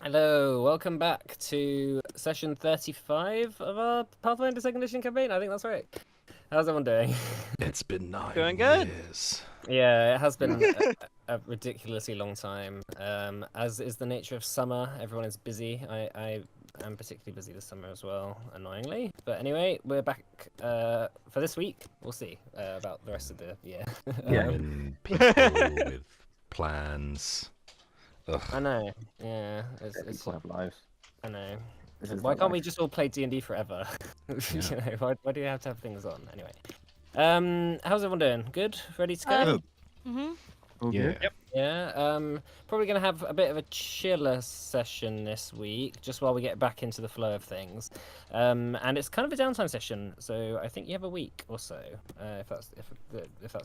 Hello, welcome back to session 35 of our Pathfinder 2nd Edition campaign. I think that's right. How's everyone doing? It's been 9 Doing good. years. Yeah, it has been a ridiculously long time. As is the nature of summer, everyone is busy. I am particularly busy this summer as well, annoyingly. But anyway, we're back for this week. We'll see about the rest of the year. Women, people with plans. I Ugh. know. Yeah, it's People have lives. I know. This is Why not can't we life. just all play D&D forever? Yeah. You know, why do you have to have things on? Anyway. How's everyone doing? Good? Ready to go? All Yeah. good? Yeah. Probably gonna have a bit of a chiller session this week, just while we get back into the flow of things. And it's kind of a downtime session, so I think you have a week or so, if that's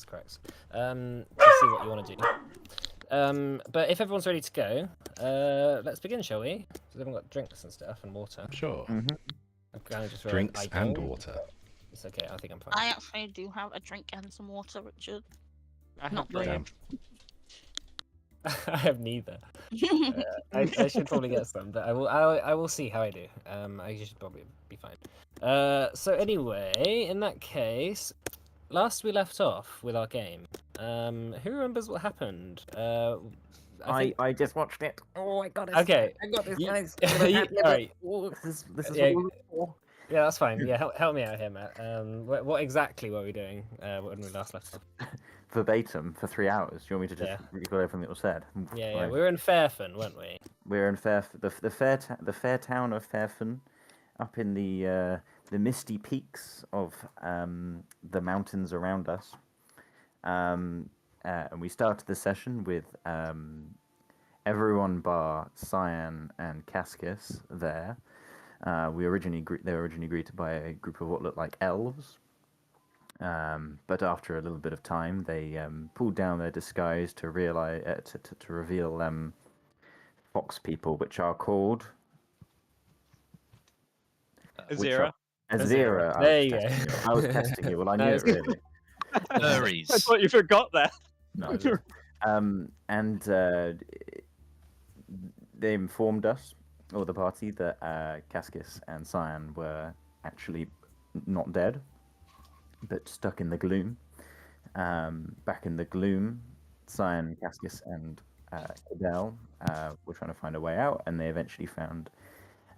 correct. To see what you want to do. But if everyone's ready to go, let's begin, shall we? Because everyone got drinks and stuff and water. Sure. I've kind of just realized Drinks I and don't. water. It's okay. I think I'm fine. I actually do have a drink and some water, Richard. I Not have really. Damn. I have neither. I should probably get some, but I will see how I do. I should probably be fine. So anyway, in that case, last we left off with our game. Who remembers what happened? I just watched it. Oh, I got it. Okay. I got this, You- guys. Alright. This is Yeah. what we're for. Yeah, that's fine. Yeah, help me out here, Matt. What exactly were we doing when we last left off? Verbatim for 3 hours. Do you want me to just Yeah. recall everything that was said? Yeah, Fine. we were in Fairfen, weren't we? We're in the fair town of Fairfen, up in the misty peaks of the mountains around us. And we started the session with everyone bar Cyan and Cascus there. They were originally greeted by a group of what looked like elves. But after a little bit of time, they pulled down their disguise to realize to reveal fox people, which are called Azira. Azira. There you go. I was testing you. Well, I knew Nice. it really. I Furries. thought you forgot that. No. And they informed us, or the party, that Cascus and Cyan were actually not dead, but stuck in the gloom. Back in the gloom, Cyan, Cascus, and Cadell were trying to find a way out, and they eventually found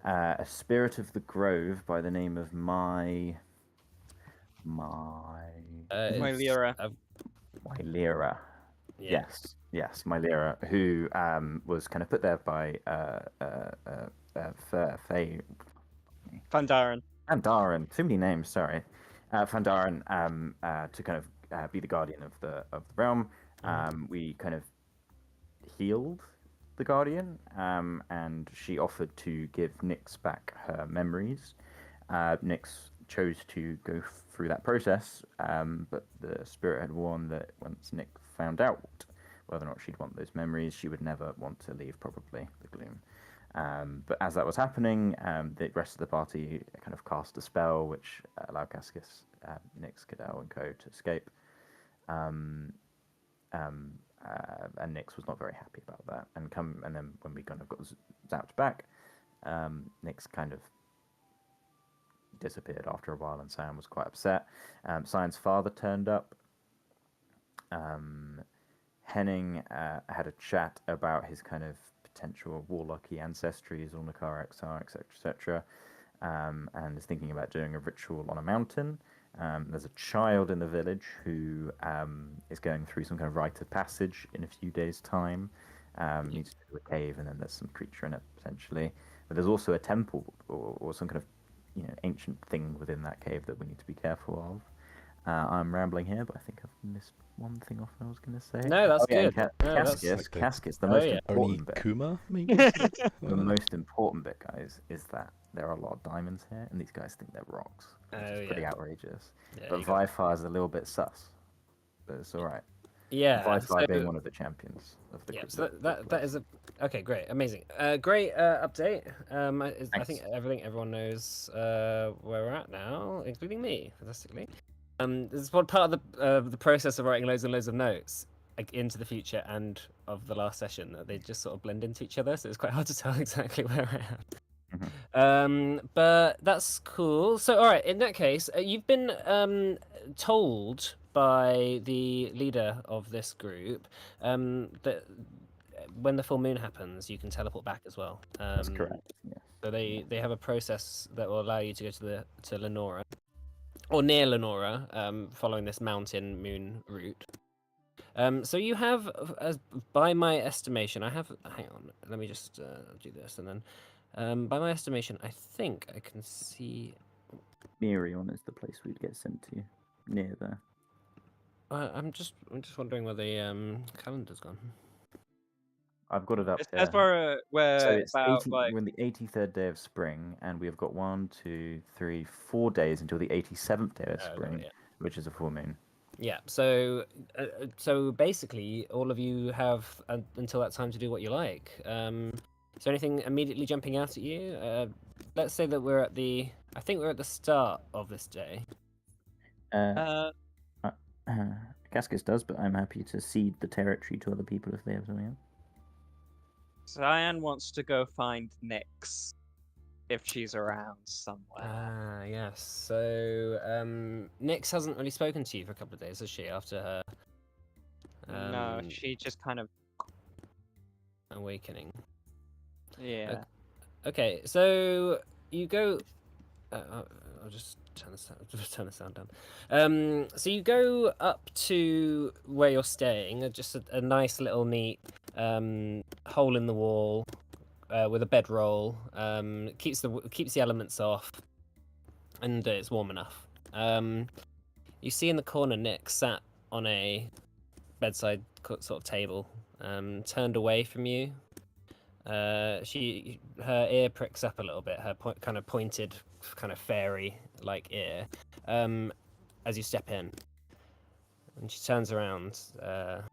a spirit of the grove by the name of my Lyra. Lyra. Yeah. Yes, my Lyra, who was kind of put there by Faye Pandaren. Fandaren. Too many names, sorry. Fandaren to kind of be the guardian of the realm. We kind of healed the guardian, and she offered to give Nyx back her memories. Nyx chose to go through that process, but the spirit had warned that once Nyx found out whether or not she'd want those memories, she would never want to leave, probably, the gloom. But as that was happening, the rest of the party kind of cast a spell which allowed Cascus, Nyx, Cadell, and Co. to escape. And Nyx was not very happy about that. And then when we kind of got zapped back, Nyx kind of disappeared after a while, and Sam was quite upset. Cyan's father turned up. Henning had a chat about his kind of potential warlocky ancestry, Zulnakar, Exar, etc., etc., and is thinking about doing a ritual on a mountain. There's a child in the village who is going through some kind of rite of passage in a few days' time. Needs to do a cave, and then there's some creature in it, potentially. But there's also a temple or some kind of ancient thing within that cave that we need to be careful of. I'm rambling here, but I think I've missed one thing off I was going to say. No, that's yeah, good. No, that's- Cascus, the Oh, most yeah. Only important bit. Kuma, maybe? The most important bit, guys, is that there are a lot of diamonds here, and these guys think they're rocks, which Oh, is pretty yeah. outrageous. Yeah, But you got- Viphyre's a little bit sus, but it's all right. yeah. Viphyre being so- one of the champions of the Yeah, group. so that is a okay, great, amazing, great update. I think everyone knows where we're at now, including me, fantastically. This is one part of the process of writing loads and loads of notes. like, into the future and of the last session, that they just sort of blend into each other. So it's quite hard to tell exactly where I am. But that's cool. So, all right. In that case, you've been told by the leader of this group that when the full moon happens, you can teleport back as well. That's correct. Yes. So they have a process that will allow you to go to Lenora, or near Lenora, following this mountain moon route. So you have, as by my estimation, I have. Hang on, let me just do this, and then, by my estimation, I think I can see. Mirion is the place we'd get sent to, near there. I'm just wondering where the calendar's gone. I've got it up It here. says we're So it's about 80, like we're in the 83rd day of spring, and we have got 1, 2, 3, 4 days until the 87th day of spring, Yeah. which is a full moon. Yeah. So basically, all of you have until that time to do what you like. Is there anything immediately jumping out at you? Let's say that we're at the. I think we're at the start of this day. Cascus does, but I'm happy to cede the territory to other people if they have something else. Cyan wants to go find Nyx if she's around somewhere. Ah, yes. So Nyx hasn't really spoken to you for a couple of days, has she? After her No, she just kind of awakening. yeah. Okay, so you go. I'll just turn the sound down. So you go up to where you're staying, just a nice little neat hole in the wall with a bedroll. Keeps the elements off, and it's warm enough. You see in the corner Nick sat on a bedside sort of table, turned away from you. Her ear pricks up a little bit, her kind of pointed, kind of fairy-like ear, as you step in. And she turns around and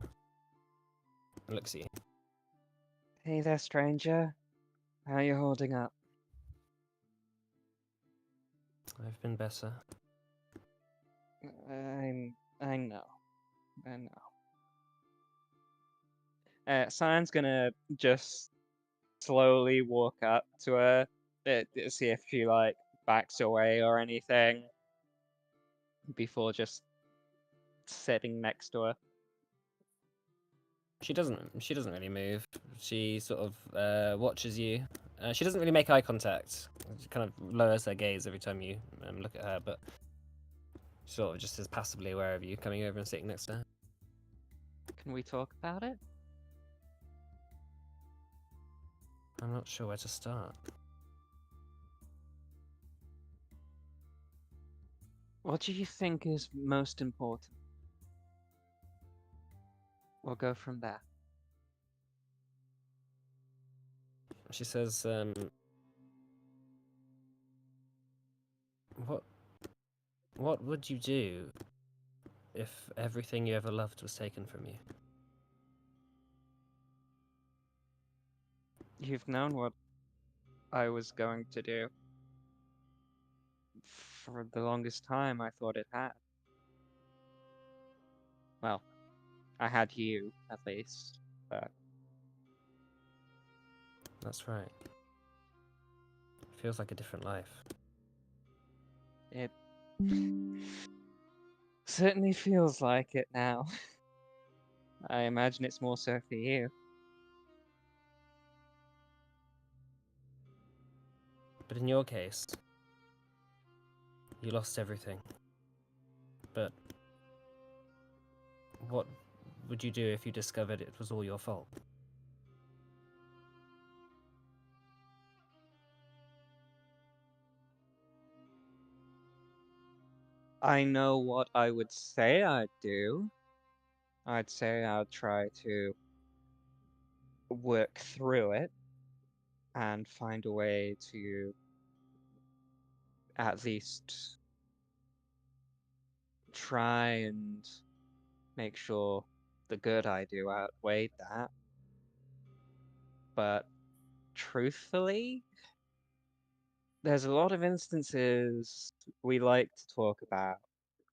looks at you. Hey there, stranger. How are you holding up? I've been better. I know. Cyan's gonna just slowly walk up to her, see if she like backs away or anything, before just sitting next to her. She doesn't really move. She sort of watches you. She doesn't really make eye contact. She kind of lowers her gaze every time you look at her, but sort of just is passively aware of you coming over and sitting next to her. Can we talk about it? I'm not sure where to start. What do you think is most important? We'll go from there. She says, what would you do if everything you ever loved was taken from you? You've known what I was going to do. For the longest time, I thought it had. Well, I had you, at least, but That's right. It feels like a different life. it certainly feels like it now. I imagine it's more so for you. But in your case, you lost everything. But what would you do if you discovered it was all your fault? I know what I would say I'd do. I'd say I'd try to work through it and find a way to at least try and make sure the good I do outweighed that. But truthfully, there's a lot of instances we like to talk about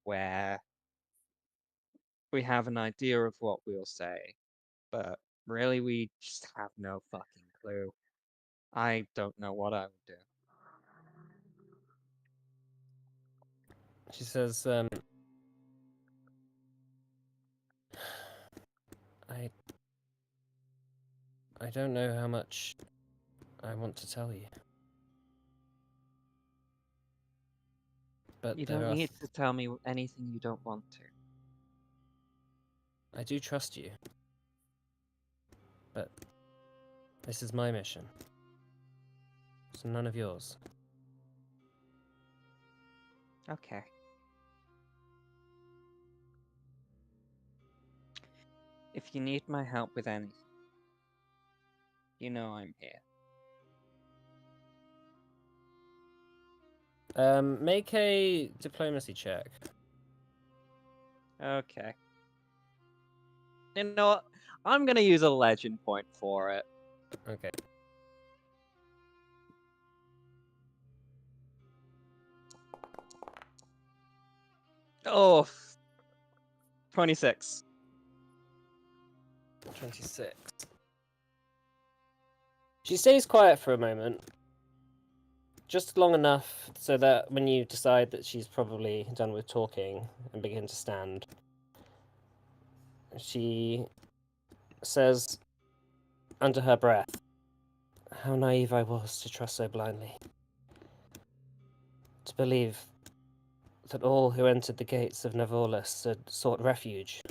where we have an idea of what we'll say, but really we just have no fucking clue. I don't know what I would do. She says, I don't know how much I want to tell you. But You there don't are need to tell me anything you don't want to. I do trust you. But this is my mission. So none of yours. Okay. If you need my help with anything, you know I'm here. Make a diplomacy check. Okay. You know what? I'm gonna use a legend point for it. Okay. Oh, 26. 26. She stays quiet for a moment. Just long enough so that when you decide that she's probably done with talking and begin to stand, she says under her breath, "How naive I was to trust so blindly. To believe that all who entered the gates of Nevorlis had sought refuge,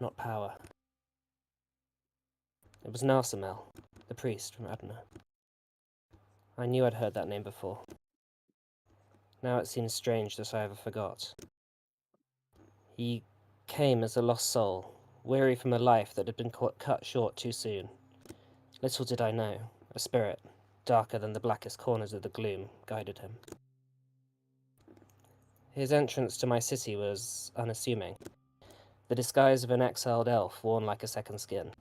not power. It was Narsamel, the priest from Adna. I knew I'd heard that name before. Now it seems strange that I ever forgot. He came as a lost soul, weary from a life that had been cut short too soon. Little did I know, a spirit, darker than the blackest corners of the gloom, guided him. His entrance to my city was unassuming, the disguise of an exiled elf worn like a second skin.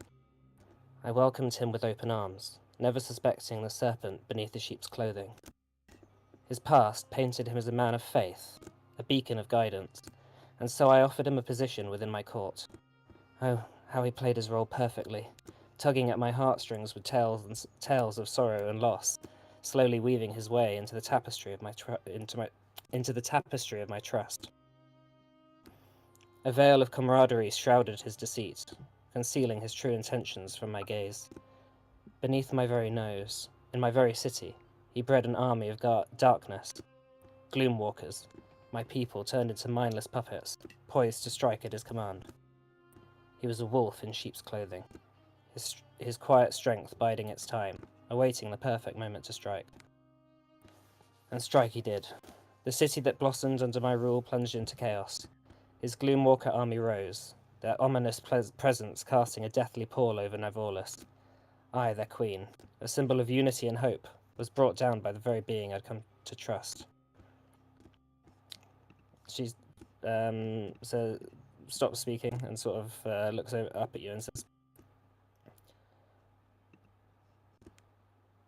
I welcomed him with open arms, never suspecting the serpent beneath the sheep's clothing. His past painted him as a man of faith, a beacon of guidance, and so I offered him a position within my court. Oh, how he played his role perfectly, tugging at my heartstrings with tales of sorrow and loss, slowly weaving his way into the tapestry of my trust. A veil of camaraderie shrouded his deceit, concealing his true intentions from my gaze. Beneath my very nose, in my very city, he bred an army of darkness, gloomwalkers, my people turned into mindless puppets, poised to strike at his command. He was a wolf in sheep's clothing, his quiet strength biding its time, awaiting the perfect moment to strike. And strike he did. The city that blossomed under my rule plunged into chaos. His Gloomwalker army rose, their ominous presence casting a deathly pall over Nevorlis. I, their queen, a symbol of unity and hope, was brought down by the very being I'd come to trust. She stops speaking and sort of looks up at you and says,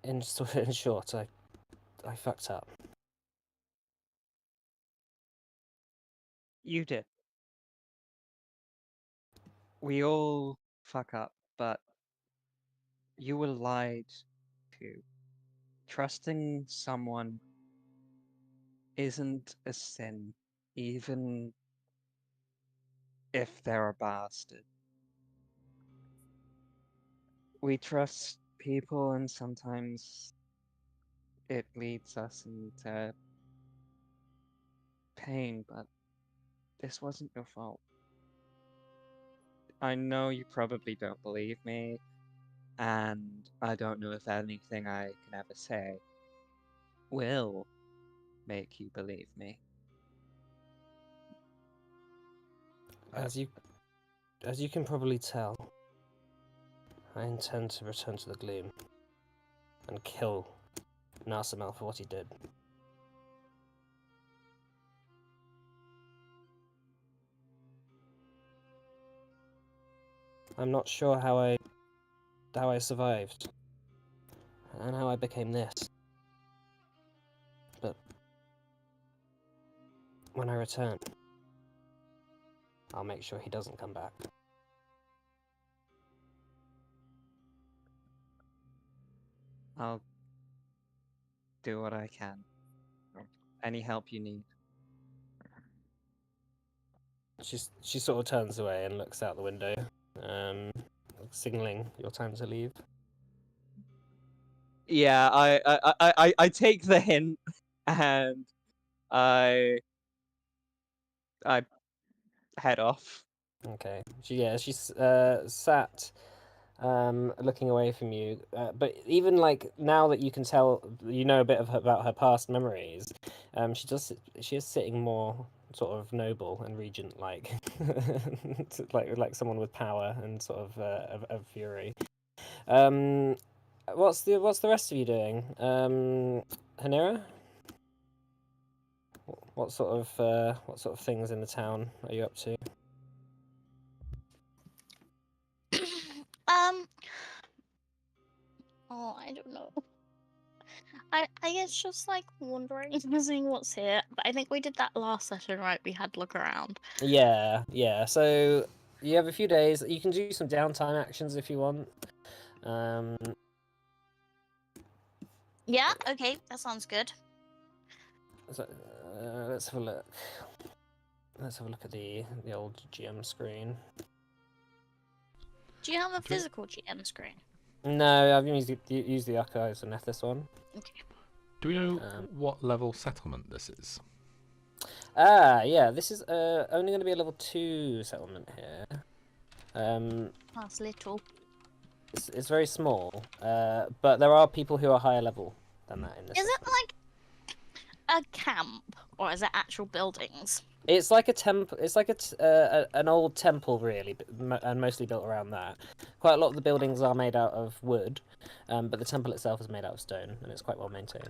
in short, I fucked up. You did. We all fuck up, but you were lied to. Trusting someone isn't a sin, even if they're a bastard. We trust people, and sometimes it leads us into pain, but this wasn't your fault. I know you probably don't believe me, and I don't know if anything I can ever say will make you believe me. As you can probably tell, I intend to return to the gloom and kill Narsamel for what he did. I'm not sure how I survived and how I became this. But when I return, I'll make sure he doesn't come back. I'll do what I can. Any help you need. She sort of turns away and looks out the window, signaling your time to leave. Yeah, I take the hint and I head off. Okay. She's sat looking away from you. But even like now that you can tell, you know a bit about her past memories. She is sitting more sort of noble and regent like, like someone with power and sort of fury. What's the rest of you doing? Hanira? What sort of things in the town are you up to? Oh, I don't know. I guess just like wondering and seeing what's here. But I think we did that last session, right? We had to look around. Yeah. So you have a few days. You can do some downtime actions if you want. Yeah. Okay, that sounds good. So, let's have a look. Let's have a look at the old GM screen. Do you have a physical GM screen? No, I've used the archives and left this one. Okay. Do we know what level settlement this is? Yeah, this is only going to be a level 2 settlement here. That's little. It's very small, but there are people who are higher level than that in this. Is it like a camp, or is it actual buildings? It's like a temple. It's like an old temple, really, and mostly built around that. Quite a lot of the buildings are made out of wood, but the temple itself is made out of stone, and it's quite well maintained.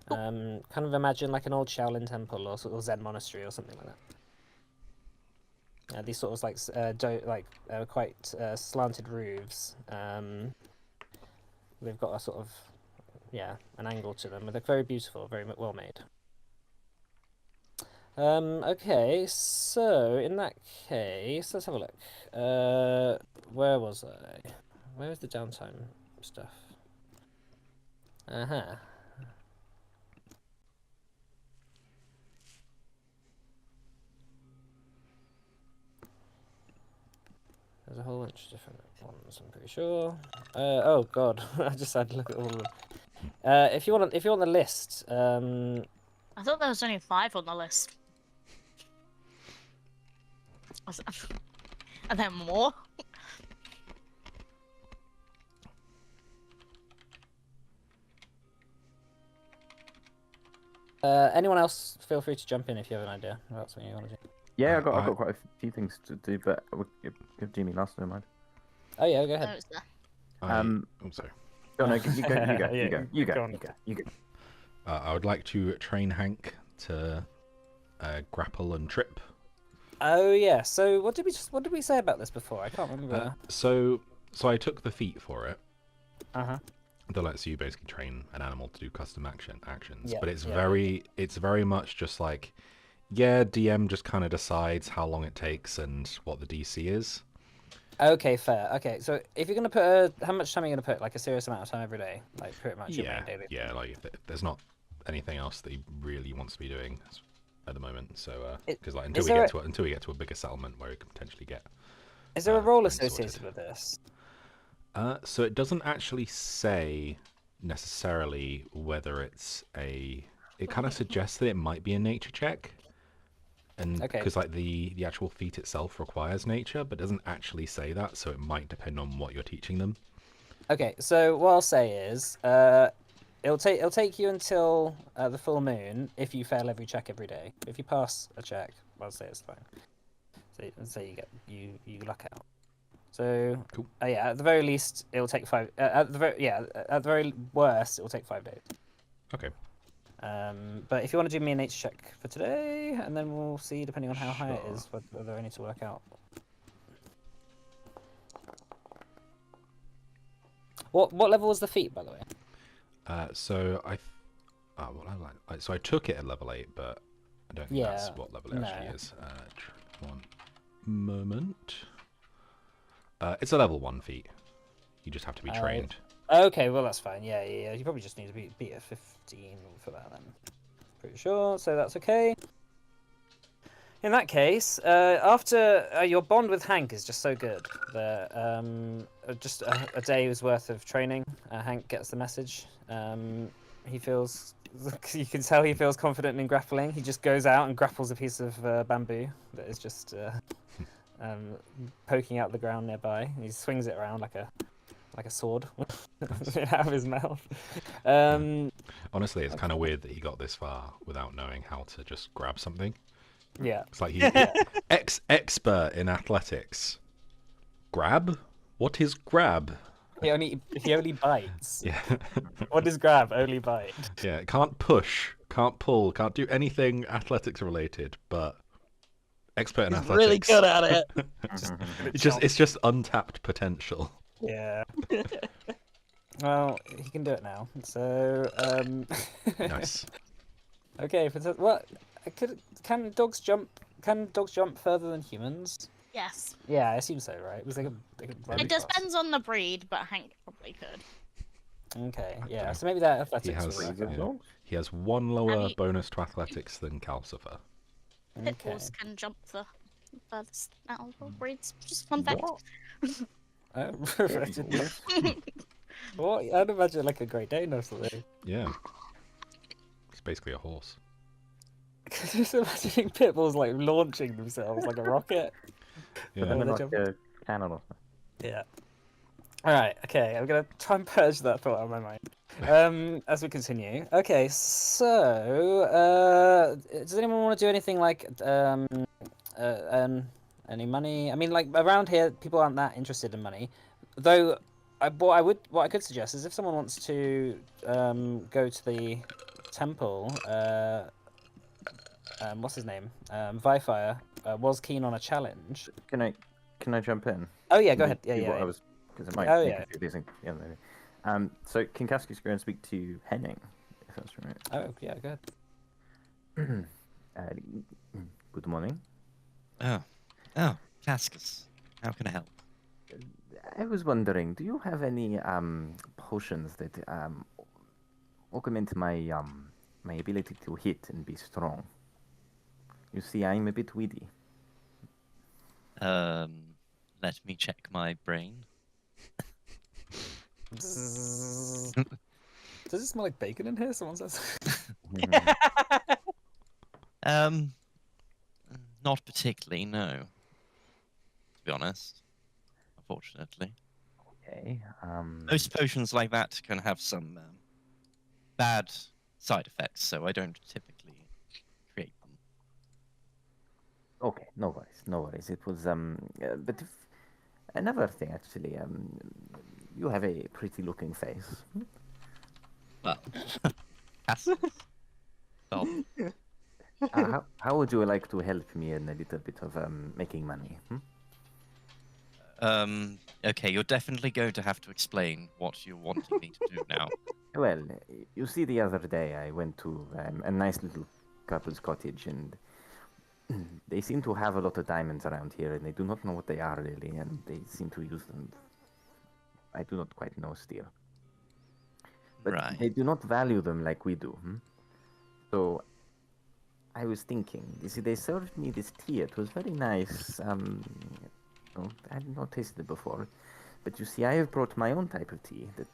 Kind of imagine like an old Shaolin temple or sort of Zen monastery or something like that. These sort of like quite slanted roofs. They've got a sort of an angle to them. They're very beautiful, very well made. Okay, so in that case, let's have a look. Where was I? Where was the downtime stuff? Uh-huh. There's a whole bunch of different ones, I'm pretty sure. Oh god, I just had to look at all of them. If you want the list, I thought there was only 5 on the list. Are there more? anyone else, feel free to jump in if you have an idea about something you want to do. Yeah, I've got quite a few things to do, but we'll give Jimmy last, don't mind. Oh yeah, go Oh, ahead. it's there. I'm sorry. Oh, no, you go. Yeah, You go on. go. I would like to train Hank to grapple and trip. Oh yeah. So what did we say about this before? I can't remember. So I took the feat for it. Uh-huh. That lets you basically train an animal to do custom actions. Yeah, But it's yeah. very much just like, yeah, DM just kind of decides how long it takes and what the DC is. Okay, fair. Okay, so if you're gonna put how much time are you gonna put? Like a serious amount of time every day, like pretty much your main daily. Yeah, like there's not anything else that he really wants to be doing at the moment. So because like until we get to a bigger settlement where we can potentially get. Is there a role things associated sorted. with this? So it doesn't actually say necessarily whether it's a. It kind of suggests that it might be a nature check, and Okay. because like the actual feat itself requires nature, but doesn't actually say that, so it might depend on what you're teaching them. Okay, so what I'll say is, it'll take you until the full moon if you fail every check every day. If you pass a check, I'll say it's fine. So you luck out. So Cool. yeah, at the very least, it'll take 5. At the very worst, it will take 5 days. Okay. But if you want to do me a nature check for today, and then we'll see, depending on how high it is, whether I need to work out. What level was the feat, by the way? So so I took it at level 8, but I don't think that's what level it actually is. moment. It's a level 1 feat. You just have to be trained. Okay, well that's fine. Yeah. You probably just need to be at 15 for that then. Pretty sure. So that's okay. In that case, after your bond with Hank is just so good that just a day's worth of training, Hank gets the message. He feels, you can tell he feels confident in grappling. He just goes out and grapples a piece of bamboo that is just poking out the ground nearby. He swings it around like a sword out of his mouth. Honestly, it's kind of weird that he got this far without knowing how to just grab something. Yeah. It's like he's expert in athletics. Grab? What is grab? He only bites. Yeah. What is grab? Only bite. Yeah, can't push, can't pull, can't do anything athletics related, but expert in athletics. Really good at it. It's just untapped potential. Yeah. Well, he can do it now. So, Nice. okay. What? Can dogs jump? Can dogs jump further than humans? Yes. Yeah, I assume so, right? It was like a run It across. depends on the breed, but Hank probably could. Okay, yeah. So maybe that He athletics has, would work out. he has one lower you- bonus to athletics than Calcifer. Pit Okay. bulls can jump the furthest out of all breeds. Just fun fact. What? Oh, I didn't- what? I'd imagine like a Great Dane or something. Yeah. It's basically a horse. Just imagining pit bulls like launching themselves like a rocket. Yeah. Well, Like they a jump. cannon or Yeah. All right. Okay. I'm gonna try and purge that thought out of my mind. As we continue. Okay. So, does anyone want to do anything like earn any money? I mean, like around here, people aren't that interested in money. Though, what I could suggest is if someone wants to go to the temple. What's his name? Viphyre was keen on a challenge. Can I jump in? Oh yeah, go Maybe ahead. Yeah, do yeah. what I Yeah. was because it might Oh, make yeah. a few things. Yeah, maybe. So can Kaski's go and speak to Henning, if that's right? Oh yeah, go ahead. Good morning. Oh, Cascus. How can I help? I was wondering, do you have any potions that augment my my ability to hit and be strong? You see, I'm a bit weedy. Let me check my brain. Does it smell like bacon in here? Someone says. Not particularly, no. To be honest, unfortunately. Okay. Most potions like that can have some bad side effects, so I don't typically create them. Okay, no worries, no worries. It was but if, another thing actually, you have a pretty looking face. Well, Cascus. Stop. How would you like to help me in a little bit of making money? Okay, you're definitely going to have to explain what you're wanting me to do now. Well, you see, the other day I went to a nice little couple's cottage, and they seem to have a lot of diamonds around here, and they do not know what they are really, and they seem to use them. I do not quite know still. But Right. they do not value them like we do. So I was thinking, you see, they served me this tea. It was very nice. I had not tasted it before. But you see, I have brought my own type of tea that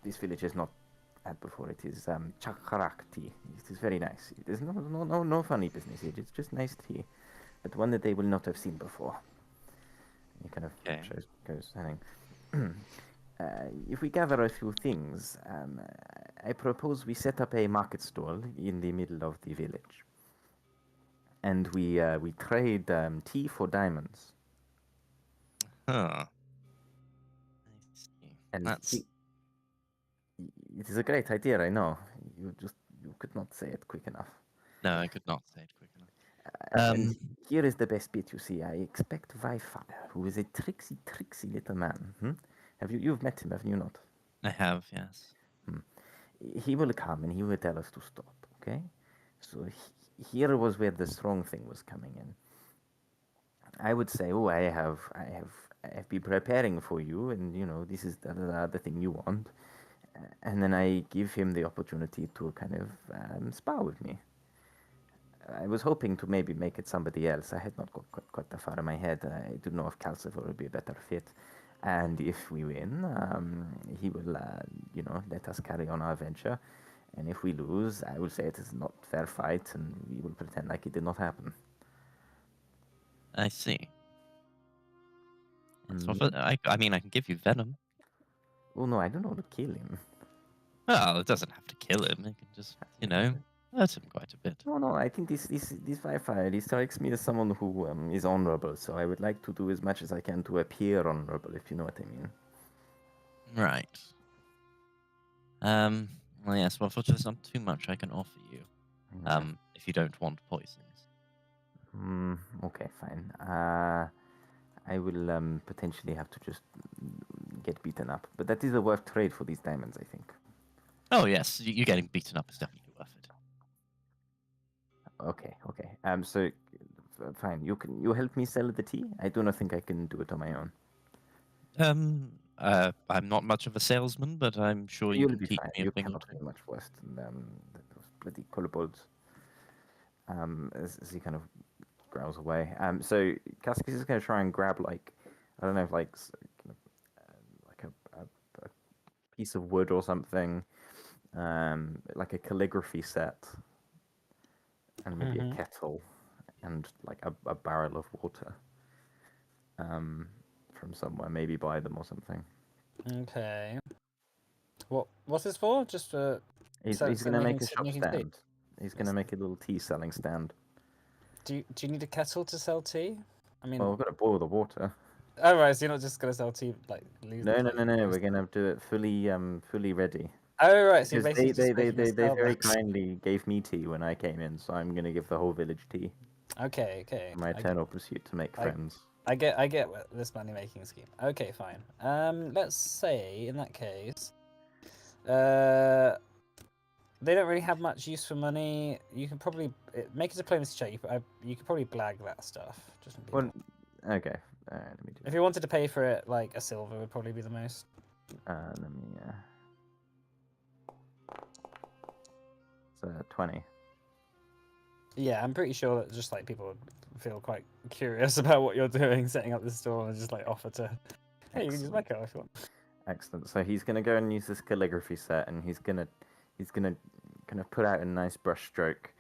this village has not had before. It is chakrak tea. It is very nice. There's no funny business here. It's just nice tea. But one that they will not have seen before. He kind of Okay. goes, if we gather a few things, I propose we set up a market stall in the middle of the village. And we trade tea for diamonds. Huh. I see. And That's it is a great idea, I know. You could not say it quick enough. no, I could not say it quick enough. And here is the best bit, you see. I expect Viphyre, who is a tricksy little man. You've met him, have you not? I have, yes. He will come and he will tell us to stop, okay? So here was where the strong thing was coming in. I would say, oh, I've been preparing for you, and this is the thing you want, and then I give him the opportunity to kind of spar with me. I was hoping to maybe make it somebody else. I had not got quite that far in my head. I didn't know if Calcifer would be a better fit. And if we win, he will, let us carry on our venture. And if we lose, I will say it is not fair fight, and we will pretend like it did not happen. I see. So Mhm. I mean, I can give you venom. Oh no, I don't know how to kill him. Well, it doesn't have to kill him. It can just, hurt him quite a bit. No, I think this Viphyre, he strikes me as someone who is honorable. So I would like to do as much as I can to appear honorable, if you know what I mean. Right. Well, yes. Well, unfortunately, there's not too much I can offer you. If you don't want poisons. Okay, fine. I will potentially have to just get beaten up, but that is a worth trade for these diamonds, I think. Oh yes, you getting beaten up is definitely worth it. Okay. So fine. You help me sell the tea. I do not think I can do it on my own. I'm not much of a salesman, but I'm sure you You'll can be teach fine. me a You thing or cannot two. be much worse than those bloody kobolds. As he kind of growls away. So Kaskis is going to try and grab like, I don't know, if like like a piece of wood or something, like a calligraphy set, and maybe a kettle, and like a barrel of water, from somewhere, maybe buy them or something. Okay. What's this for? Just for He's so gonna make making, a shop making tea? stand. He's gonna make a little tea selling stand. Do you need a kettle to sell tea? I mean, Well, we've got to boil the water. oh right, so you're not just gonna sell tea like loose. No. Like, We're gonna do it fully ready. Oh right, so you're Because basically just making a they very Starbucks. kindly gave me tea when I came in, so I'm gonna give the whole village tea. Okay. My eternal pursuit to make friends. I get this money making scheme. Okay, fine. Let's say in that case, they don't really have much use for money. You can probably make a diplomacy check. You could probably blag that stuff. Just to be Well, okay. Let me do. if you wanted to pay for it, like a silver would probably be the most. Let me. It's 20. Yeah, I'm pretty sure that just like people would feel quite curious about what you're doing, setting up this store, and just like offer to, hey, you can use my card if you want. Excellent. So he's gonna go and use this calligraphy set, and he's gonna kind of put out a nice brush stroke.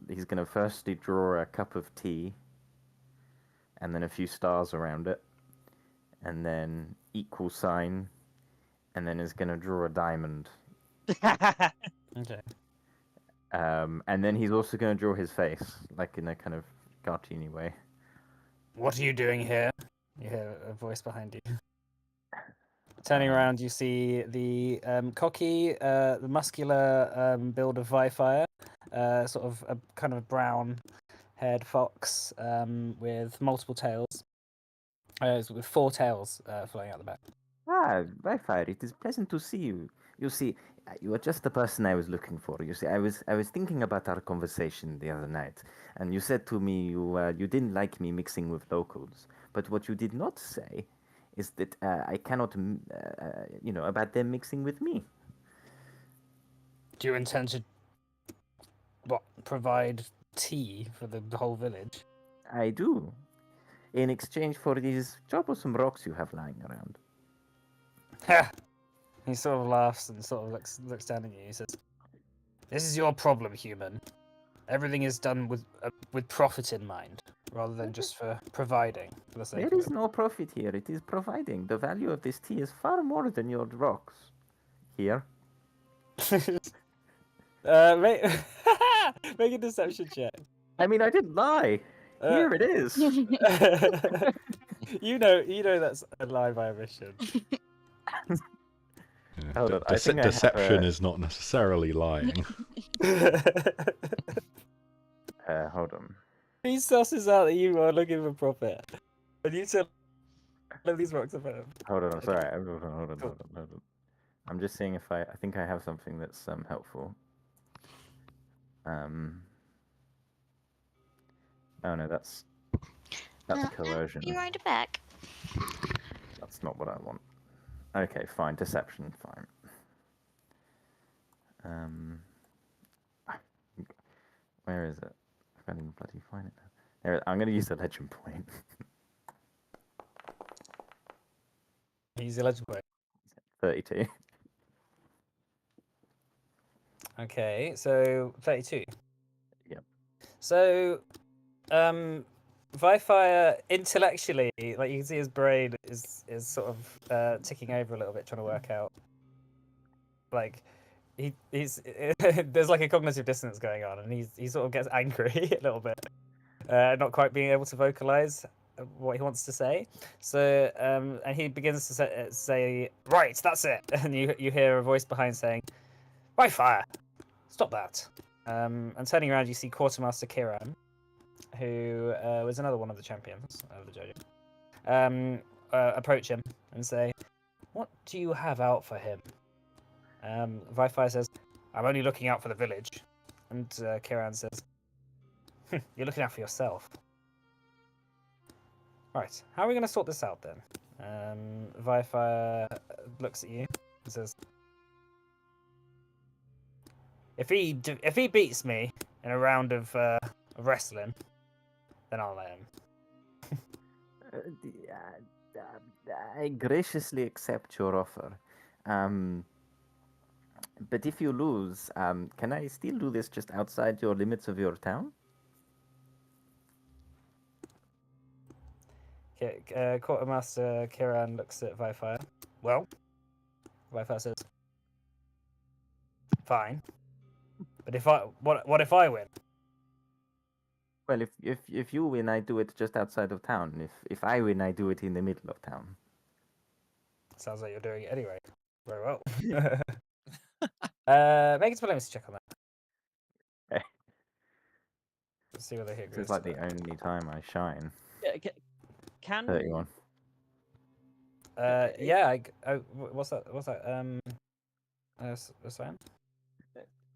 He's gonna firstly draw a cup of tea, and then a few stars around it, and then equal sign, and then is gonna draw a diamond. Okay. And then he's also gonna draw his face, like in a kind of cartoony way. What are you doing here? You hear a voice behind you. Turning around, you see the cocky, the muscular build of Viphyre, sort of a kind of brown-haired fox with multiple tails, with 4 tails flying out the back. Ah, Viphyre, it is pleasant to see you. You see, you are just the person I was looking for. You see, I was thinking about our conversation the other night, and you said to me you didn't like me mixing with locals. But what you did not say is that I cannot, about them mixing with me. Do you intend to provide tea for the whole village? I do. In exchange for these troublesome rocks you have lying around. Ha! He sort of laughs and sort of looks down at you. He says, "This is your problem, human. Everything is done with profit in mind, rather than just for providing for the sake There of is it." no profit here. It is providing. The value of this tea is far more than your rocks. Here. Make make a deception check. I mean, I didn't lie. Here it is. you know that's a lie by omission. Yeah, Hold on, I think I have deception a- is not necessarily lying. Hold on. He susses out that you are looking for profit. When you tell these rocks are better. Hold on. Sorry. Hold on. I'm just seeing if I think I have something that's helpful. Oh no, that's That's I'll coercion. be right back. That's not what I want. Okay, fine. Deception, fine. Where is it? I can't even bloody find it now. There, I'm going to use the legend point. Use your legend point. 32. Okay, so 32. Yep. So, Viphyre intellectually, like you can see his brain is sort of ticking over a little bit, trying to work out. Like, he's there's like a cognitive dissonance going on, and he sort of gets angry a little bit, not quite being able to vocalize what he wants to say. So, and he begins to say, "Right, that's it," and you hear a voice behind saying, "Viphyre, stop that." And turning around, you see Quartermaster Kiran, who was another one of the champions of the JoJo, approach him and say, "What do you have out for him?" Viphyre says, "I'm only looking out for the village." And Kiran says, "You're looking out for yourself." Right, how are we going to sort this out then? Viphyre looks at you and says, If he beats me in a round of wrestling, then I'll let him." I graciously accept your offer. But if you lose, can I still do this just outside your limits of your town? Quartermaster Kiran looks at Viphyre. Well, Viphyre says, "Fine, but what if I win?" Well, if you win, I do it just outside of town. If I win, I do it in the middle of town. Sounds like you're doing it anyway. Very well. Make a diplomacy check on that. Okay. Let's see whether he agrees. This is like the only time I shine. Can 31. Yeah. What's that? Sam?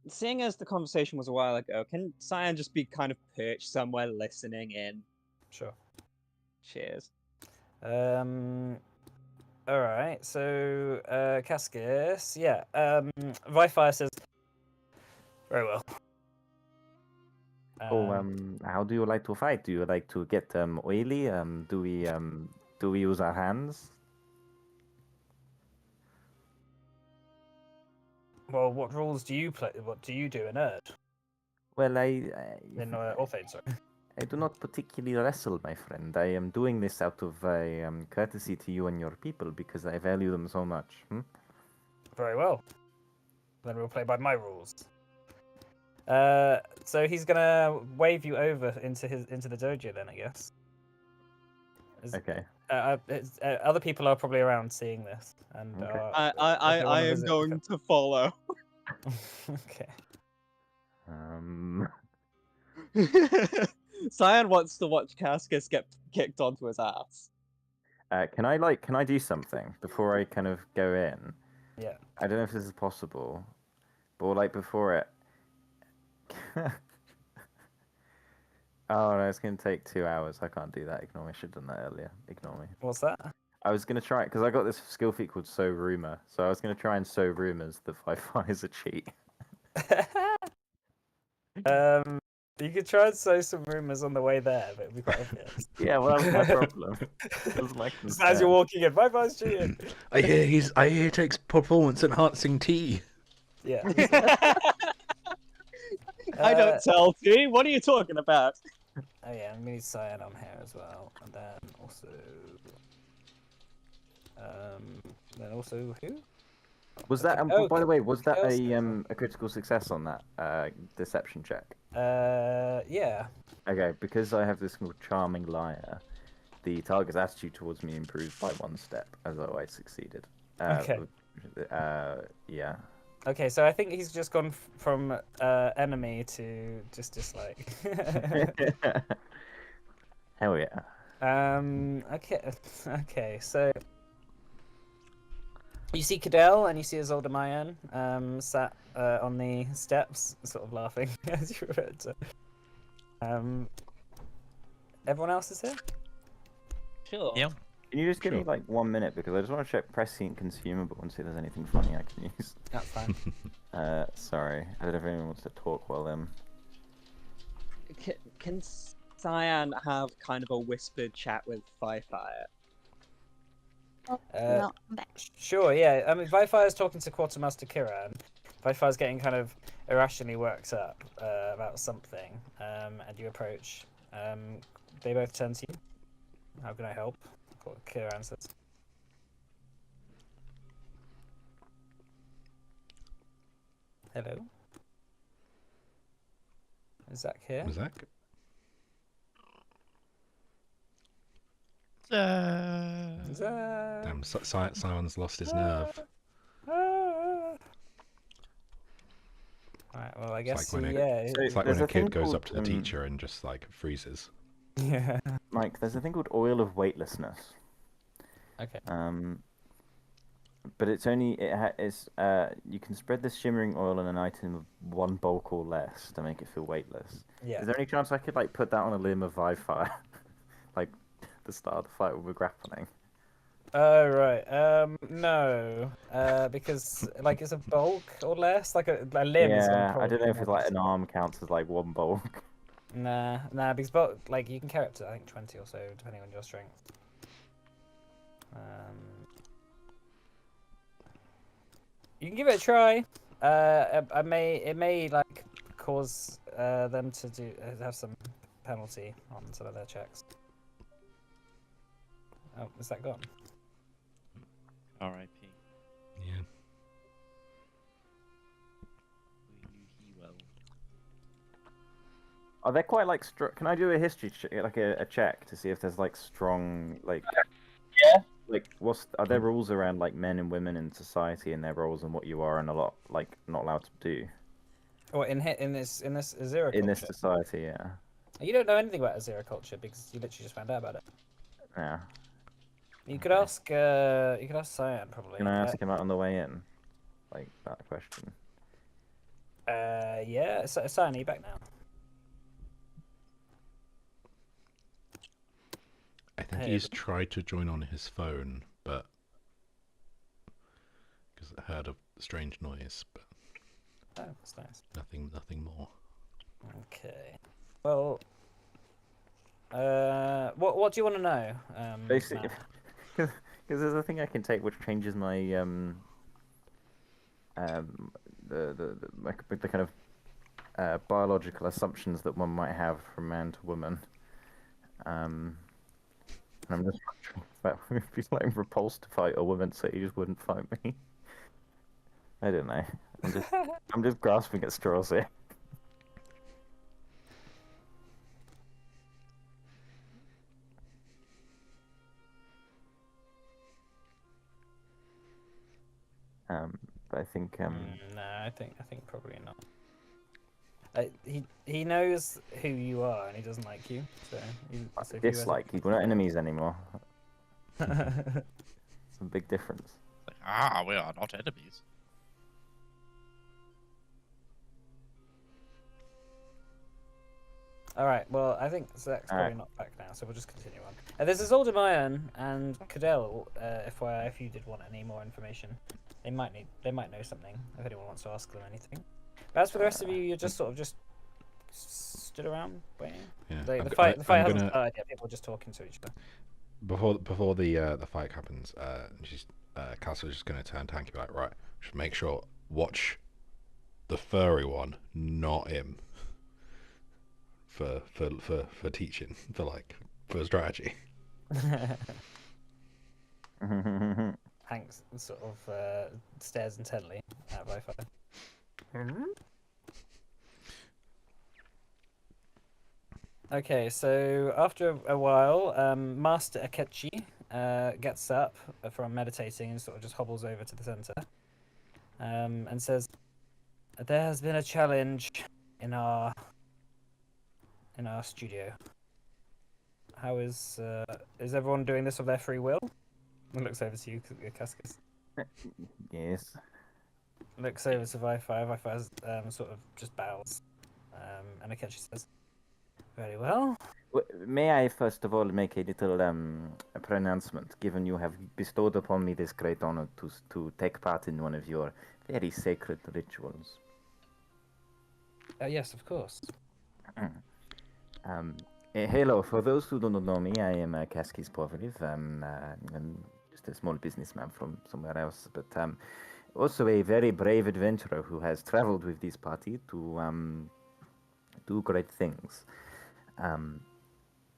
seeing as the conversation was a while ago, can Cyan just be kind of perched somewhere listening in? Sure. Cheers. All right. So, Cascus, yeah. Viphyre says, "Very well." How do you like to fight? Do you like to get oily? Do we use our hands? Well, what rules do you play? What do you do in Erd? Well, In Orthane, sorry. I do not particularly wrestle, my friend. I am doing this out of courtesy to you and your people because I value them so much. Very well. Then we'll play by my rules. So he's gonna wave you over into the dojo then, I guess. Okay. Other people are probably around seeing this, and Okay. I am going to follow. Okay. Cyan wants to watch Cascus get kicked onto his ass. Can I do something before I kind of go in? Yeah. I don't know if this is possible, but like before it. Oh no, it's gonna take 2 hours. I can't do that. Ignore me. I should have done that earlier. Ignore me. What's that? I was gonna try because I got this skill feat called sow rumor, so I was gonna try and sow rumors that Wi-Fi is a cheat. You could try and sow some rumors on the way there, but it'd be quite obvious. Yeah, well, that was my problem. That was my Just as you're concern. walking in, Viphyre's cheating. I hear he takes performance enhancing tea. Yeah. I don't tell T. What are you talking about? Oh yeah, we need Cyan on here as well, and then also who? Was that? Oh, by the way, was that Kelsey. a critical success on that deception check? Yeah. Okay, because I have this called charming liar, the target's attitude towards me improves by 1 step, as though I succeeded. Okay. Yeah. Okay, so I think he's just gone from enemy to just dislike. Hell yeah. Okay, so you see Cadell and you see Isolde Mayan sat on the steps, sort of laughing as you referred to. everyone else is here? Sure. Yeah. Can you just give me Sure. like 1 minute because I just want to check prescient consumable and see if there's anything funny I can use. That's fine. Sorry, I don't know if anyone wants to talk while Can Cyan have kind of a whispered chat with Viphyre? Uh, Not back. Sure, yeah. I mean, Viphyre's talking to Quartermaster Kira, and Viphyre's getting kind of irrationally worked up about something. And you approach. They both turn to you. How can I help? Kira answers. Hello. Is Zach here? Zach? Zach. Damn, Simon's lost his nerve. Alright, well, I It's guess like when yeah. It's like There's when a a thing kid goes called, up to the teacher and just like freezes. Yeah. Mike, there's a thing called oil of weightlessness. Okay. But it's only you can spread this shimmering oil on an item of 1 bulk or less to make it feel weightless. Yeah. Is there any chance I could like put that on a limb of Viphyre, like the start of the fight when we're grappling? Oh right. No. Because like it's a bulk or less. Like a limb is gonna Yeah, I probably don't know if be it's more like an useful. arm counts as like 1 bulk. Nah, because bulk, like you can carry up to I think 20 or so depending on your strength. You can give it a try. It may like cause them to have some penalty on some of their checks. Oh, is that gone? R.I.P. Yeah. He well. Are they quite like Can I do a history like a check to see if there's like strong like? Yeah. Like, are there rules around like men and women in society and their roles and what you are and a lot like not allowed to do Or in this Azera culture? in this society? Yeah. You don't know anything about Azera culture because you literally just found out about it. Yeah. You could Okay. ask. You could ask Cyan probably. Can I ask him out on the way in? Like that question. Yeah. Cyan, are you back now? I think Hey, he's tried to join on his phone, but because it heard a strange noise, but Oh, that's nice. nothing more. Okay. Well. What do you want to know? Basically, Matt? because there's a thing I can take which changes my the kind of biological assumptions that one might have from man to woman. And I'm just wondering if that would be like repulsed to fight a woman, so he just wouldn't fight me. I don't know. I'm just grasping at straws here. But I think No, I think probably not. He knows who you are and he doesn't like you. So, so if you dislike you. We're not enemies anymore. ever- It's a big difference. Like, we are not enemies. All right. Well, I think Zach's probably Alright. not back now, so we'll just continue on. There's Isolde Mayan and Cadell. FYI, if you did want any more information, they might know something if anyone wants to ask them anything. But as for the rest of you, you're just sort of just stood around waiting. Yeah. The I'm fight gonna- hasn't started yet. People are just talking to each other. Before the fight happens, Castle's just gonna turn tanky like, right, should make sure watch the furry one, not him. For teaching, for strategy. Hank sort of stares intently at Viphyre. Okay, so after a while, Master Akechi gets up from meditating and sort of just hobbles over to the center and says, "There has been a challenge in our studio. How is everyone doing this of their free will?" And looks over to you, Cascus. Yes. Looks over to Viphyre. Viphyre sort of just bows. And Akechi says, "Very well. May I first of all make a little pronouncement, given you have bestowed upon me this great honor to take part in one of your very sacred rituals. Yes, of course. Hello, for those who do not know me, I am Kaskis Povriv. I'm just a small businessman from somewhere else, but also a very brave adventurer who has traveled with this party to do great things.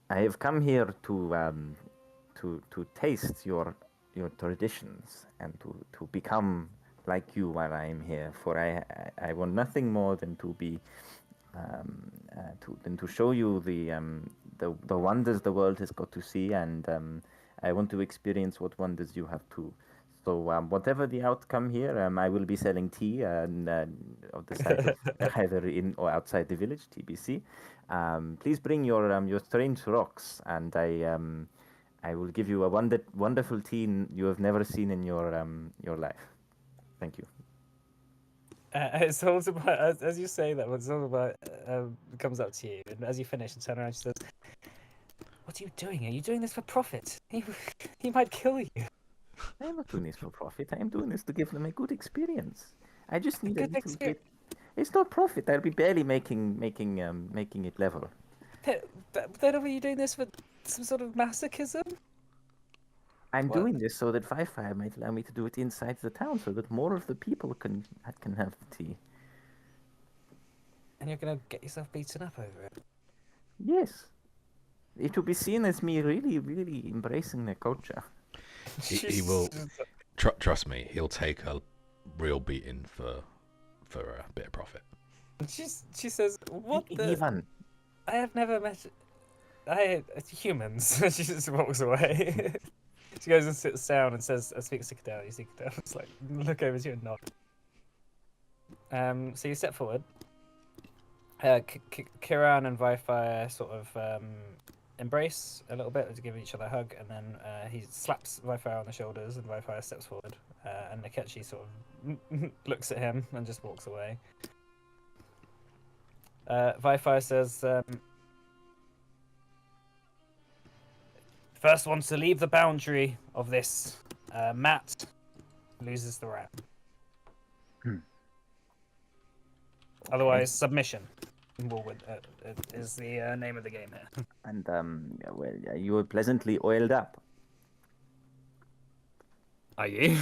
I have come here to taste your traditions and to become like you while I am here. For I want nothing more than to be to show you the wonders the world has got to see, and I want to experience what wonders you have too. So whatever the outcome here, I will be selling tea of the side of either in or outside the village, TBC. Please bring your strange rocks, and I will give you a wonderful tea you have never seen in your life. Thank you. It's all about, as you say that, it's all about comes up to you, and as you finish and turn around, she says, "What are you doing? Are you doing this for profit? He might kill you." I am not doing this for profit. I am doing this to give them a good experience. I just need a Good little experience. bit. It's not profit. I'll be barely making it level. Then are you doing this for some sort of masochism? I'm What? doing this so that Viphyre might allow me to do it inside the town, so that more of the people can have the tea. And you're gonna get yourself beaten up over it? Yes, it will be seen as me really, really embracing the culture. He will. Trust me, he'll take a real beating for a bit of profit. She says, "What the? Ivan, I have never met humans." She just walks away. She goes and sits down and says, "Speak Cicadel." You see Cicadel. It's like look over to you and nod. So you step forward. Kiran and Viphyre sort of embrace a little bit to give each other a hug, and then he slaps Viphyre on the shoulders, and Viphyre steps forward, and Nikechi sort of looks at him and just walks away. Viphyre says, "First one to leave the boundary of this mat loses the round. Otherwise, submission is the name of the game here." and well, you were pleasantly oiled up. Are you?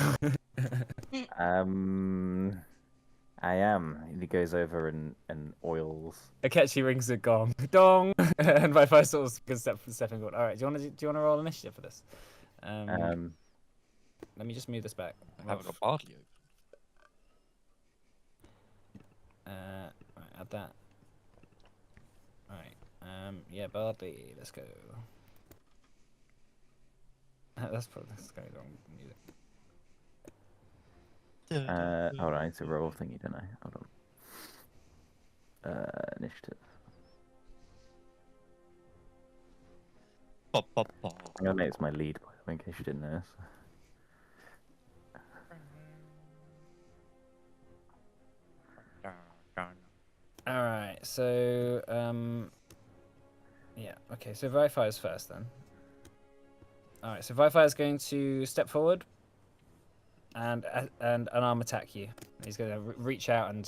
I am. He goes over and oils. Akechi rings a gong. Dong! And Viphyre sort of goes step for step and going, "Alright, do you want to roll initiative for this?" Let me just move this back. I haven't got Bardley open. Right, add that. Alright. Yeah, Bardley, let's go. That's going wrong music. Alright, it's a roll thingy, don't I? Hold on. Initiative. Pop, pop, pop. I'm gonna make this my lead, by the way, in case you didn't notice. Alright, so yeah, okay, so Viphyre's first then. Alright, so Viphyre's going to step forward and unarm attack you. He's going to reach out and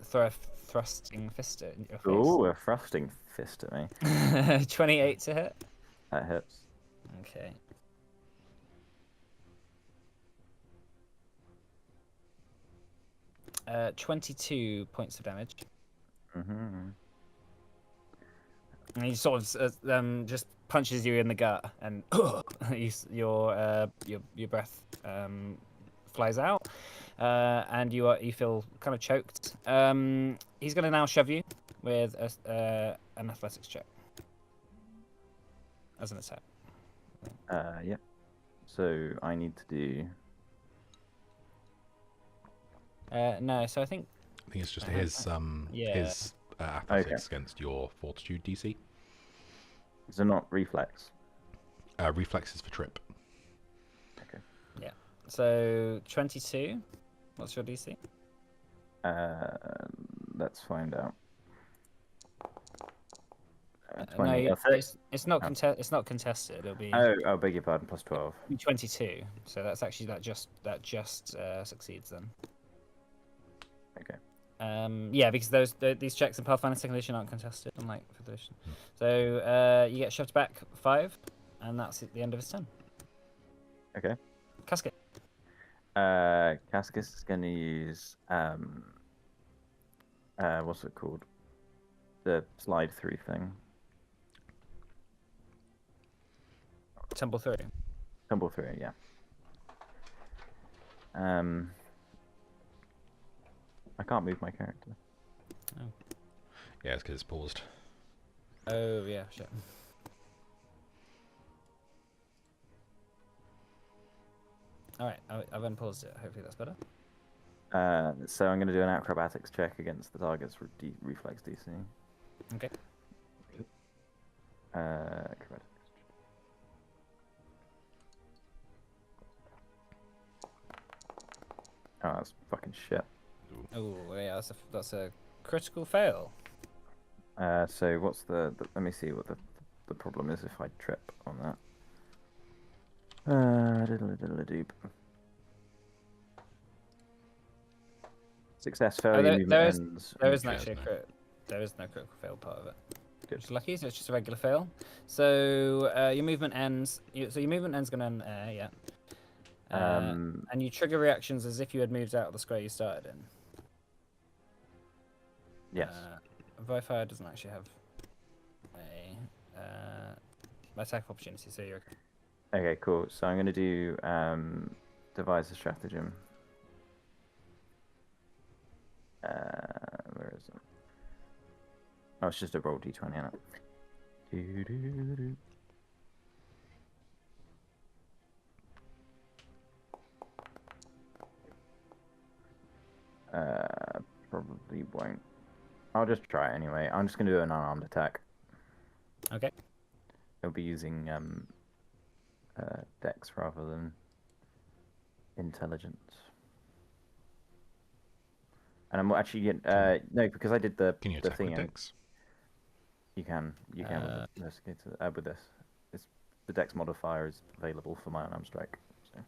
throw a thrusting fist at your face. Ooh, a thrusting fist at me. 28 to hit. That hits. Okay. Uh, 22 points of damage. Mm-hmm. And he sort of just punches you in the gut, and your breath flies out, and you feel kind of choked. He's going to now shove you with an athletics check as an attack. Yeah. So I need to do. No, so I think it's just his yeah. his athletics against your fortitude DC. Is it not reflex? Reflexes for trip. Okay. Yeah. So 22. What's your DC? Let's find out. No, 20. it's not Oh. it's not contested. It'll be Oh, beg your pardon. Plus 12. 22. So that's actually that just succeeds then. Okay. Yeah, because these checks in Pathfinder Second Edition aren't contested, unlike Fifth Edition. So you get shoved back 5, and that's at the end of his turn. Okay. Casket. Cascus is going to use what's it called? The slide through thing. Tumble through. Tumble through, yeah. I can't move my character. Yeah, it's because it's paused. Oh yeah, shit. All right, I've unpaused it. Hopefully that's better. So I'm going to do an acrobatics check against the target's reflex DC. Okay. Acrobatics. Oh, that's fucking shit. Oh yeah, that's a critical fail. So what's let me see what the problem is if I trip on that. Diddle-a-diddle-a-doop. Success, failure, movement ends. There isn't Cheers, actually mate. there isn't no critical fail part of it. Good. Which is lucky, so it's just a regular fail. So your movement ends. So your movement ends gonna end air, yeah. And you trigger reactions as if you had moved out of the square you started in. Yes. Viphyre doesn't actually have a attack opportunity, so you're okay. Okay, cool. So I'm going to do devise a stratagem. Where is it? Oh, it's just a roll d20 on it. Doo-doo-doo-doo. Probably won't. I'll just try it anyway. I'm just going to do an unarmed attack. Okay. I'll be using Dex rather than intelligence. And I'm actually no, because I did the Can you the attack thing. with Dex? You can with this. It's the Dex modifier is available for my unarmed strike. So.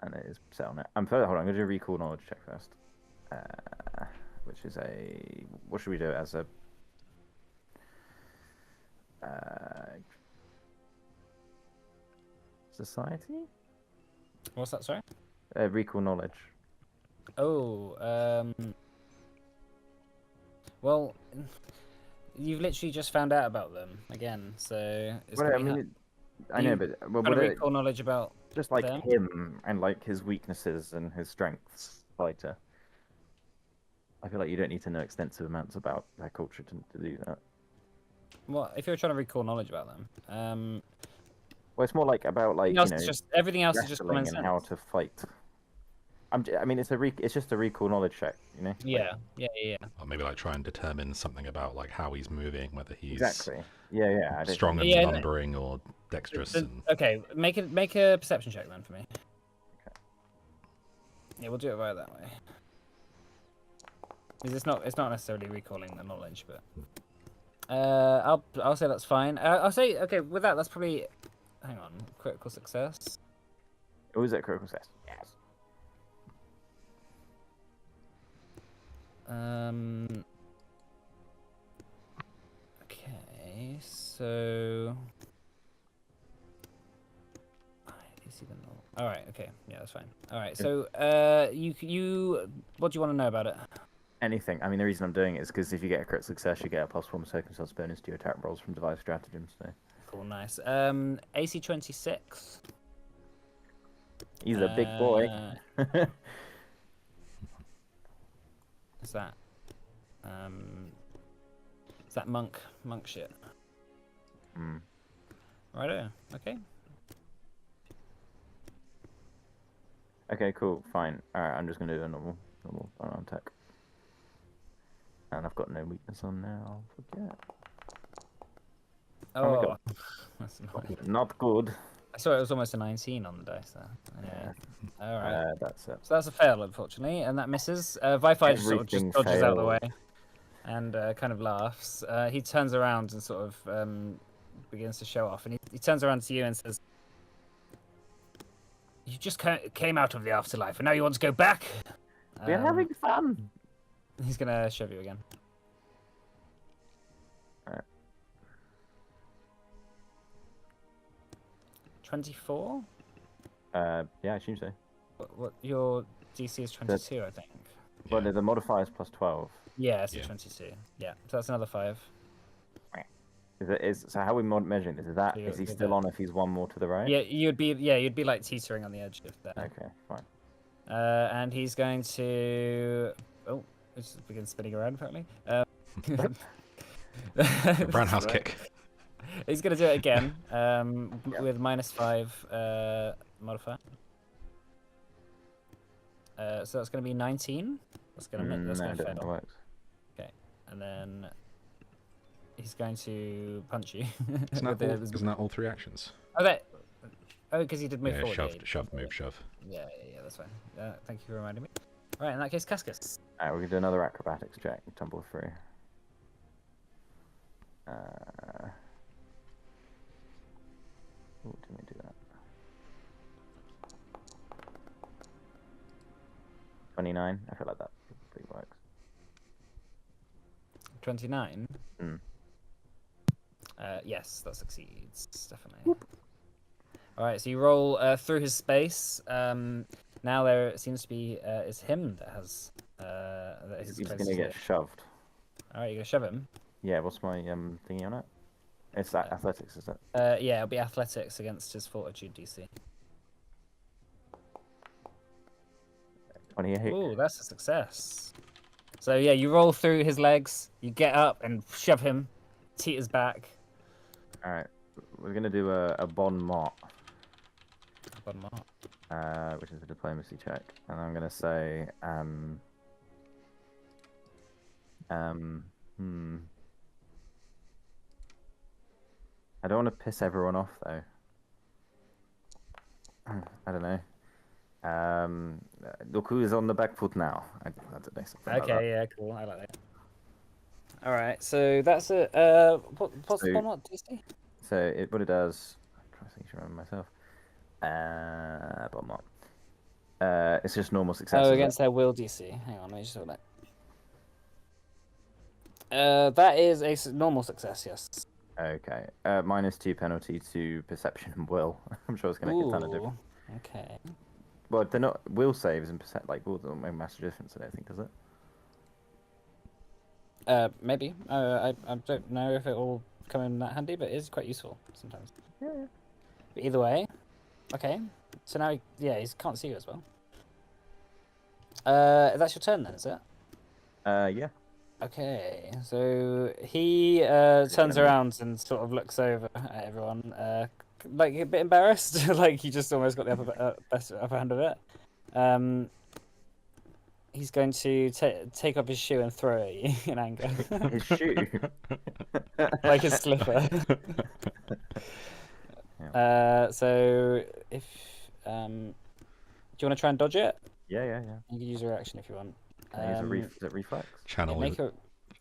And it is set on it. Hold on, I'm going to do a recall knowledge check first. Which is what should we do it as a society? What's that? Sorry. Recall knowledge. Oh, well, you've literally just found out about them again, so it's Well, I gonna be mean, I know, but trying to recall knowledge about just like them? him and like his weaknesses and his strengths, fighter. I feel like you don't need to know extensive amounts about their culture to do that. Well, if you're trying to recall knowledge about them, Well, it's more like about like it's just everything else is just wrestling common and how sense. to fight. I mean, it's just a recall knowledge check, you know. Yeah, Or maybe like try and determine something about like how he's moving, whether he's Exactly. Yeah. I don't strong and Yeah, no. lumbering or dexterous. And... Okay, make a perception check then for me. Okay. Yeah, we'll do it via that way. Because it's not necessarily recalling the knowledge, but I'll say that's fine. I'll say okay with that. That's probably hang on critical success. Oh, is that critical success? Yes. Okay, so all right. Okay, yeah, that's fine. All right, so you what do you want to know about it? Anything. I mean, the reason I'm doing it is because if you get a crit success, you get a +1 circumstance bonus to your attack rolls from device stratagems. So. Cool, nice. AC 26. He's a big boy. Is that? Is that monk shit? Hmm. Righto. Okay. Okay, cool, fine. Alright, I'm just gonna do a normal unarmed attack. And I've got no weakness on now, I'll forget. Oh my god. That's annoying. Not good. I saw it was almost a 19 on the dice there. Anyway. Yeah. Alright. That's it. So that's a fail, unfortunately, and that misses. Viphyre just sort of just dodges out of the way. and kind of laughs. He turns around and sort of begins to show off, and he turns around to you and says, "You just came out of the afterlife, and now you want to go back?" We're having fun. He's gonna shove you again. Alright. 24? Yeah, I assume so. What your DC is 22, I think. Well, the modifier is plus 12. Yeah, it's Yeah. 22. Yeah, so that's another 5. So how are we measuring this? So Is he you're still there. on if he's one more to the right? Yeah, you'd be like teetering on the edge of that. Okay, fine. And he's going to. Oh, it just begins spinning around apparently. The brown house Right. kick. He's going to do it again with -5 modifier. So that's going to be 19. That's going to No, I don't think that fail. works. And then he's going to punch you. Isn't with that, isn't that all 3 actions? because he did move Yeah, forward. shove, move, shove. Yeah, that's fine. Thank you for reminding me. All right, in that case, Cascus. Alright, we're gonna do another acrobatics check. Tumble through. Oh, didn't we do that? 29. I feel like that pretty works. 29. Mm. Yes, that succeeds definitely. All right, so you roll through his space. Now there seems to be it's him that has that is He's closest gonna to get it. shoved. All right, you're gonna shove him. Yeah, what's my thingy on it? It's that athletics, is it? Yeah, it'll be athletics against his fortitude DC. 28. Ooh, that's a success. So yeah, you roll through his legs, you get up and shove him, teeters back. Alright, we're gonna do a bon mot, Bottom up. which is a diplomacy check, and I'm gonna say I don't want to piss everyone off though. I don't know. Look who is on the back foot now. I don't know, something like Okay, that. yeah, cool. I like that. All right, so that's it. What's So- the one? What DC? So what it does, I'm trying to think to remember myself. Bon mot. It's just normal success. Oh, isn't it? against their will DC. Hang on, let me just hold that. That is a normal success, yes. Okay. -2 penalty to perception and will. I'm sure it's gonna make a ton of difference. Ooh, okay. Well, they're not will saves and will don't make a massive difference. I don't think, does it? Maybe. I don't know if it will come in that handy, but it is quite useful sometimes. Yeah. But either way, okay. So now, he can't see you as well. That's your turn then, is it? Yeah. Okay, so he turns around and sort of looks over at everyone, like a bit embarrassed, like he just almost got the upper hand of it. He's going to take off his shoe and throw it at you in anger, His shoe. like his slipper. So if do you want to try and dodge it? Yeah. You can use a reaction if you want. Can I use is it reflex? Channel, Make a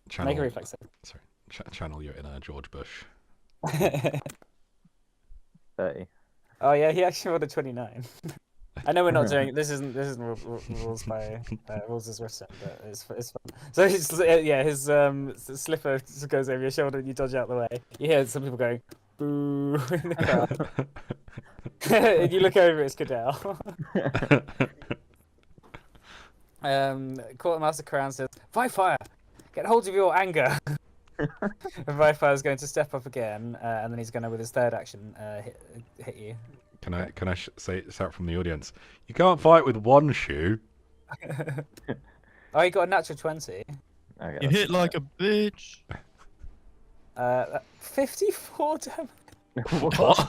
channel, reflex save. Sorry, channel your inner George Bush. 30. Oh yeah, he actually rolled a 29. I know we're not doing this. Isn't rules by rules as written, but it's fun. So his slipper just goes over your shoulder and you dodge out the way. You hear some people going boo in the crowd. And you look over, it's Cadell. Quartermaster Crown says, "Viphyre, get hold of your anger." And Viphyre is going to step up again, and then he's going to, with his third action, hit you. Can I say out from the audience? You can't fight with one shoe. Oh, you got a natural 20. Okay, You hit like a bitch. 54 damage.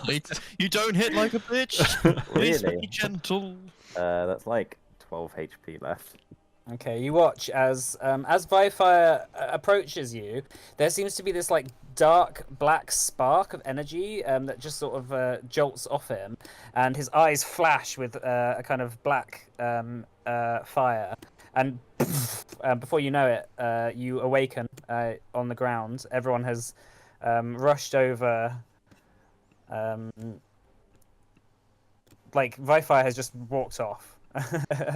Wait, you don't hit like a bitch. Please Really? be gentle. That's like 12 HP left. Okay, you watch as Viphyre approaches you. There seems to be this like dark black spark of energy that just sort of jolts off him, and his eyes flash with a kind of black fire. and before you know it, you awaken on the ground. Everyone has rushed over. Like Viphyre has just walked off,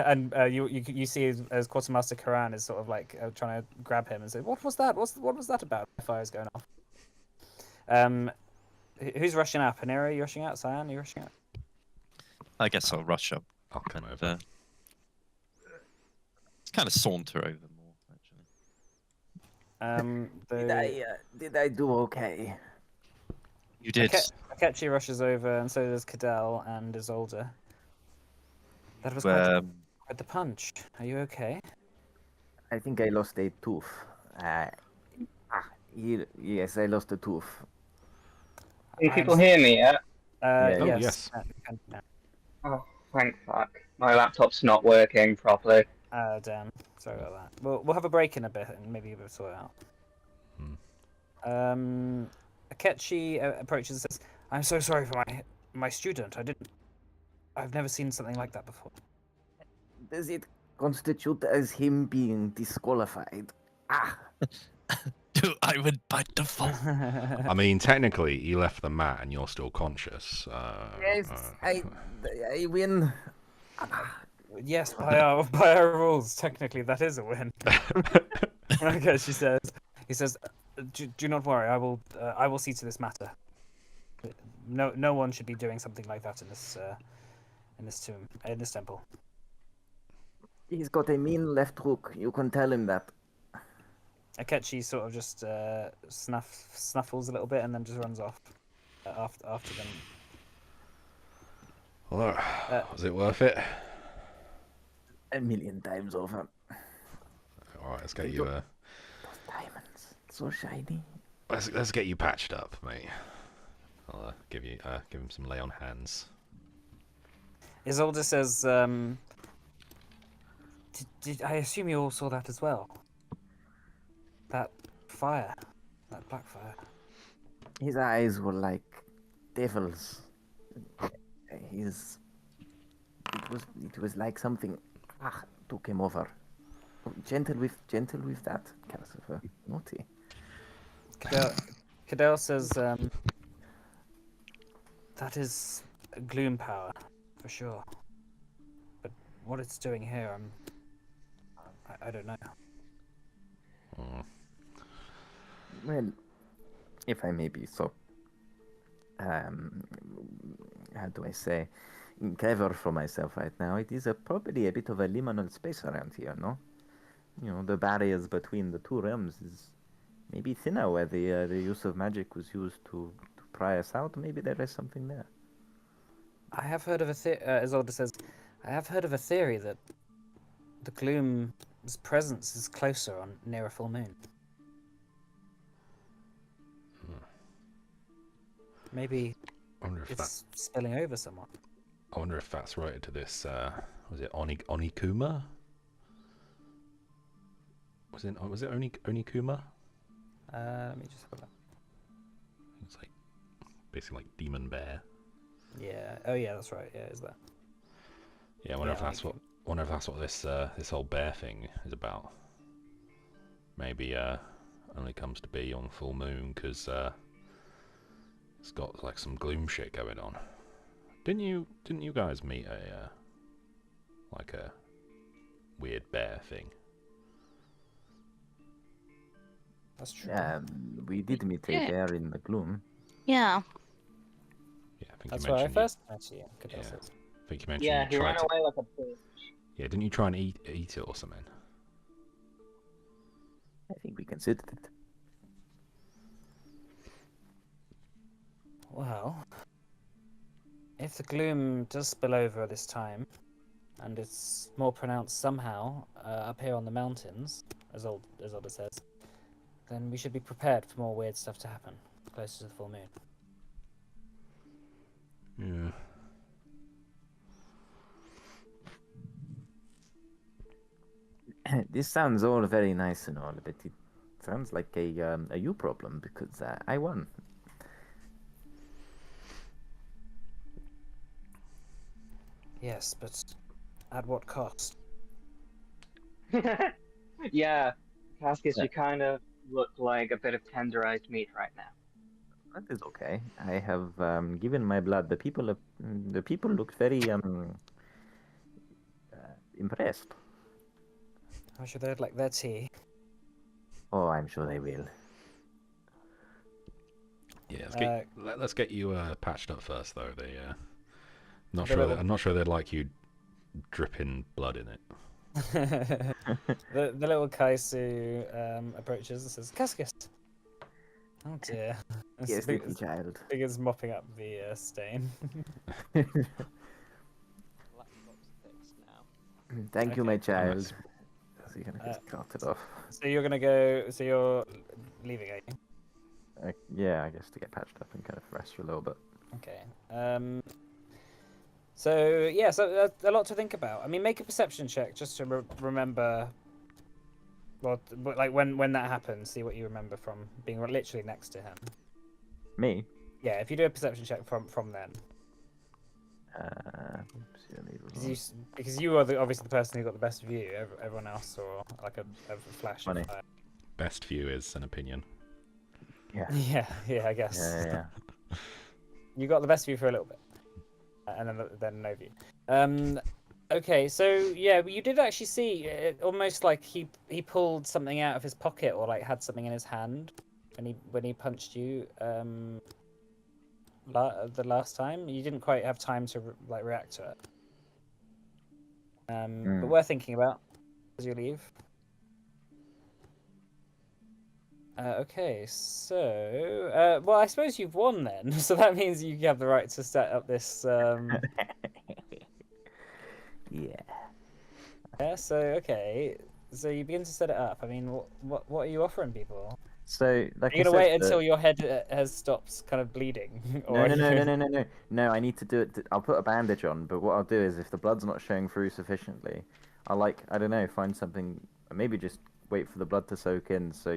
and you see as Quartermaster Karan is sort of like trying to grab him and say, "What was that? What was that about?" Viphyre's going off. Who's rushing out? Panera, you rushing out? Cyan, you rushing out? I guess I'll rush up. I'll come and, over. kind of saunter over more, actually. Did I do okay? You did. Akechi rushes over, and so does Cadell and Isolde. That was quite the punch. Are you okay? I think I lost a tooth. Yes, I lost a tooth. Can people hear me yet? Yes. Oh, thank fuck. My laptop's not working properly. Damn. Sorry about that. We'll have a break in a bit, and maybe we'll sort it out. Akechi approaches and says, "I'm so sorry for my student. I've never seen something like that before." Does it constitute as him being disqualified? I would by default. I mean, technically, he left the mat and you're still conscious. Yes, I win. Yes, by our rules, technically that is a win. Okay, she says. He says, "Do not worry. I will see to this matter. No one should be doing something like that in this temple." He's got a mean left hook. You can tell him that. Akechi sort of just snuffles a little bit and then just runs off after them. Well, was it worth it? 1,000,000 times over. All right, let's get you. Those diamonds, so shiny. Let's get you patched up, mate. I'll give him some lay on hands. Isolde says, did I assume you all saw that as well? That fire, that black fire. His eyes were like devils. It was like something took him over. Gentle with that, Calcifer. Naughty. Cadell says, that is gloom power, for sure. But what it's doing here, I don't know. Well, if I may be so, how do I say, clever for myself right now, it is probably a bit of a liminal space around here, no? You know, the barriers between the two realms is maybe thinner where the use of magic was used to pry us out. Maybe there is something there. I have heard of Isolde says, I have heard of a theory that the gloom's presence is closer near a full moon. Maybe it's spilling over somewhat. I wonder if that's related to this. Was it Onikuma? Was it Onikuma? Let me just have a look. It's like basically like demon bear. Yeah. Oh yeah, that's right. Yeah, is that? Yeah, I wonder if that's what this whole bear thing is about. Maybe only comes to be on full moon because it's got like some gloom shit going on. Didn't you guys meet a weird bear thing? That's true. We did meet a bear in the gloom. Yeah. Yeah, I think That's you where I mentioned first met you. Yeah. I think you mentioned Yeah, you he tried ran to. away like a bitch. Yeah, didn't you try and eat it or something? I think we considered it. Well, if the gloom does spill over this time, and it's more pronounced somehow up here on the mountains, as Isolde says, then we should be prepared for more weird stuff to happen closer to the full moon. Yeah. This sounds all very nice and all, but it sounds like a you problem because I won. Yes, but at what cost? Yeah, Cascus, Yeah. you kind of look like a bit of tenderized meat right now. That is okay. I have given my blood. The people look very impressed. I'm sure they'd like their tea. Oh, I'm sure they will. Yeah, let's get you patched up first, though. The little- I'm not sure they'd like you dripping blood in it. the little Kaisu approaches and says, Cascus. Oh dear. Yes, little child. Figures mopping up the stain. Laptop's fixed now. Thank you, Okay. my Oh, child. nice. So you're gonna just cut it off. So you're gonna go. So you're leaving, are you? Yeah, I guess to get patched up and kind of rest for a little bit. Okay. So yeah, so that's a lot to think about. I mean, make a perception check just to remember. Well, like when that happens, see what you remember from being literally next to him. Me? Yeah, if you do a perception check from then, because you are obviously the person who got the best view. Everyone else saw like a flash Funny. of fire. Best view is an opinion. Yeah. Yeah, I guess. Yeah. You got the best view for a little bit, and then no view. Okay, so yeah, you did actually see it, almost like he pulled something out of his pocket or like had something in his hand when he punched you the last time. You didn't quite have time to react to it. But worth thinking about as you leave. Okay, so well, I suppose you've won then, so that means you have the right to set up this. Yeah. Yeah. So okay, so you begin to set it up. I mean, what are you offering people? So, like, Are you gonna wait until your head has stopped kind of bleeding? No, no. No, I need to do it. I'll put a bandage on, but what I'll do is, if the blood's not showing through sufficiently, I'll I don't know, find something. Maybe just wait for the blood to soak in, so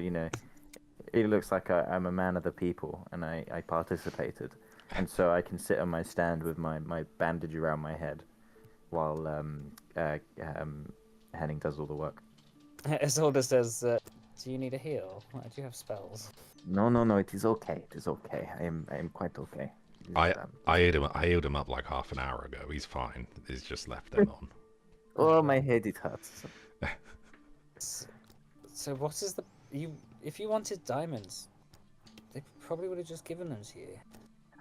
it looks like I'm a man of the people, and I participated, and so I can sit on my stand with my bandage around my head, while Henning does all the work. Isolde says, "Do you need a heal? Do you have spells?" No, it is okay. It is okay. I am quite okay. I healed him up like half an hour ago. He's fine. He's just left them on. Oh, my head, it hurts. So what is if you wanted diamonds, they probably would have just given them to you.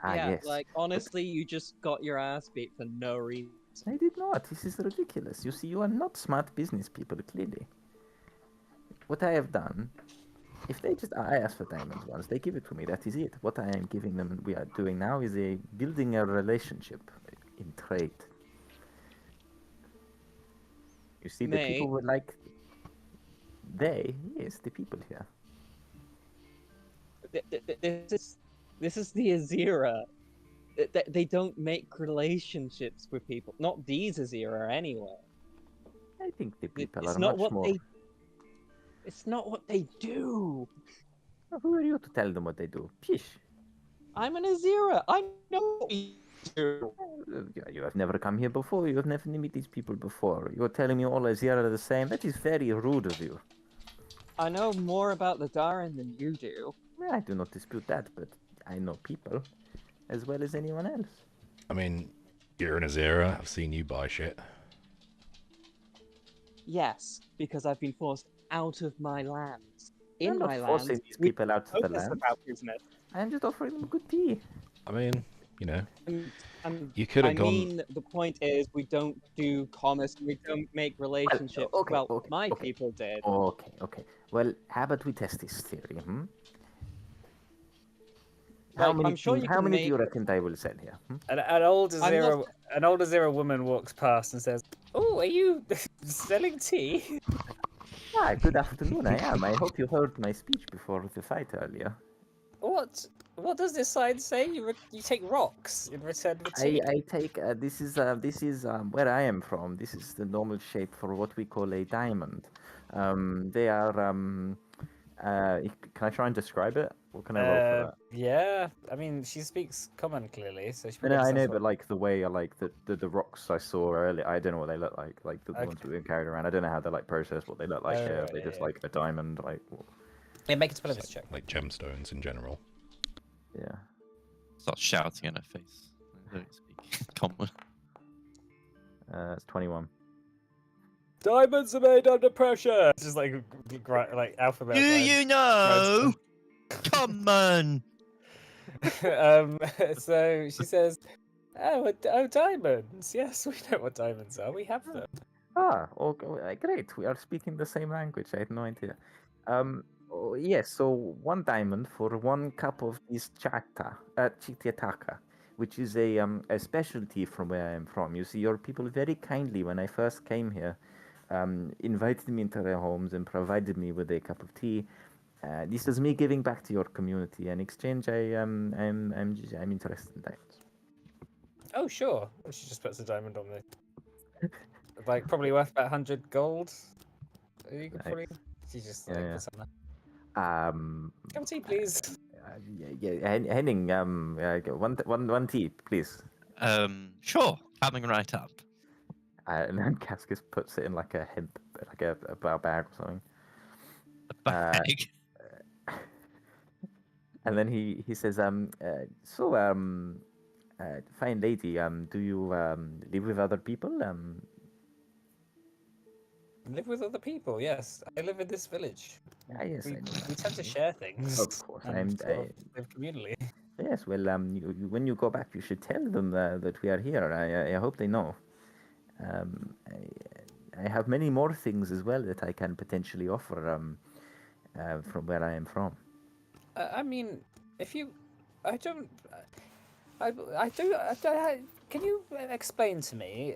Yeah, Yes. like honestly, you just got your ass beat for no reason. I did not. This is ridiculous. You see, you are not smart business people, clearly. What I have done, if I asked for diamonds once, they give it to me. That is it. What I am giving them, we are doing now, is building a relationship in trade. You see, the people would like. Yes, the people here. This is the Azira. They don't make relationships with people. Not these Azira, anyway. I think the people It's are not much what more. It's not what they do. Who are you to tell them what they do? Pish. I'm an Azira. I know what we do. You have never come here before. You have never met these people before. You're telling me all Azira are the same. That is very rude of you. I know more about the Darin than you do. I do not dispute that, but I know people as well as anyone else. I mean, you're in Azira. I've seen you buy shit. Yes, because I've been forced out of my lands. I'm not forcing these people out of the land. About business. I'm just offering them good tea. I mean, And you could have gone. I mean, the point is, we don't do commerce. We don't make relationships. My people did. Okay. Well, how about we test this theory? I'm sure you how can many make... do you reckon I will sell here? An old Azira woman walks past and says, "Oh, are you selling tea?" Ah, good afternoon. I am. I hope you heard my speech before the fight earlier. What does this sign say? You take rocks in return for tea. I take this is where I am from. This is the normal shape for what we call a diamond. They are can I try and describe it? What can I roll for that? Yeah, I mean, she speaks common clearly, so she No, probably I know, understands but like the way I like the rocks I saw earlier, I don't know what they look like. Like the ones Okay. we carried around, I don't know how they like process what they look like Oh, here. right, They yeah, just yeah. like a diamond, like Yeah, make a It's intelligence check. like gemstones in general. yeah. Start shouting in her face. I don't speak common. It's 21. Diamonds are made under pressure. It's just like alphabet. Do you know? Common. So she says, "Oh, diamonds. Yes, we know what diamonds are. We have them." Great. We are speaking the same language. I had no idea. Yes. So 1 diamond for 1 cup of this chitiataka, which is a specialty from where I am from. You see, your people very kindly, when I first came here, invited me into their homes and provided me with a cup of tea. This is me giving back to your community. In exchange, I'm interested in that. Oh, sure. She just puts a diamond on the, like, probably worth about 100 gold. You could probably. She just like Yeah, puts on that. Um, Come tea, please. Henning, one tea, please. Sure. Coming right up. And then Cascus puts it in like a hemp, like a bag or something. A bag. And then he says, fine lady, do you live with other people? Live with other people. Yes, I live in this village. Yes, we, I know. we tend to share things. Of course, and sort of live communally. Yes, well, when you go back, you should tell them that we are here. I hope they know. I have many more things as well that I can potentially offer from where I am from. I mean, if you, I don't, can you explain to me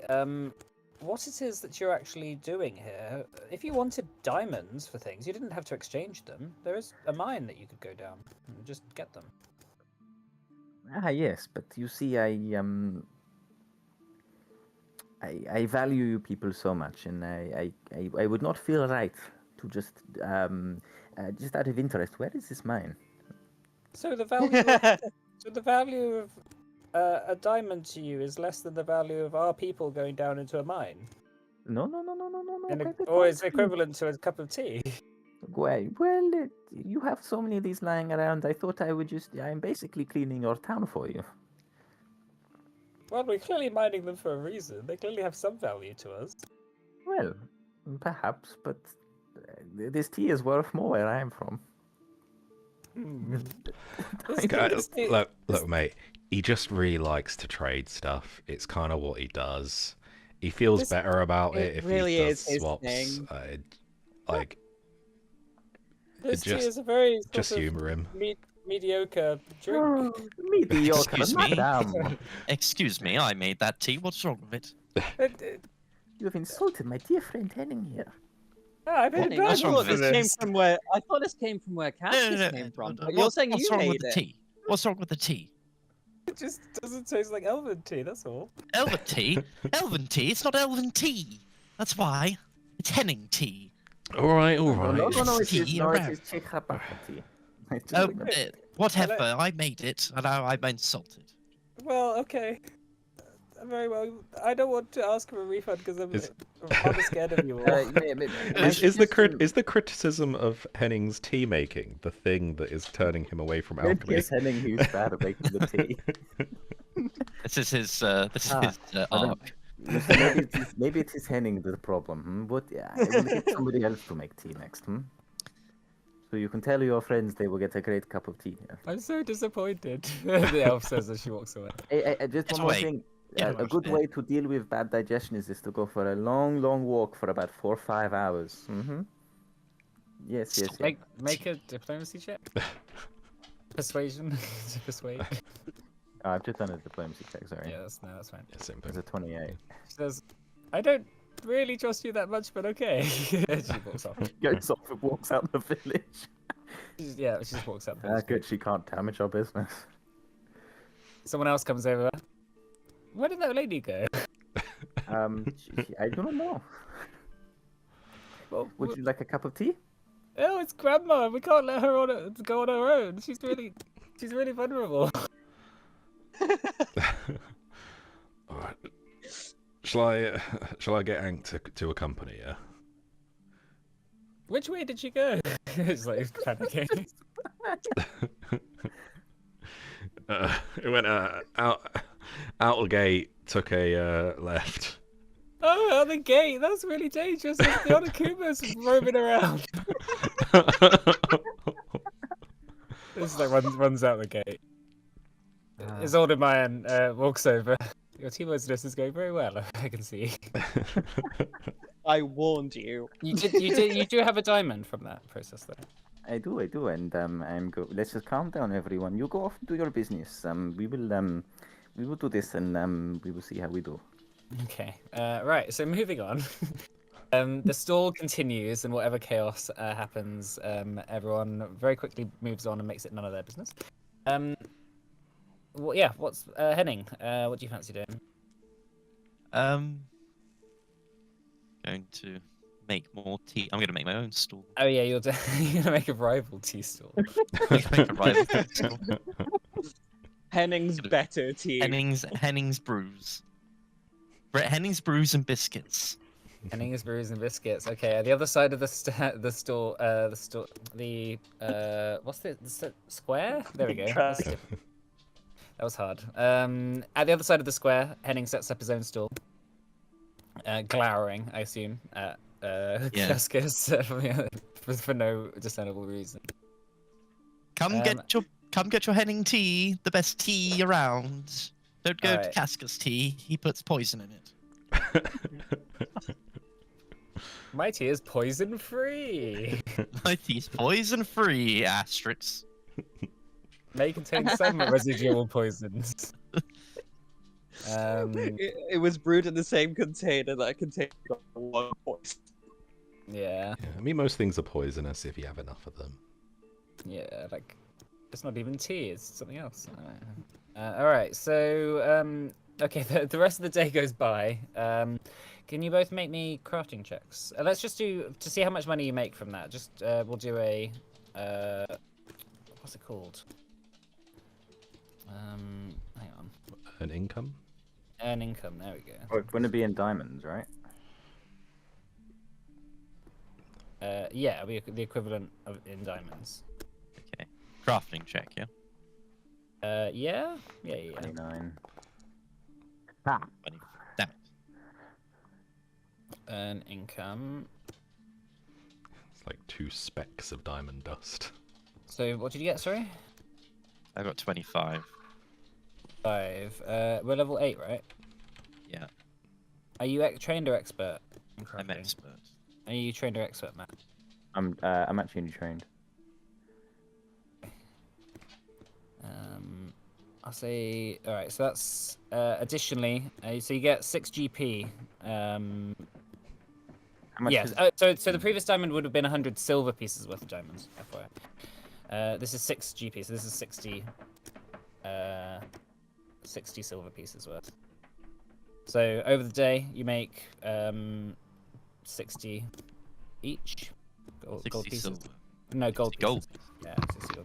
what it is that you're actually doing here? If you wanted diamonds for things, you didn't have to exchange them. There is a mine that you could go down and just get them. Yes, but you see, I value you people so much, and I would not feel right to just out of interest. Where is this mine? So the value of a diamond to you is less than the value of our people going down into a mine. No. Or it's equivalent to a cup of tea. Well, you have so many of these lying around. I thought I would I'm basically cleaning your town for you. Well, we're clearly mining them for a reason. They clearly have some value to us. Well, perhaps, but this tea is worth more where I am from. Look, mate. He just really likes to trade stuff. It's kind of what he does. He feels better about it if really he is does his swaps. thing. This tea just- is a very just humour him. mediocre drink. Mediocre, Excuse me? madam. Excuse me, I made that tea. What's wrong with it? You have insulted my dear friend Henning here. I didn't Henning, know I what's wrong thought with this came this. from where Cascus came from. But you're saying what's you wrong made with the it. tea? What's wrong with the tea? It just doesn't taste like elven tea, that's all. Elven tea? Elven tea? It's not elven tea. That's why. It's Henning tea. All right. No, it Tea is around. Chikhabaka tea. Oh, whatever. I made it, and now I'm insulted. Well, okay. Very well. I don't want to ask for a refund because I'm rather scared of you all. Is the criticism of Henning's tea making the thing that is turning him away from alchemy? Yes, Henning, who's bad at making the tea. This is his arc. Maybe it is Henning the problem. But I will get somebody else to make tea next. So you can tell your friends they will get a great cup of tea here. I'm so disappointed. The elf says as she walks away. Just Get one more away. thing. Get A away. good way to deal with bad digestion is to go for a long walk for about 4 or 5 hours. Yes. Make a diplomacy check. Persuasion to persuade. Oh, I've just done a diplomacy check, sorry. Yeah, that's fine. Yeah, same It's thing. a 28. She says, "I don't really trust you that much, but okay." She walks off. Goes off and walks out the village. She just walks out. Good, she can't damage our business. Someone else comes over. Where did that lady go? I do not know. Well, Would you like a cup of tea? Oh, it's Grandma. We can't let her go on her own. She's really vulnerable. All right. Shall I get Hank to accompany her? Which way did she go? It's like panicking. It went out the gate, took a left. Oh, out the gate. That's really dangerous. There's the Onakumas roaming around. This like runs out the gate. Isolde Mayan walks over. Your teamworthiness is going very well, I can see. I warned you. You do have a diamond from that process, though. I do, and I'm go. Let's just calm down, everyone. You go off and do your business. We will do this, and we will see how we do. Okay. Right. So moving on. The stall continues, and whatever chaos happens, everyone very quickly moves on and makes it none of their business. Well, yeah. What's Henning? What do you fancy doing? Going to make more tea. I'm going to make my own stall. Oh yeah, you're gonna make a rival tea stall. Make a rival tea stall. Henning's better tea. Henning's brews. Henning's brews and biscuits. Henning's brews and biscuits. Okay, at the other side of the store, what's the square? There we go. Track. That was hard. At the other side of the square, Henning sets up his own stall. Glowering, I assume, at Cascus for no discernible reason. Come get your Henning tea, the best tea around. Don't go to Cascus tea. He puts poison in it. My tea is poison free. My tea's poison free. Asterisks. May contain some residual poisons. It was brewed in the same container that contained one poison. Yeah. I mean, most things are poisonous if you have enough of them. Yeah, like it's not even tea; it's something else. All right, so okay, the rest of the day goes by. Can you both make me crafting checks? Let's just do to see how much money you make from that. Just we'll do a what's it called? Hang on. An income? Earn income. There we go. Oh, it's going to be in diamonds, right? Yeah, it'll be the equivalent of in diamonds. Okay. Crafting check, yeah? Yeah. 29. Damn it. Earn income. It's like 2 specks of diamond dust. So what did you get? Sorry. I got 25. 5. We're level 8, right? Yeah. Are you trained or expert? In I'm crafting? expert. Are you trained or expert, Matt? I'm actually only trained. I'll say. All right. So that's additionally. So you get 6 GP. How much Yes. is... So the previous diamond would have been 100 silver pieces worth of diamonds. FYI. This is 6 GP. So this is 60. 60 silver pieces worth. So over the day you make 60 each. Gold pieces. Silver. No, gold 60 gold. pieces. Yeah, 60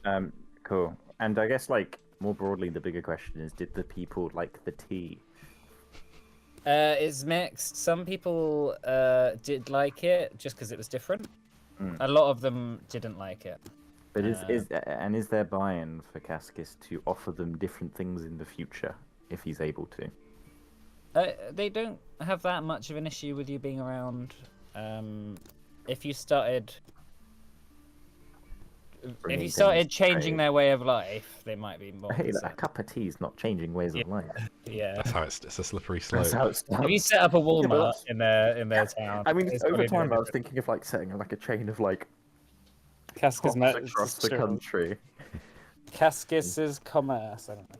gold. Cool. And I guess, like, more broadly, the bigger question is, did the people like the tea? It's mixed. Some people did like it just because it was different. Mm. A lot of them didn't like it. But is there buy-in for Cascus to offer them different things in the future if he's able to? They don't have that much of an issue with you being around. If you started changing their way of life, they might be more. Hey, a cup of tea is not changing ways of life. Yeah. That's how it's a slippery slope. That's how it's done. If you set up a Walmart Yeah, in their town, I mean, it's over probably time, very I was thinking of like setting like a chain of like Cascus shops across the country. Cascus's commerce. I don't know.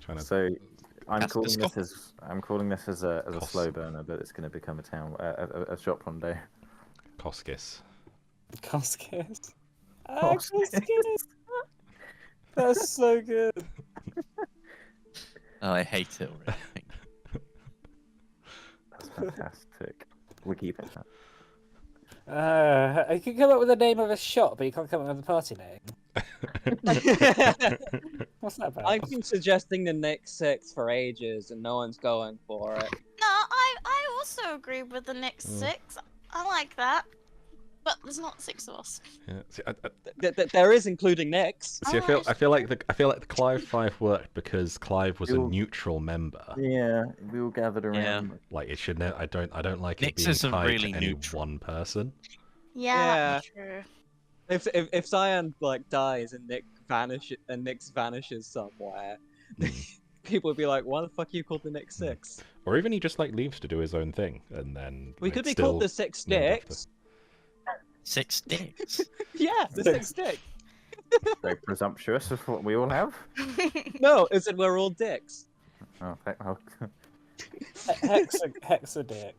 Trying to... So I'm Cascus calling this as a slow burner, but it's going to become a shop one day. Koskis. Cascus. Cascus. That's so good. Oh, I hate it already. That's fantastic. We're keeping that. You can come up with the name of a shop, but you can't come up with a party name. What's that about? I've been suggesting the Nick 6 for ages, and no one's going for it. No, I also agree with the next 6. I like that. But there's not 6 of us. Yeah. See, There is including Nick's. I feel like the Clive 5 worked because Clive was a neutral member. Yeah, we all gathered around. Yeah. Like it should. I don't like it Nyx being isn't tied really to any neutral. one person. Yeah, that's true. If Cyan like dies and Nyx vanishes somewhere, people would be like, "Why the fuck are you called the Nick 6?" Or even he just like leaves to do his own thing, and then We like, could be still called the 6 named after- Dicks. 6 dicks. Yeah, the 6 Dicks. So presumptuous of what we all have. No, it said we're all dicks. Oh, well, Hexadick.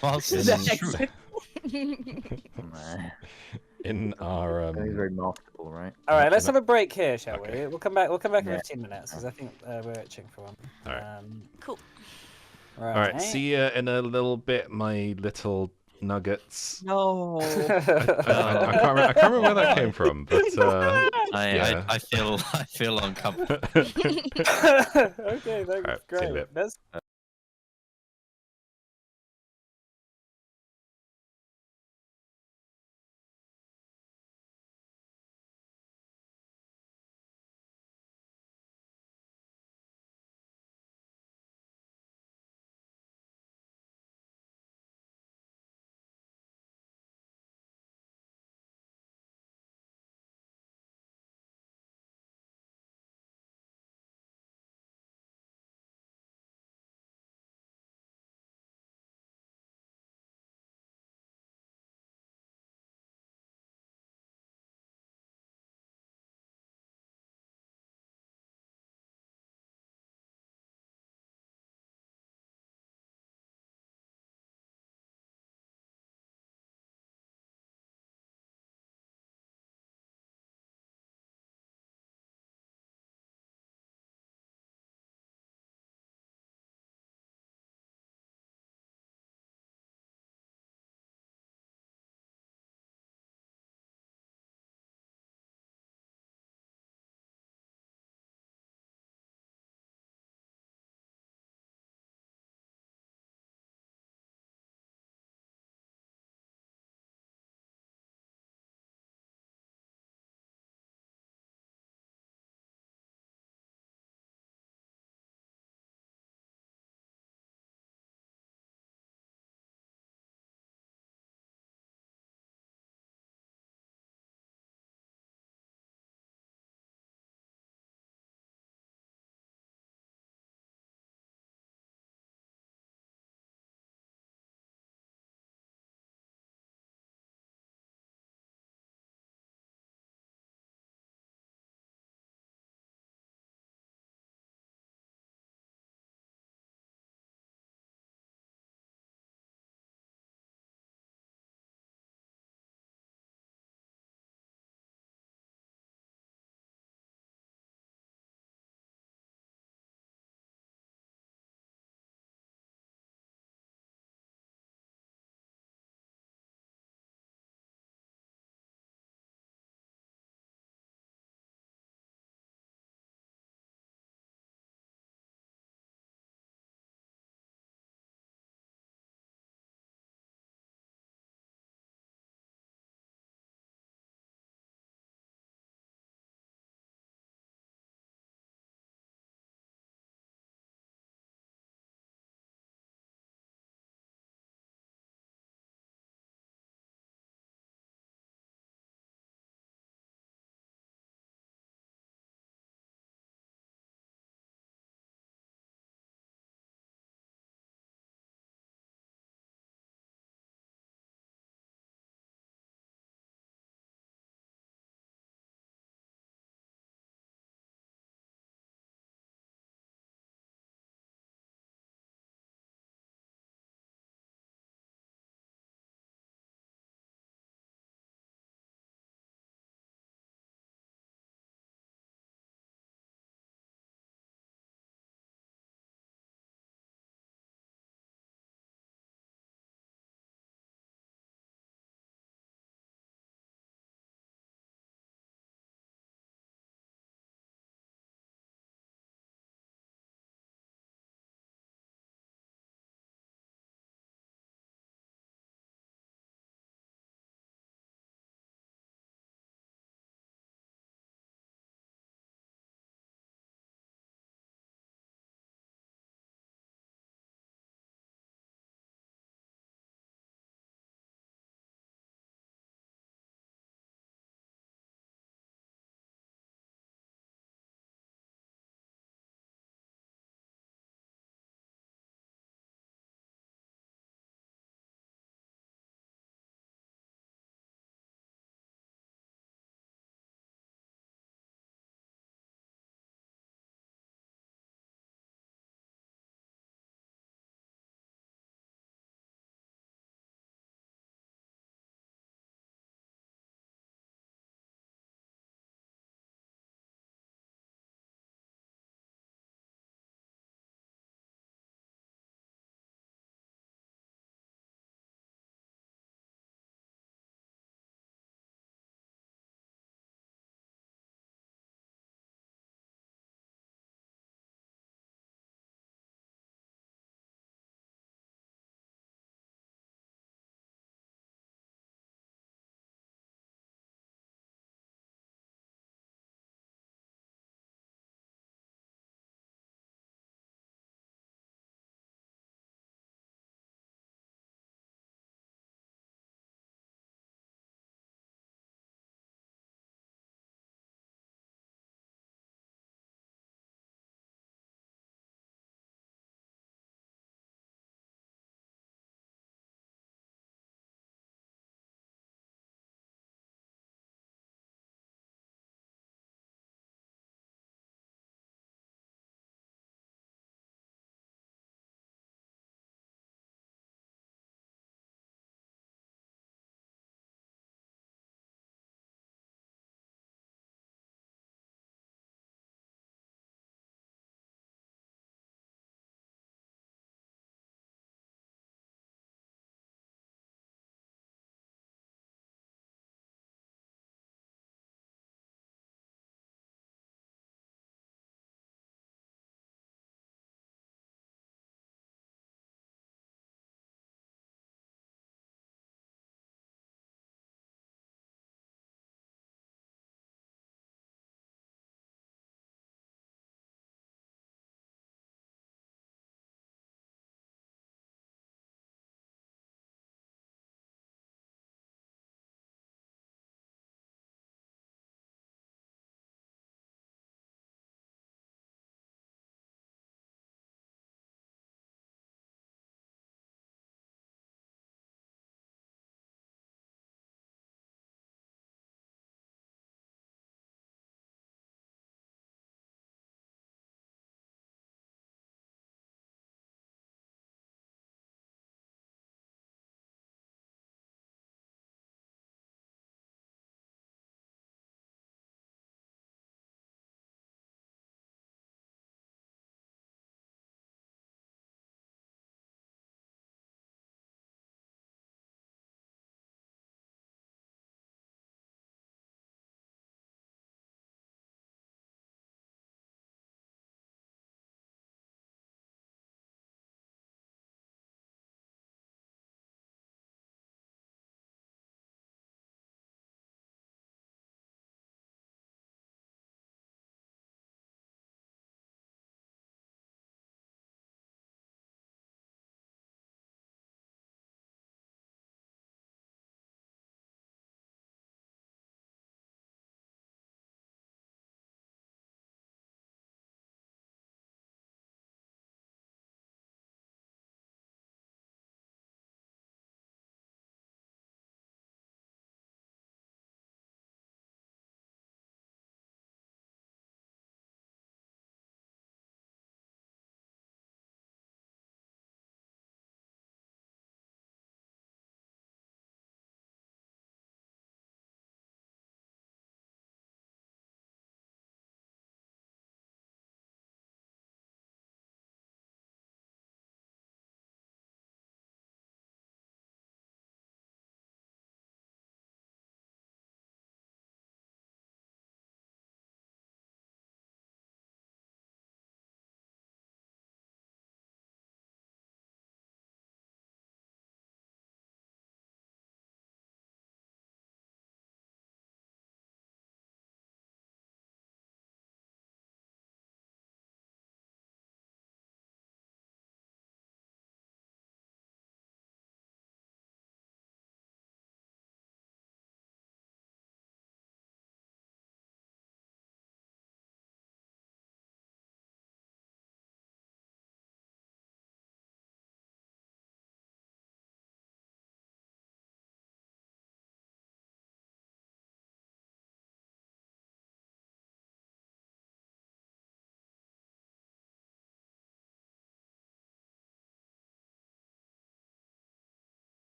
Whilst In- this is true. no. in our It's very marketable, right? All right, let's in have a break here, shall Okay. we? We'll come back. We'll come back in Yeah. 15 minutes because I think we're itching for one. All right. Cool. All right, see ya in a little bit, my little nuggets. No. I can't remember where that came from, but yeah. I feel uncomfortable. Okay, that's See you in a great. bit. That's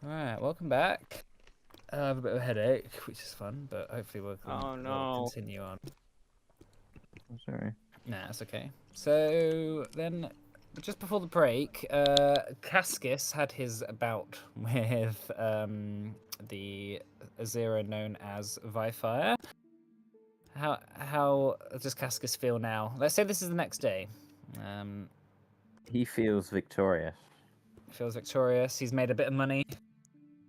Alright, welcome back. I have a bit of a headache, which is fun, but hopefully we'll Oh, we'll no. continue on. I'm sorry. Nah, that's okay. So then, just before the break, Cascus had his bout with the Azera known as Viphyre. How does Cascus feel now? Let's say this is the next day. He feels victorious. Feels victorious. He's made a bit of money.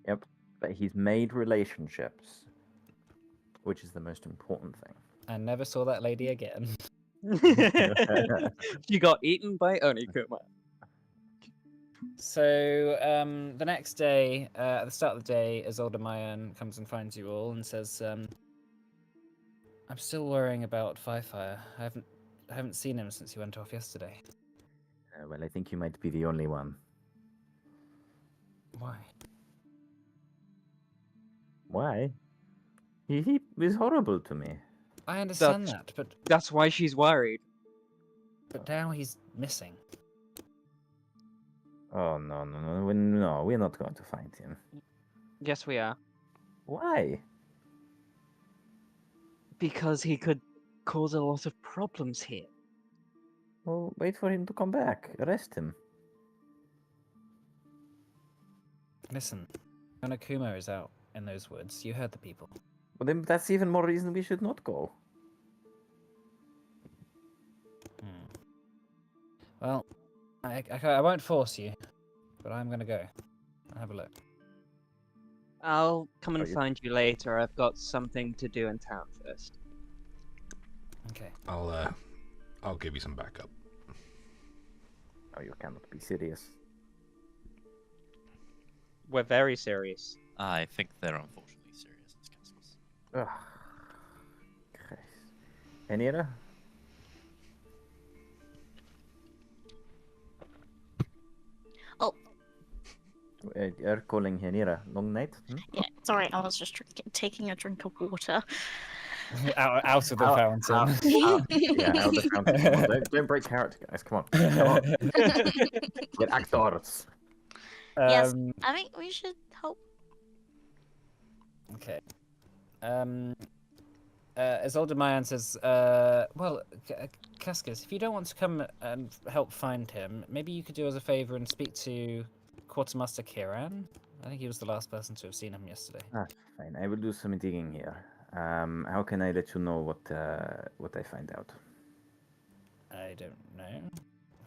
Yep. But he's made relationships, which is the most important thing. I never saw that lady again. She got eaten by Onikuma. So the next day, at the start of the day, Isolde Mayan comes and finds you all and says, "I'm still worrying about Viphyre. I haven't seen him since he went off yesterday. Well, I think you might be the only one. Why? Why? He was horrible to me. I understand That's- that, but That's why she's worried. now he's missing. Oh, no. We're not going to find him. Yes, we are. Why? Because he could cause a lot of problems here. Well, wait for him to come back. Arrest him. Listen, Onokuma is out in those woods. You heard the people. Well, then that's even more reason we should not go. Well, I won't force you, but I'm gonna go. I'll have a look. I'll come and Are you- find you later. I've got something to do in town first. Okay. I'll give you some backup. Oh, you cannot be serious. We're very serious. I think they're unfortunately serious, these castles. Ugh. Christ. Henira? Oh. You're calling Henira. Long night? Hmm? Yeah, sorry, I was just taking a drink of water. out of the fountain. Yeah, out of the fountain. Come on, don't break character, guys. Come on. Come on. Get actors. Yes. Um, I think we should help. Okay. Isolde Mayan says, well, Cascus, if you don't want to come and help find him, maybe you could do us a favor and speak to Quartermaster Kiran. I think he was the last person to have seen him yesterday. Fine, I will do some digging here. How can I let you know what I find out? I don't know.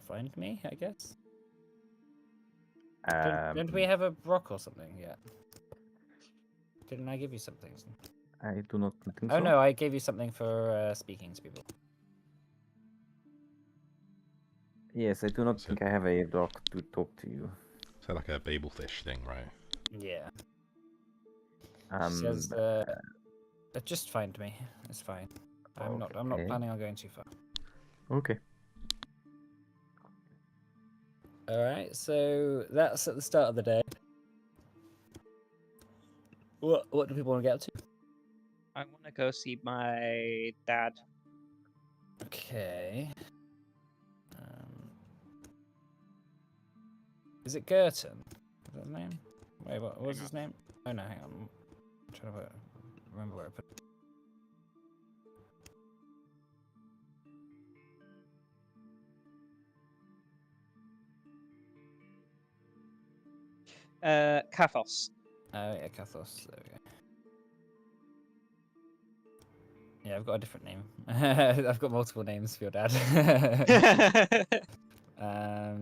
Find me, I guess. Um, Don't we have a rock or something yet? Didn't I give you something? I do not think Oh so. no, I gave you something for speaking to people. Yes, I do not So- think I have a doc to talk to you. So like a babelfish thing, right? Yeah. Um, Says, just find me. It's fine. I'm not Okay. planning on going too far. Okay. All right, so that's at the start of the day. What do people want to get up to? I want to go see my dad. Okay. Is it Girton? Is that his name? Wait, what was his name? Oh no, hang on. I'm trying to remember where I put it. Kathos. Oh yeah, Kathos. There we go. Yeah, I've got a different name. I've got multiple names for your dad.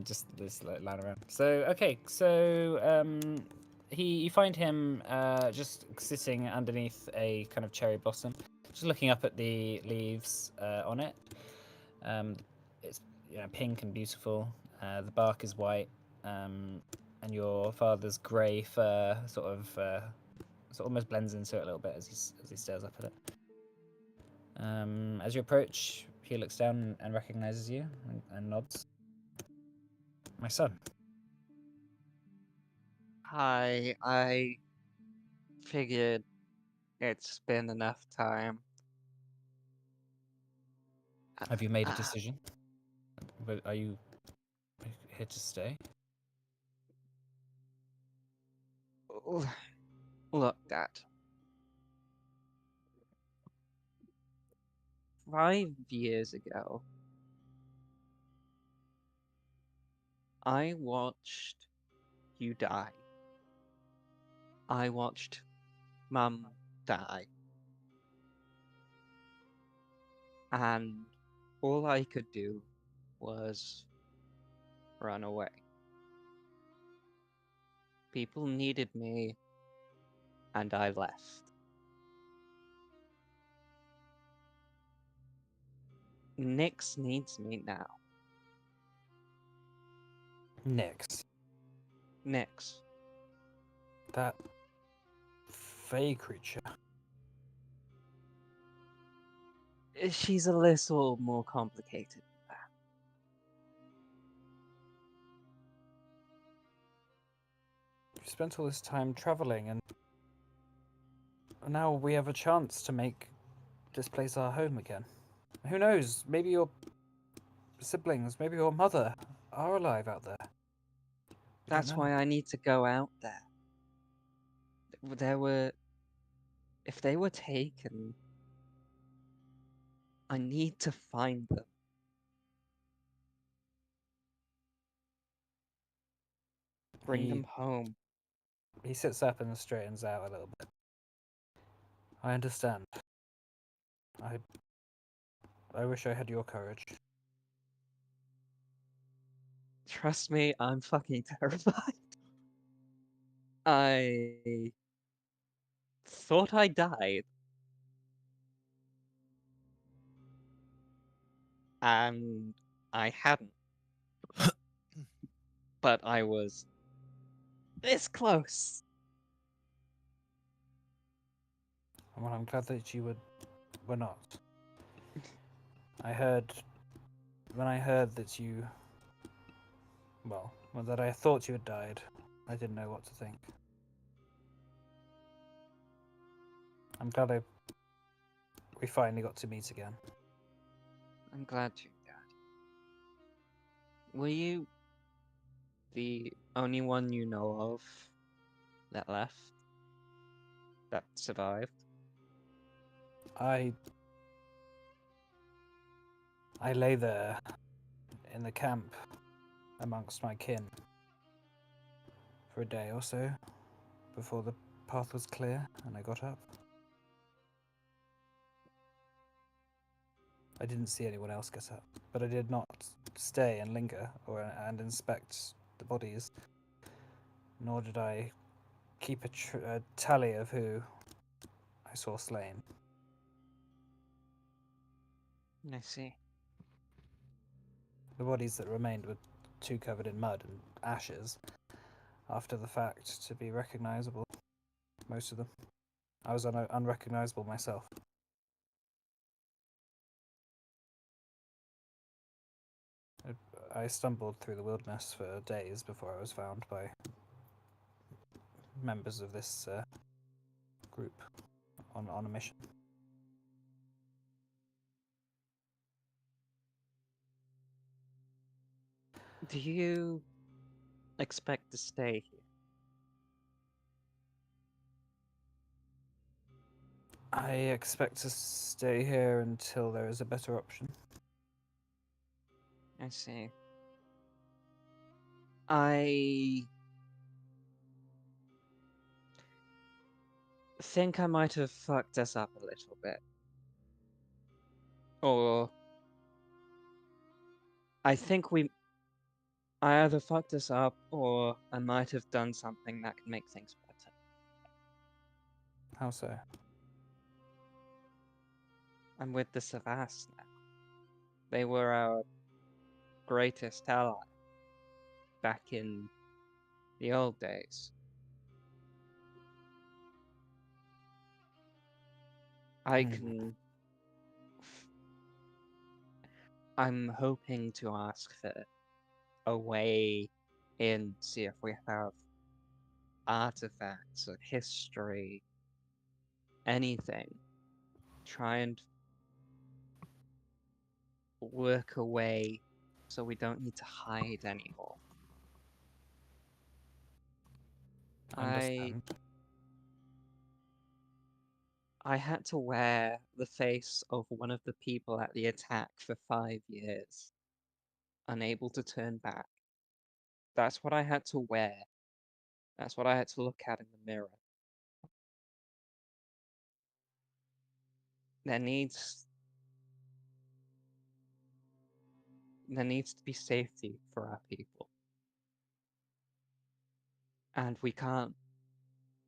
Just this like line around. So okay, so you find him just sitting underneath a kind of cherry blossom, just looking up at the leaves on it. It's pink and beautiful. The bark is white, and your father's grey fur sort of almost blends into it a little bit as he stares up at it. As you approach, he looks down and recognizes you and nods. My son. Hi, I figured it's been enough time. Have you made a Ah. decision? Are you here to stay? Look, Dad. 5 years ago, I watched you die. I watched Mum die. And all I could do was run away. People needed me, and I left. Nyx needs me now. Nyx. Nyx. That fey creature. She's a little more complicated than that. We spent all this time traveling, and now we have a chance to make this place our home again. Who knows? Maybe your siblings, maybe your mother are alive out there. We don't That's know. why I need to go out there. If they were taken, I need to find them. Bring them home. He sits up and straightens out a little bit. I understand. I wish I had your courage. Trust me, I'm fucking terrified. I thought I died. And I hadn't. But I was this close. Well, I'm glad that you were not. When I heard that you, well, that I thought you had died, I didn't know what to think. I'm glad we finally got to meet again. I'm glad to, Dad. Were you the only one you know of that left? That survived? I lay there in the camp amongst my kin for a day or so before the path was clear and I got up. I didn't see anyone else get up, but I did not stay and linger and inspect the bodies, nor did I keep a tally of who I saw slain. I see. The bodies that remained were too covered in mud and ashes after the fact to be recognizable, most of them. I was unrecognizable myself. I stumbled through the wilderness for days before I was found by members of this group on a mission. Do you expect to stay here? I expect to stay here until there is a better option. I see. I think I might have fucked us up a little bit. Or I think I either fucked us up or I might have done something that could make things better. How so? I'm with the Savas now. They were our greatest ally back in the old days. I'm hoping to ask for a way in, see if we have artifacts or history, anything. Try and work a way so we don't need to hide anymore. understand. I had to wear the face of one of the people at the attack for 5 years, unable to turn back. That's what I had to wear. That's what I had to look at in the mirror. There needs to be safety for our people. And we can't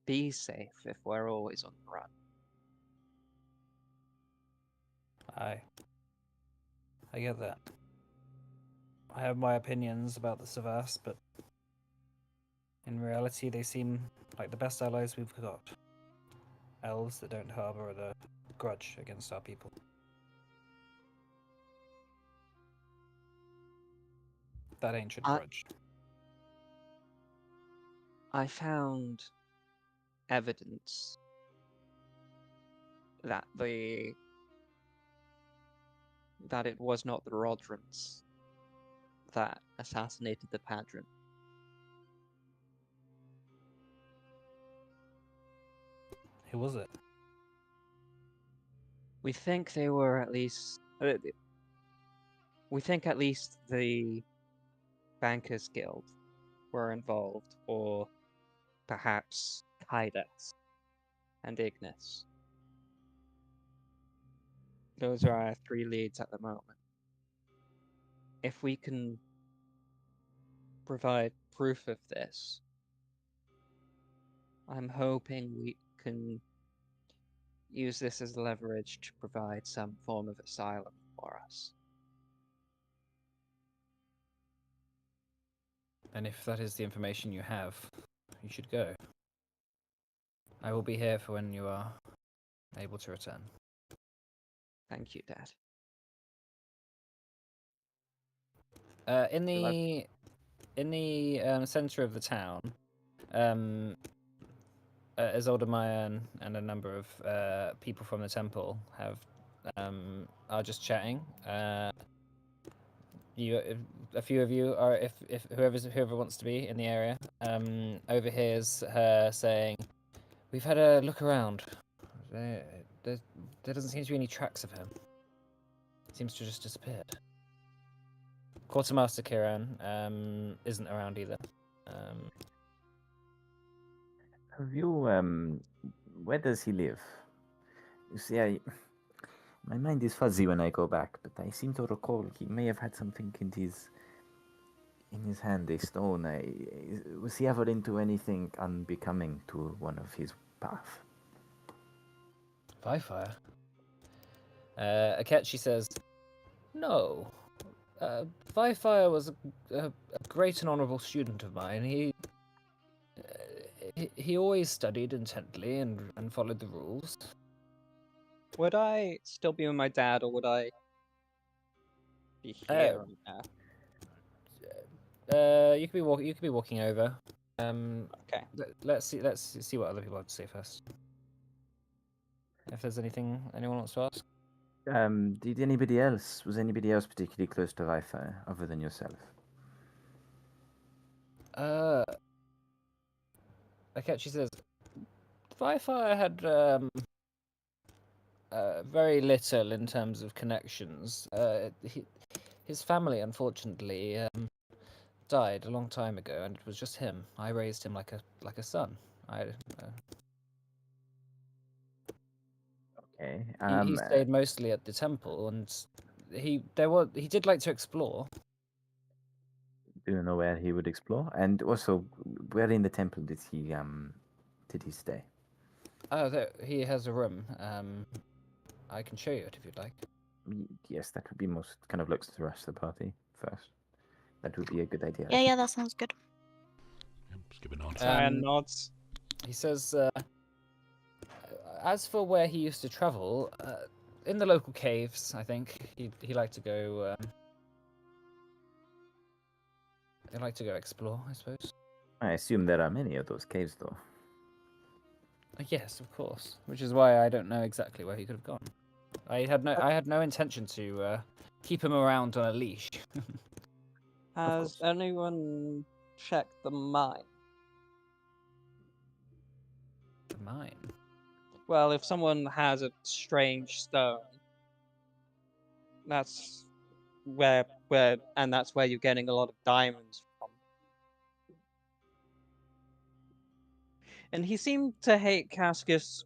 be safe if we're always on the run. I get that. I have my opinions about the Savas, but in reality, they seem like the best allies we've got. Elves that don't harbor a grudge against our people. That ancient grudge. I found evidence that it was not the Rodrants that assassinated the Padron. Who was it? We think they were at least. We think at least the Bankers Guild were involved, or perhaps Kydex and Ignis. Those are our 3 leads at the moment. If we can provide proof of this, I'm hoping we can use this as leverage to provide some form of asylum for us. And if that is the information you have, you should go. I will be here for when you are able to return. Thank you, Dad. In the center of the town, Isolde and a number of people from the temple are just chatting. A few of you are, if whoever wants to be in the area, overhears her saying, "We've had a look around. There doesn't seem to be any tracks of him. Seems to have just disappeared." Quartermaster Kiran isn't around either. Have you, where does he live? You see, my mind is fuzzy when I go back, but I seem to recall he may have had something in his hand, a stone. Was he ever into anything unbecoming to one of his path? Viphyre? Akechi says, "No. Viphyre was a great and honourable student of mine. He always studied intently and followed the rules." Would I still be with my dad, or would I be here right now? You could be walking over. Okay. Let's see what other people have to say first. If there's anything anyone wants to ask. Was anybody else particularly close to Viphyre other than yourself? Akechi says, Viphyre had very little in terms of connections. His family, unfortunately, died a long time ago, and it was just him. I raised him like a son. Okay. He stayed mostly at the temple, and he did like to explore. Do you know where he would explore? And also, where in the temple did he stay? He has a room. I can show you it if you'd like. Yes, that would be most kind of looks to the rest of the party first. That would be a good idea. Yeah, that sounds good. Just give a nod. Ryan nods. He says, as for where he used to travel, in the local caves, I think he liked to go. He liked to go explore, I suppose. I assume there are many of those caves, though. Yes, of course. Which is why I don't know exactly where he could have gone. I had no intention to keep him around on a leash. Has anyone checked the mine? the mine? Well, if someone has a strange stone, that's and that's where you're getting a lot of diamonds from. And he seemed to hate Cascus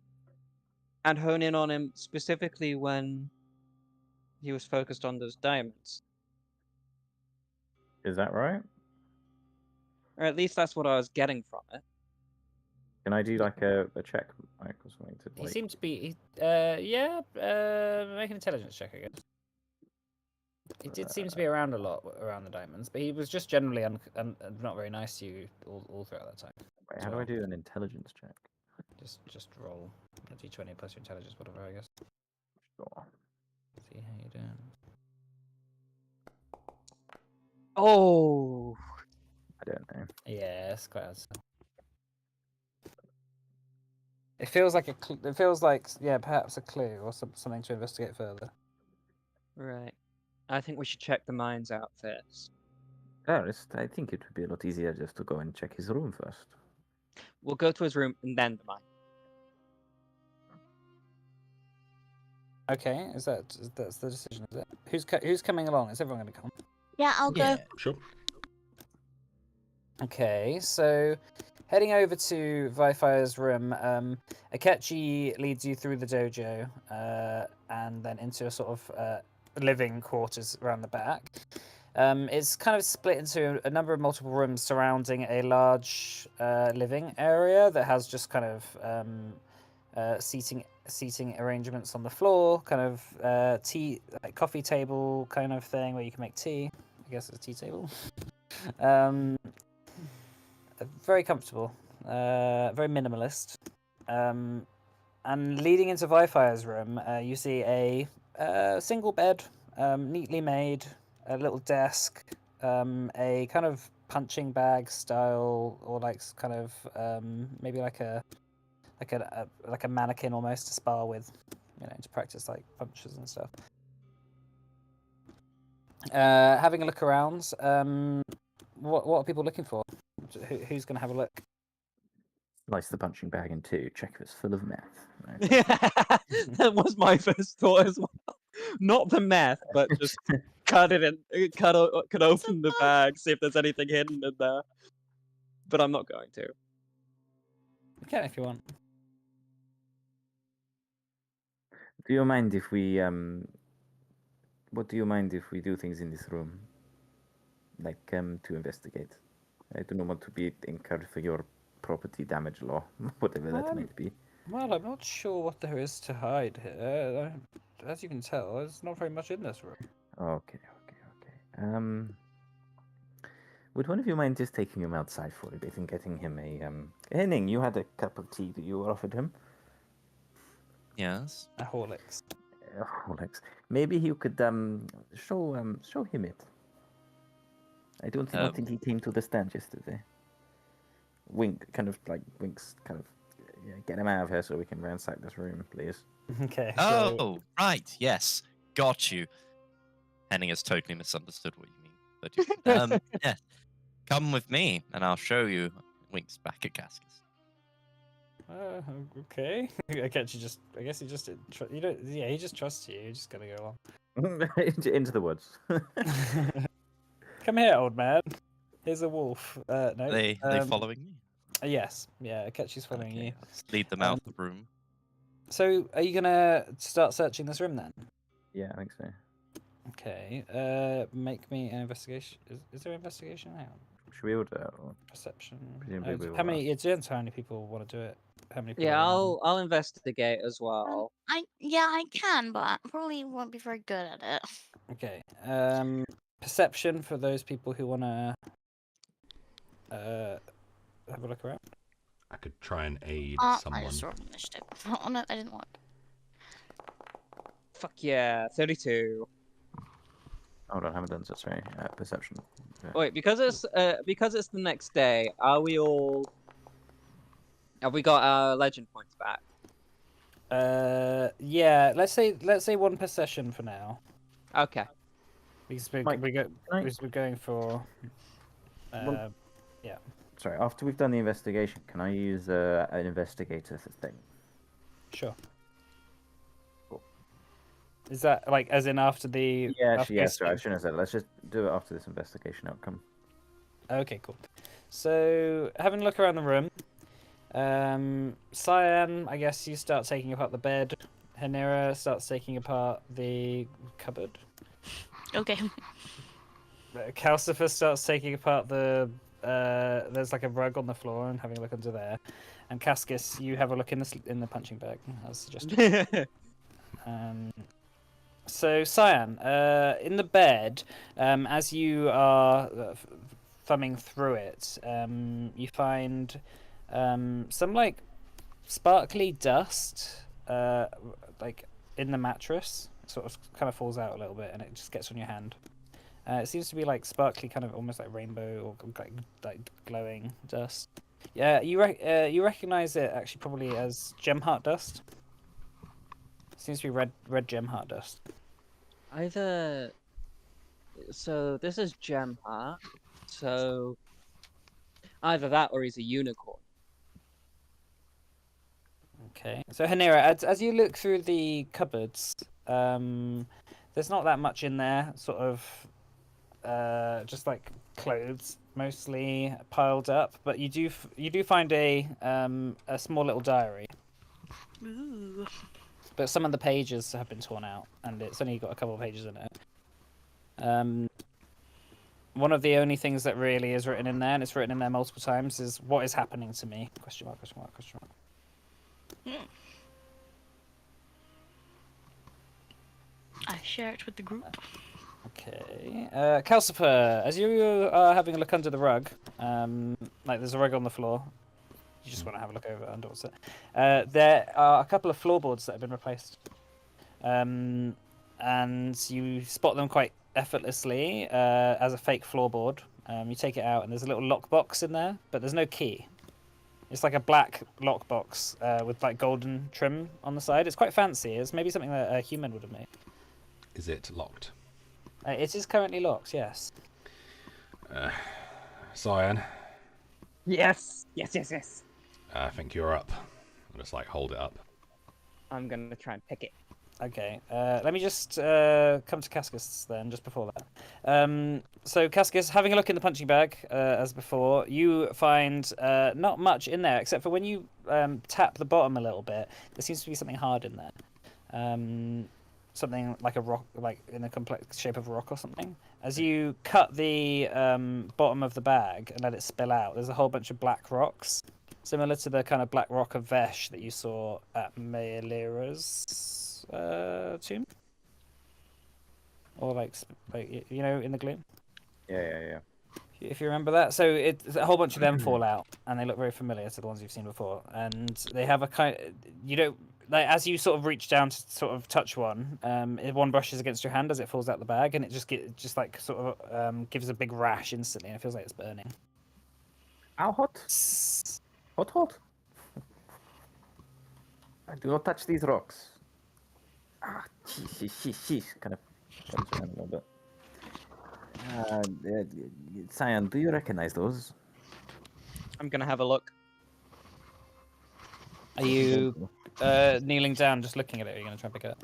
and hone in on him specifically when he was focused on those diamonds. Is that right? Or at least that's what I was getting from it. Can I do like a check, Mike, or something to He like? seemed to be, yeah, make an intelligence check, I guess. He did seem to be around a lot around the diamonds, but he was just generally not very nice to you all throughout that time. Wait, as how do I well. do an intelligence check? Just roll a d20 plus your intelligence, whatever, I guess. Sure. See how you doing. Oh, I don't know. Yeah, it's quite hard. It feels like it feels like, yeah, perhaps a clue or something to investigate further. right. I think we should check the mines out first. I think it would be a lot easier just to go and check his room first. We'll go to his room and then the mine. Okay, that's the decision, is it? Who's coming along? Is everyone going to come? Yeah, I'll go. Sure. Okay, so heading over to Viphyre's room, Akechi leads you through the dojo and then into a sort of living quarters around the back. It's kind of split into a number of multiple rooms surrounding a large living area that has just kind of seating arrangements on the floor, kind of tea, like coffee table kind of thing where you can make tea. I guess it's a tea table. Very comfortable, very minimalist. And leading into Viphyre's room, you see a single bed, neatly made, a little desk, a kind of punching bag style, or like kind of maybe like a mannequin almost to spar with, to practice like punches and stuff. Having a look around, what are people looking for? Who's going to have a look? Slice the punching bag in two, check if it's full of meth. Right? That was my first thought as well. Not the meth, but just cut it and cut open the bag, see if there's anything hidden in there. But I'm not going to. You can if you want. Do you mind if we what do you mind if we do things in this room? Like to investigate. I do not want to be incurred for your property damage law, whatever that might be. Well, I'm not sure what there is to hide here. As you can tell, there's not very much in this room. Okay. Would one of you mind just taking him outside for a bit and getting him a Henning, you had a cup of tea that you offered him? Yes. A Horlicks. Alex. Maybe you could show him it. I don't think he came to the stand yesterday. Winks, kind of, yeah, get him out of here so we can ransack this room, please. Okay. Oh, right. Yes. Got you. Henning has totally misunderstood what you mean. But yeah. Come with me and I'll show you. Winks back at Cascus. Okay. I guess he just you don't. Yeah, he just trusts you. You just gotta go along. Into the woods. Come here, old man. Here's a wolf. No. They following me? Yes. Yeah, Akechi's following you. Let's lead them out the room. So, are you gonna start searching this room then? Yeah, I think so. Okay. Make me an investigation. Is there investigation? Hang on. Should we order? Or... Perception. Presumably we How will. many? It depends how many people want to do it. How many? People Yeah, are I'll investigate as well. I can, but I probably won't be very good at it. Okay. Perception for those people who wanna have a look around. I could try and aid I someone. just rolled initiative. Oh no, that didn't work. Fuck yeah, 32. Hold on, I haven't done so. Sorry, perception. Yeah. Wait, because it's the next day. Are we all? Have we got our legend points back? Yeah. Let's say one per session for now. Okay. Because we're Mike, going for. Can sorry. After we've done the investigation, can I use an investigator thing? Sure. Cool. Is that like as in after the? Yeah, after actually, we yeah. Sorry, I see- shouldn't have said it. Let's just do it after this investigation outcome. Okay, cool. So having a look around the room, Cyan, I guess you start taking apart the bed. Hanera starts taking apart the cupboard. Okay. Calcifer starts taking apart the. There's like a rug on the floor and having a look under there. And Cascus, you have a look in the punching bag, as suggested. So Cyan, in the bed, as you are thumbing through it, you find some like sparkly dust, like in the mattress. It sort of kind of falls out a little bit, and it just gets on your hand. It seems to be like sparkly, kind of almost like rainbow or like glowing dust. Yeah, you recognize it actually probably as gem heart dust. Seems to be red gem heart dust. Either. So this is Gem Heart. So either that or he's a unicorn. Okay, so Hanera, as you look through the cupboards, there's not that much in there. Sort of, just like clothes, mostly piled up. But you do find a small little diary. Ooh. But some of the pages have been torn out, and it's only got a couple of pages in it. One of the only things that really is written in there, and it's written in there multiple times, is "What is happening to me?" Question mark, question mark, question mark. I share it with the group. Okay. Calcifer, as you are having a look under the rug, like there's a rug on the floor. You just want to have a look over under what's it. There are a couple of floorboards that have been replaced. And you spot them quite effortlessly as a fake floorboard. You take it out and there's a little lockbox in there, but there's no key. It's like a black lockbox with like golden trim on the side. It's quite fancy. It's maybe something that a human would have made. Is it locked? It is currently locked, yes. Cyan, Yes. Yes. I think you're up. I'll just like hold it up. I'm gonna try and pick it. Okay, let me just come to Cascus then, just before that. So Cascus, having a look in the punching bag, as before, you find not much in there, except for when you tap the bottom a little bit, there seems to be something hard in there. Something like a rock, like in a complex shape of a rock or something. As you cut the bottom of the bag and let it spill out, there's a whole bunch of black rocks, similar to the kind of black rock of Vesh that you saw at Mealira's tomb, or like you know, in the gloom. Yeah. If you remember that, so a whole bunch of them fall out, and they look very familiar to the ones you've seen before. And they have a kind, you don't like as you sort of reach down to sort of touch one. If one brushes against your hand as it falls out the bag, and it just like sort of gives a big rash instantly, and it feels like it's burning. How hot? Hot. Do not touch these rocks. Ah, sheesh. Kind of jumps around a little bit. Cyan, do you recognize those? I'm gonna have a look. Are you kneeling down, just looking at it? Or are you gonna try and pick it up?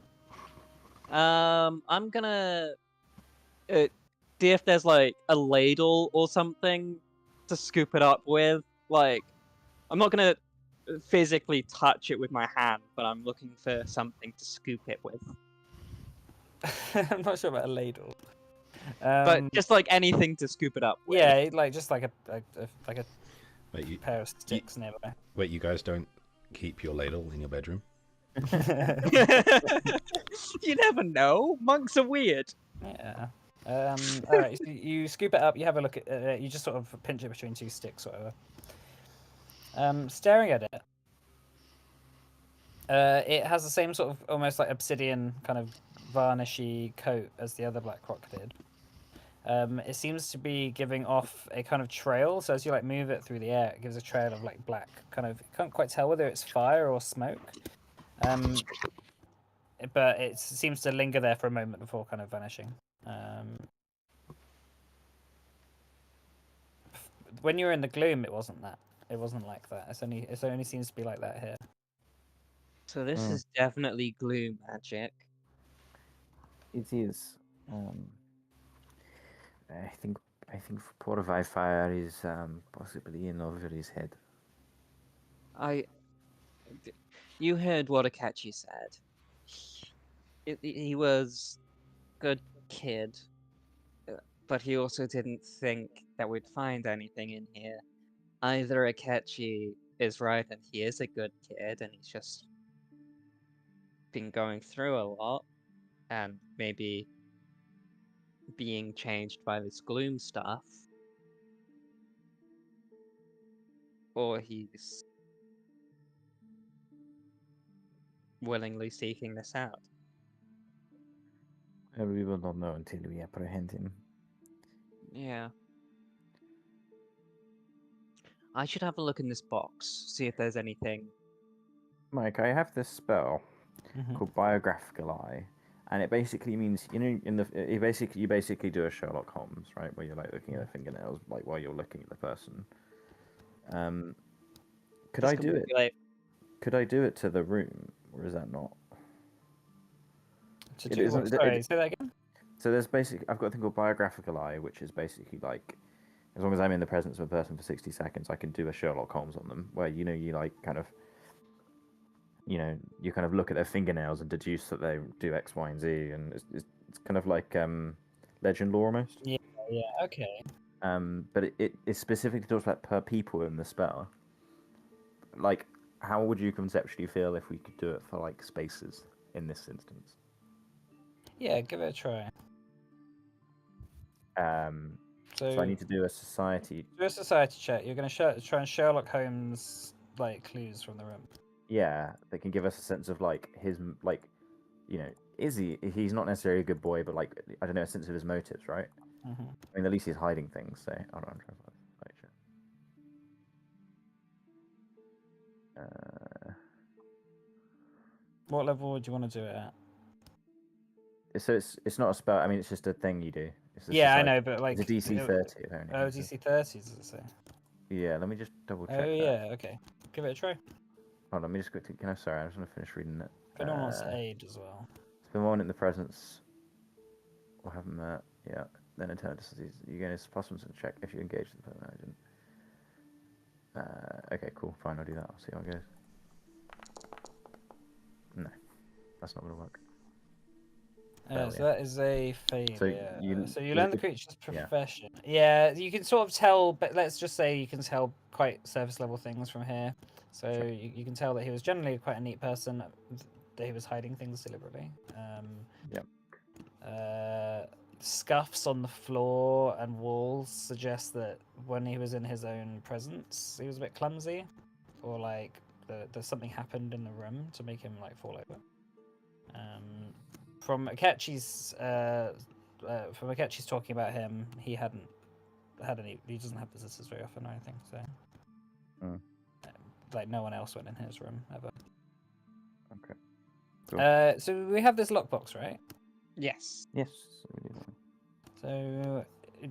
I'm gonna see if there's like a ladle or something to scoop it up with. Like, I'm not gonna physically touch it with my hand, but I'm looking for something to scoop it with. I'm not sure about a ladle. But just like anything to scoop it up with. Yeah, like just like a Wait, pair of sticks nearby. wait, you guys don't keep your ladle in your bedroom? You never know. Monks are weird. Yeah. All right. So you scoop it up. You have a look at it. You just sort of pinch it between two sticks, or whatever. Staring at it, it has the same sort of almost like obsidian kind of varnishy coat as the other black rock did. It seems to be giving off a kind of trail. So as you like move it through the air, it gives a trail of like black kind of. You can't quite tell whether it's fire or smoke. But it seems to linger there for a moment before kind of vanishing. when you were in the gloom, it wasn't that. It wasn't like that. It only seems to be like that here. So this Hmm. is definitely gloom magic. It is. I think poor Viphyre is possibly in over his head. You heard what Akechi said. He was a good kid, but he also didn't think that we'd find anything in here. Either Akechi is right and he is a good kid and he's just been going through a lot and maybe being changed by this gloom stuff, or he's willingly seeking this out. We will not know until we apprehend him. Yeah. I should have a look in this box, see if there's anything. Mike, I have this spell Mhm. called Biographical Eye, and it basically means you basically do a Sherlock Holmes, right, where you're like looking at the fingernails, like while you're looking at the person. Could This I could do be it? like, Could I do it to the room, or is that not? To It do isn't- what? it- Sorry, it- say that again. So there's basically I've got a thing called Biographical Eye, which is basically like as long as I'm in the presence of a person for 60 seconds, I can do a Sherlock Holmes on them, where you like kind of you kind of look at their fingernails and deduce that they do X, Y, and Z, and it's kind of like legend lore almost. Yeah, okay. But it specifically talks about per people in the spell. Like, how would you conceptually feel if we could do it for like spaces in this instance? Yeah, give it a try. So I need to do a society. Do a society check. You're going to try and Sherlock Holmes like clues from the room. Yeah, that can give us a sense of like his like, is he's not necessarily a good boy, but like I don't know, a sense of his motives, right? Mm-hmm. I mean, at least he's hiding things. So hold on, I'm trying to find What level would you want to do it at? So it's not a spell. I mean, it's just a thing you do. It's a Yeah, I society- know, but like it's a DC 30 apparently. Oh, DC 30 does it say? Yeah, let me just double check. Oh that. yeah, okay. Give it a try. Hold on, let me just quickly. Sorry, I just want to finish reading it. If anyone wants to aid as well. Spend a moment in the presence. Or have them met. Yeah. Then in turn, you gain a +1 to check if you engage with the person agent. Okay, cool. Fine, I'll do that. I'll see how it goes. No, that's not going to work. So that is a failure. So you learn the creature's profession. Yeah, you can sort of tell, but let's just say you can tell quite surface level things from here. So Sure. you can tell that he was generally quite a neat person, that he was hiding things deliberately. Scuffs on the floor and walls suggest that when he was in his own presence, he was a bit clumsy, or like there's something happened in the room to make him like fall over. From Akechi's talking about him, he hadn't had any. He doesn't have visitors very often or anything. So, like no one else went in his room ever. Okay. Cool. So we have this lockbox, right? yes. Yes. So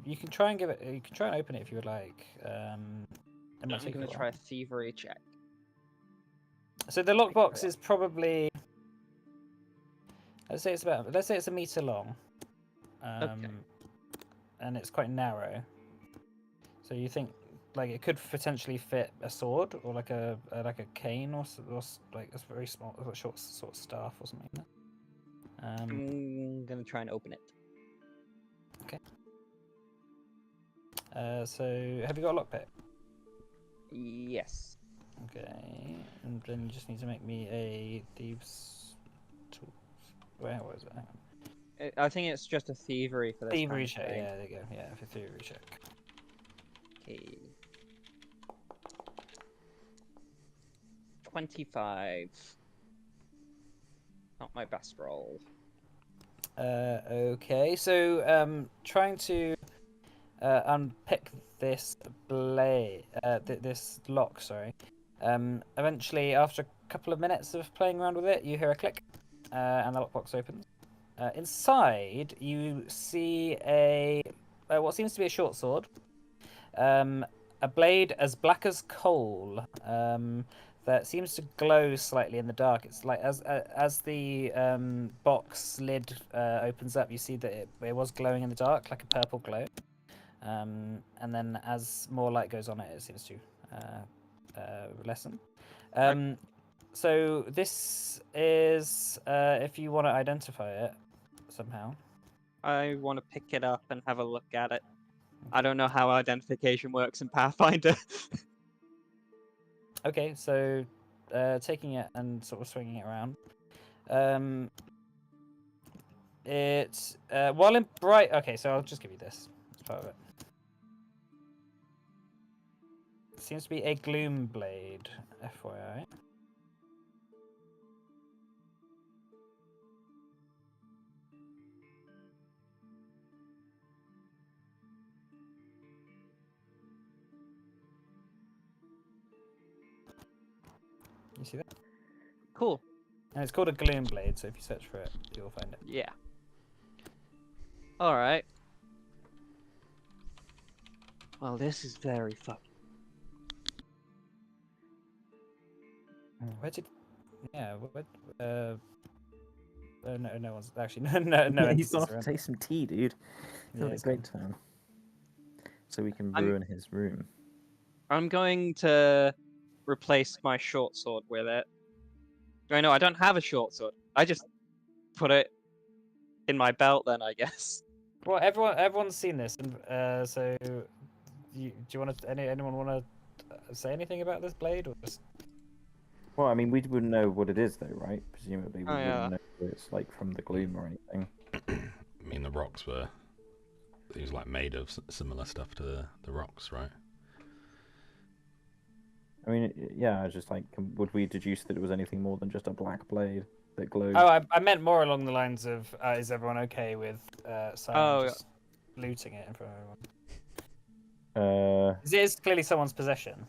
you can try and give it. You can try and open it if you would like. I'm take a going to while. try a thievery check. So the lockbox is probably. Let's say it's a meter long. Okay. And it's quite narrow. So you think like it could potentially fit a sword or like a cane or like a very small, short sort of staff or something. I'm going to try and open it. Okay. So have you got a lockpick? Yes. Okay, and then you just need to make me a thieves tool. Where was it? Hang on. I think it's just a thievery for this. Thievery kind of check. thing. Yeah, there you go. Yeah, for thievery check. Okay. 25. Not my best roll. Okay, so trying to unpick this this lock. Sorry. Eventually, after a couple of minutes of playing around with it, you hear a click, and the lockbox opens. Inside, you see what seems to be a short sword, a blade as black as coal that seems to glow slightly in the dark. It's like as the box lid opens up, you see that it was glowing in the dark, like a purple glow. And then as more light goes on it, it seems to lessen. So this is if you want to identify it somehow. I want to pick it up and have a look at it. I don't know how identification works in Pathfinder. Okay, so taking it and sort of swinging it around. It while in bright. Okay, so I'll just give you this as part of it. It seems to be a gloom blade, FYI. You see that? Cool. And it's called a gloom blade, so if you search for it, you'll find it. Yeah. All right. Well, this is very fucking. Where did? Yeah. No one's actually no. Yeah, he's NPCs gone off to around. take some tea, dude. He's Yeah, having a he's great time. So we can I'm- brew in his room. I'm going to replace my short sword with it. I know I don't have a short sword. I just put it in my belt then, I guess. Well, everyone's seen this, and so do you want to? Anyone want to say anything about this blade, or just? Well, I mean, we wouldn't know what it is, though, right? Presumably, we Oh, yeah. wouldn't know what it's like from the gloom or anything. I mean, the rocks were. It was like made of similar stuff to the rocks, right? I mean, yeah, I was just like, would we deduce that it was anything more than just a black blade that glowed? Oh, I meant more along the lines of, is everyone okay with Simon just looting it in front of everyone? 'Cause it is clearly someone's possession.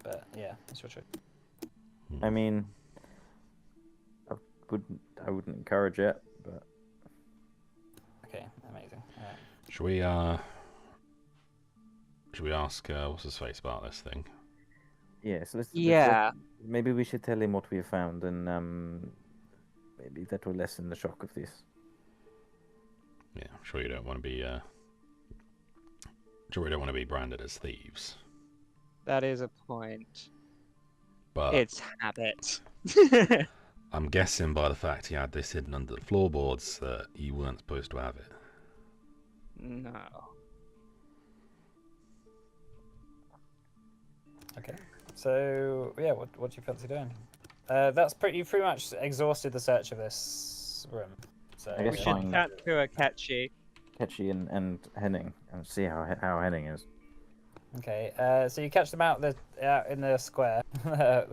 But yeah, that's your choice. I mean, I wouldn't encourage it, but Okay, amazing. Alright. Should we ask what's his face about this thing? yeah. So Yeah. maybe we should tell him what we have found, and maybe that will lessen the shock of this. Yeah, I'm sure you don't want to be. Sure, we don't want to be branded as thieves. That is a point. But It's habit. I'm guessing by the fact he had this hidden under the floorboards that you weren't supposed to have it. No. Okay. So yeah, what do you fancy doing? You pretty much exhausted the search of this room. So I guess We should fine. chat to a catchy. Ketchy and Henning, and see how Henning is. Okay, so you catch them out in the square.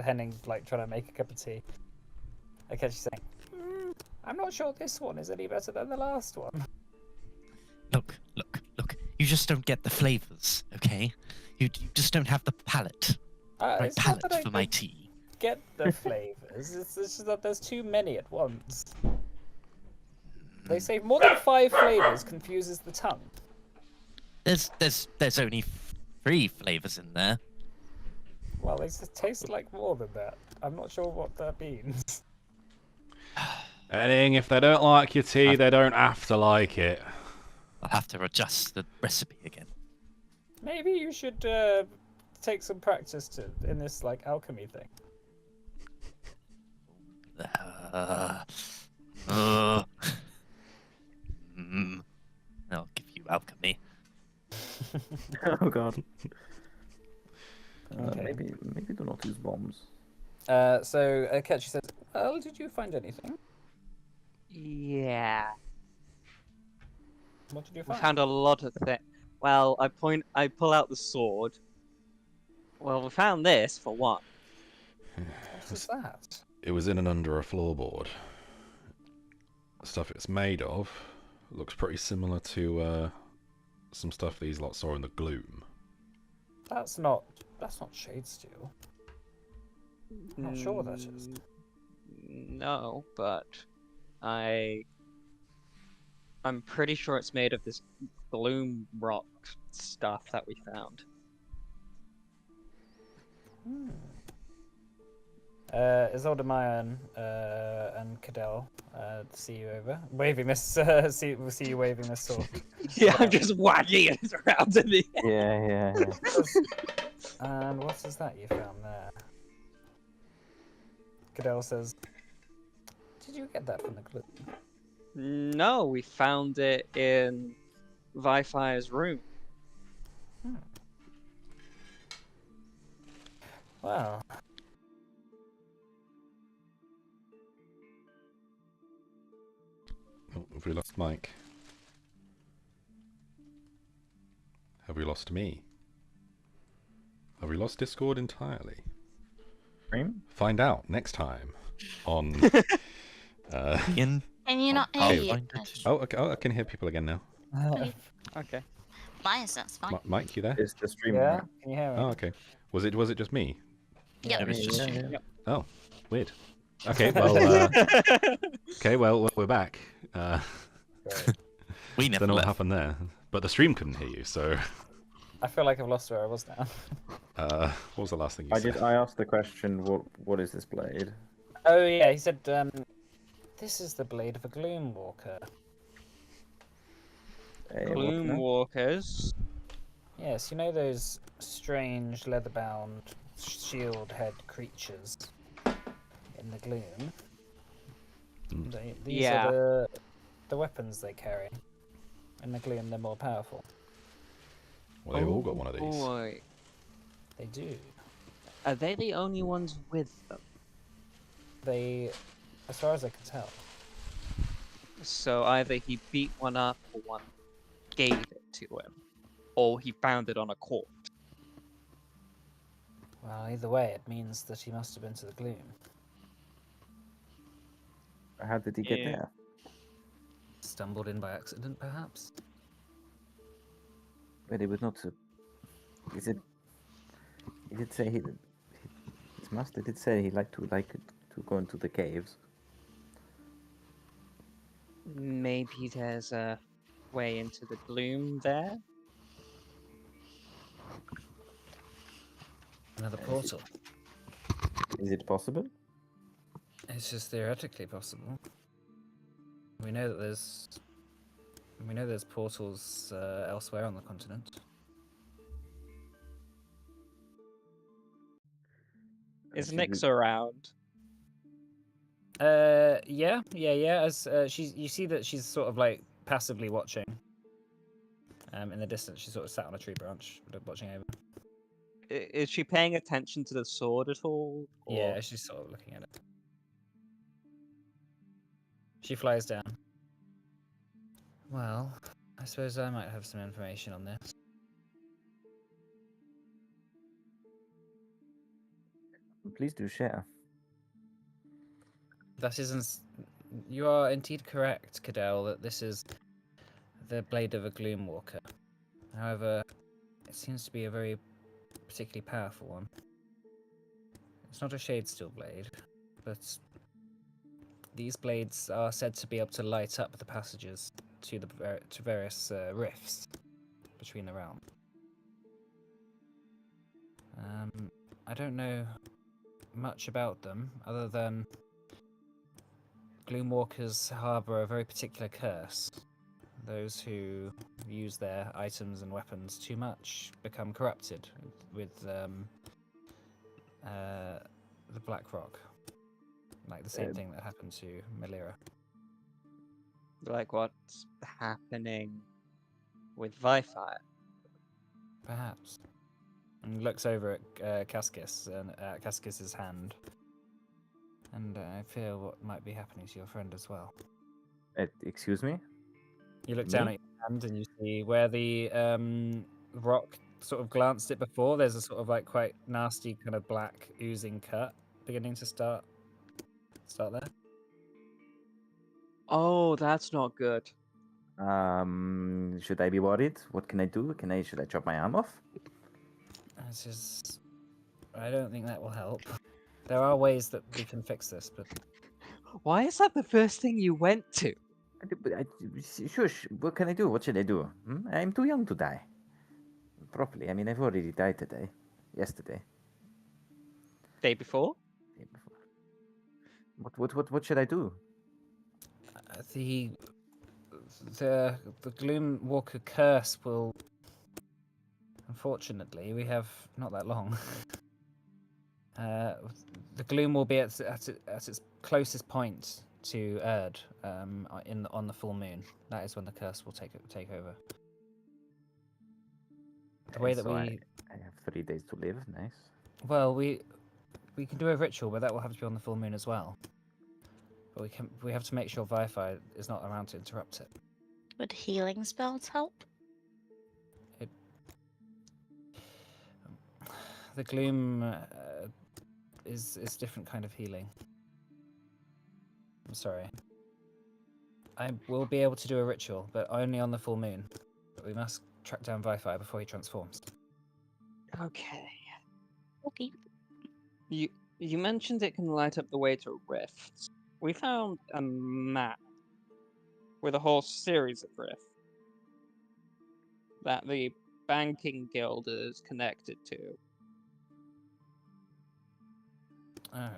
Henning's like trying to make a cup of tea. I catch you saying, "I'm not sure this one is any better than the last one." Look. You just don't get the flavors, okay? You just don't have the palate. Right It's not palate that I for my don't tea. get the flavors. It's just that there's too many at once. They say more than 5 flavors confuses the tongue. There's only 3 flavors in there. Well, they just taste like more than that. I'm not sure what that means. Henning, if they don't like your tea, they don't have to like it. I'll have to adjust the recipe again. Maybe you should take some practice in this like alchemy thing. I'll give you alchemy. Oh god. Okay. Maybe do not use bombs. So Ketchy says, "Well, did you find anything? Yeah. What did you We find?" found a lot of things. Well, I pull out the sword. Well, we found this for one. What is that? It was in and under a floorboard. The stuff it's made of looks pretty similar to some stuff these lot saw in the gloom. That's not shade steel. I'm not sure what that is. No, but I I'm pretty sure it's made of this gloom rock stuff that we found. Isolde Mayan and Cadell see you over. Waving this, we'll see you waving this sword. Yeah, I'm just wagging it around in the air. Yeah. And what is that you found there? Cadell says, "Did you get that from the gloom?" No, we found it in Viphyre's room. Well, Oh, have we lost Mike? Have we lost me? Have we lost Discord entirely? Stream? Find out next time on. Ian, Can you not I'll hear you? find it. Oh, okay. Oh, I can hear people again now. Okay. Bias, that's fine. Mike, you there? It's the stream. yeah, Right? can you hear me? Oh, okay. Was it just me? Yep. It was just you. Yep. Oh, weird. Okay, well, well, we're back. Great. We never Don't know what left. happened there, but the stream couldn't hear you. So, I feel like I've lost where I was now. what was the last thing you said? I asked the question. What is this blade? Oh yeah, he said, "This is the blade of a gloom walker." Gloom walkers. Yes, you know those strange leather-bound shield head creatures in the gloom. Mm. These Yeah. are the weapons they carry. In the gloom, they're more powerful. Well, they've all got one of these. Boy, They do. are they the only ones with them? They, as far as I can tell, So either he beat one up or one gave it to him, or he found it on a corpse. well, either way, it means that he must have been to the gloom. How did he get Yeah. there? Stumbled in by accident, perhaps? But it was not so. Is it? He did say his master did say he liked to go into the caves. Maybe there's a way into the gloom there. Another Is it- portal. Is it possible? It's just theoretically possible. We know that there's portals elsewhere on the continent. Is Should Nyx we- around? Yeah. As you see that she's sort of like passively watching. In the distance, she's sort of sat on a tree branch, watching over. Is she paying attention to the sword at all? Or... Yeah, she's sort of looking at it. She flies down. Well, I suppose I might have some information on this. Please do share. That isn't. You are indeed correct, Cadell, that this is the blade of a gloom walker. However, it seems to be a very particularly powerful one. It's not a shadesteel blade, but these blades are said to be able to light up the passages to various rifts between the realm. I don't know much about them, other than Gloomwalkers harbour a very particular curse. Those who use their items and weapons too much become corrupted with the Black Rock. Like the same thing that happened to Melira. Like what's happening with Viphyre? Perhaps. And looks over at Cascus and at Cascus's hand. And I fear what might be happening to your friend as well. Excuse me? You look down Me? at your hand and you see where the rock sort of glanced it before. There's a sort of like quite nasty kind of black oozing cut beginning to start there. Oh, that's not good. Should I be worried? What can I do? Should I chop my arm off? It's just, I don't think that will help. There are ways that we can fix this, but Why is that the first thing you went to? Shush, what can I do? What should I do? I'm too young to die. Properly. I mean, I've already died today. Yesterday. Day before? Day before. What should I do? The Gloom Walker curse will. Unfortunately, we have not that long. The gloom will be at its closest point to Erd on the full moon. That is when the curse will take over. The way that So we I have 3 days to live. Nice. well we can do a ritual, but that will have to be on the full moon as well. But we have to make sure Viphyre is not around to interrupt it. Would healing spells help? The gloom is different kind of healing. I'm sorry. I will be able to do a ritual, but only on the full moon. But we must track down Viphyre before he transforms. Okay. Okay. You mentioned it can light up the way to rifts. We found a map with a whole series of rifts that the banking guild is connected to. Oh.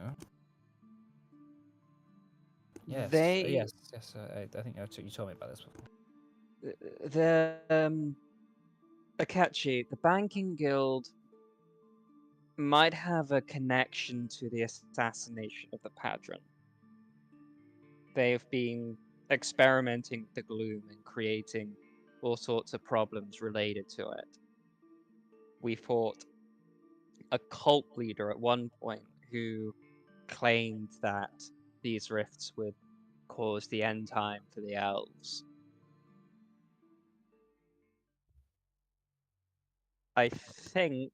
Yes. They Yes. I think you told me about this before. the Akechi, the banking guild might have a connection to the assassination of the Padron. They've been experimenting with the gloom and creating all sorts of problems related to it. We fought a cult leader at one point who claimed that these rifts would cause the end time for the elves. I think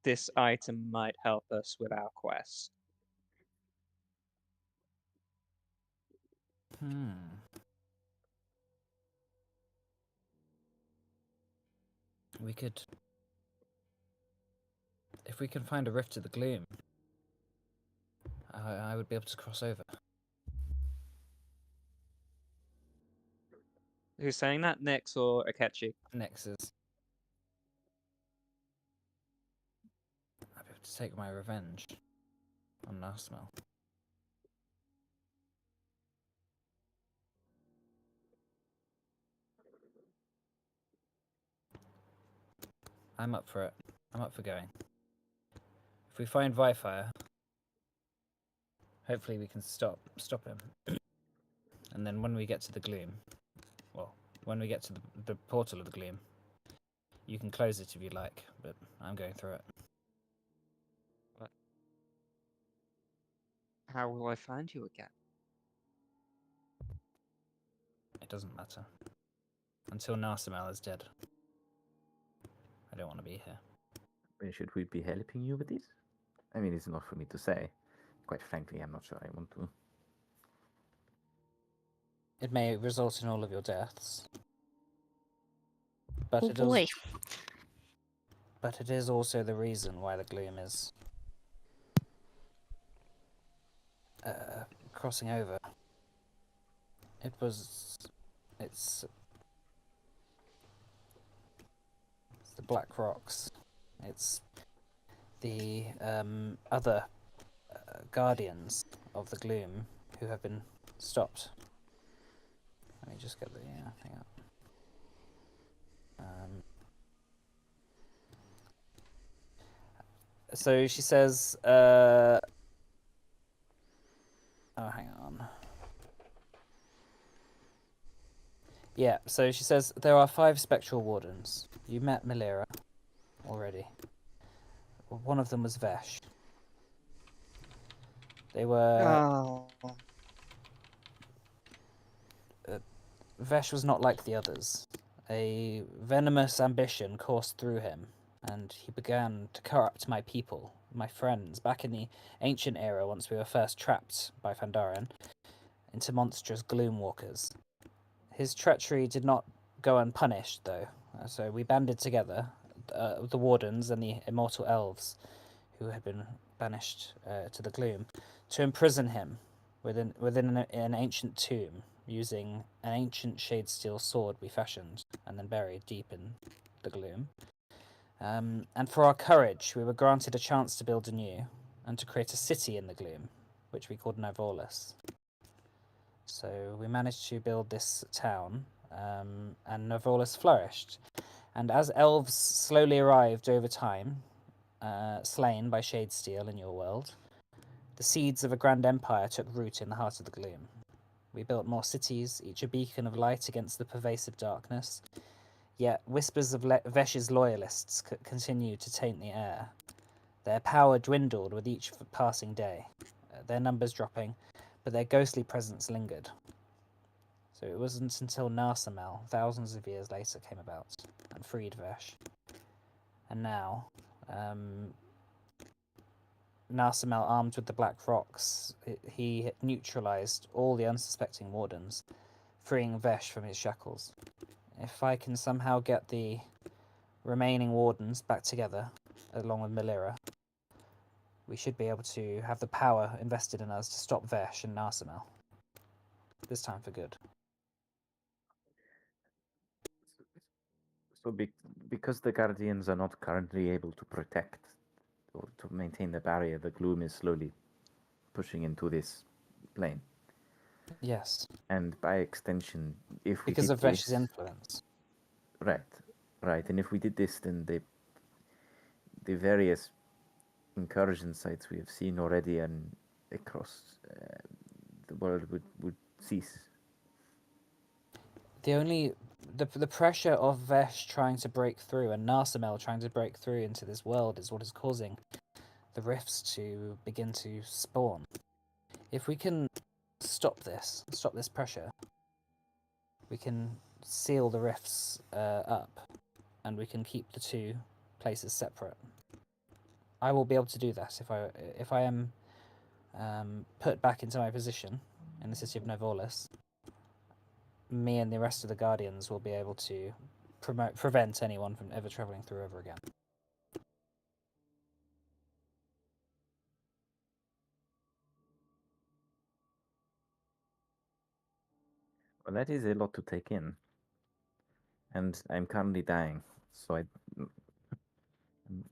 this item might help us with our quest. We could, if we can find a rift to the gloom, I would be able to cross over. Who's saying that, Nyx or Akechi? Nexus. I'd be able to take my revenge on Narsmel. I'm up for it. I'm up for going. If we find Viphyre, hopefully we can stop him. And then when we get to the gloom, well, when we get to the portal of the gloom, you can close it if you like, but I'm going through it. How will I find you again? It doesn't matter. Until Narsimel is dead. I don't want to be here. Should we be helping you with this? I mean, it's not for me to say. Quite frankly, I'm not sure I want to. It may result in all of your deaths. But Oh boy. But it is also the reason why the gloom is crossing over. It's the Black Rocks. It's the other guardians of the gloom who have been stopped. Let me just get the thing up. So she says, oh, hang on. Yeah, so she says, there are 5 spectral wardens. You met Milira already. One of them was Vesh. They were... Vesh was not like the others. A venomous ambition coursed through him, and he began to corrupt my people, my friends, back in the ancient era once we were first trapped by Fandaren into monstrous gloom walkers. His treachery did not go unpunished, though, so we banded together, the wardens and the immortal elves who had been banished to the gloom, to imprison him within an ancient tomb. using an ancient shade steel sword we fashioned and then buried deep in the gloom. And for our courage, we were granted a chance to build anew and to create a city in the gloom, which we called Novolis. So we managed to build this town, and Novolis flourished. And as elves slowly arrived over time, slain by shade steel in your world, the seeds of a grand empire took root in the heart of the gloom. We built more cities, each a beacon of light against the pervasive darkness. Yet whispers of Vesh's loyalists continued to taint the air. Their power dwindled with each passing day, their numbers dropping, but their ghostly presence lingered. So it wasn't until Narsamel, thousands of years later, came about and freed Vesh. And now, Narsamel, armed with the Black Rocks, he neutralized all the unsuspecting wardens, freeing Vesh from his shackles. If I can somehow get the remaining wardens back together, along with Melira, we should be able to have the power invested in us to stop Vesh and Narsamel. This time for good. So because the Guardians are not currently able to protect or to maintain the barrier, the gloom is slowly pushing into this plane. Yes. And by extension, if we because did of Vesh's this, influence. right. And if we did this, then the various incursion sites we have seen already and across the world would cease. The pressure of Vesh trying to break through and Narsamel trying to break through into this world is what is causing the rifts to begin to spawn. If we can stop this pressure, we can seal the rifts up, and we can keep the two places separate. I will be able to do that if I am put back into my position in the city of Novolis. Me and the rest of the Guardians will be able to prevent anyone from ever travelling through ever again. Well, that is a lot to take in. And I'm currently dying, so I'm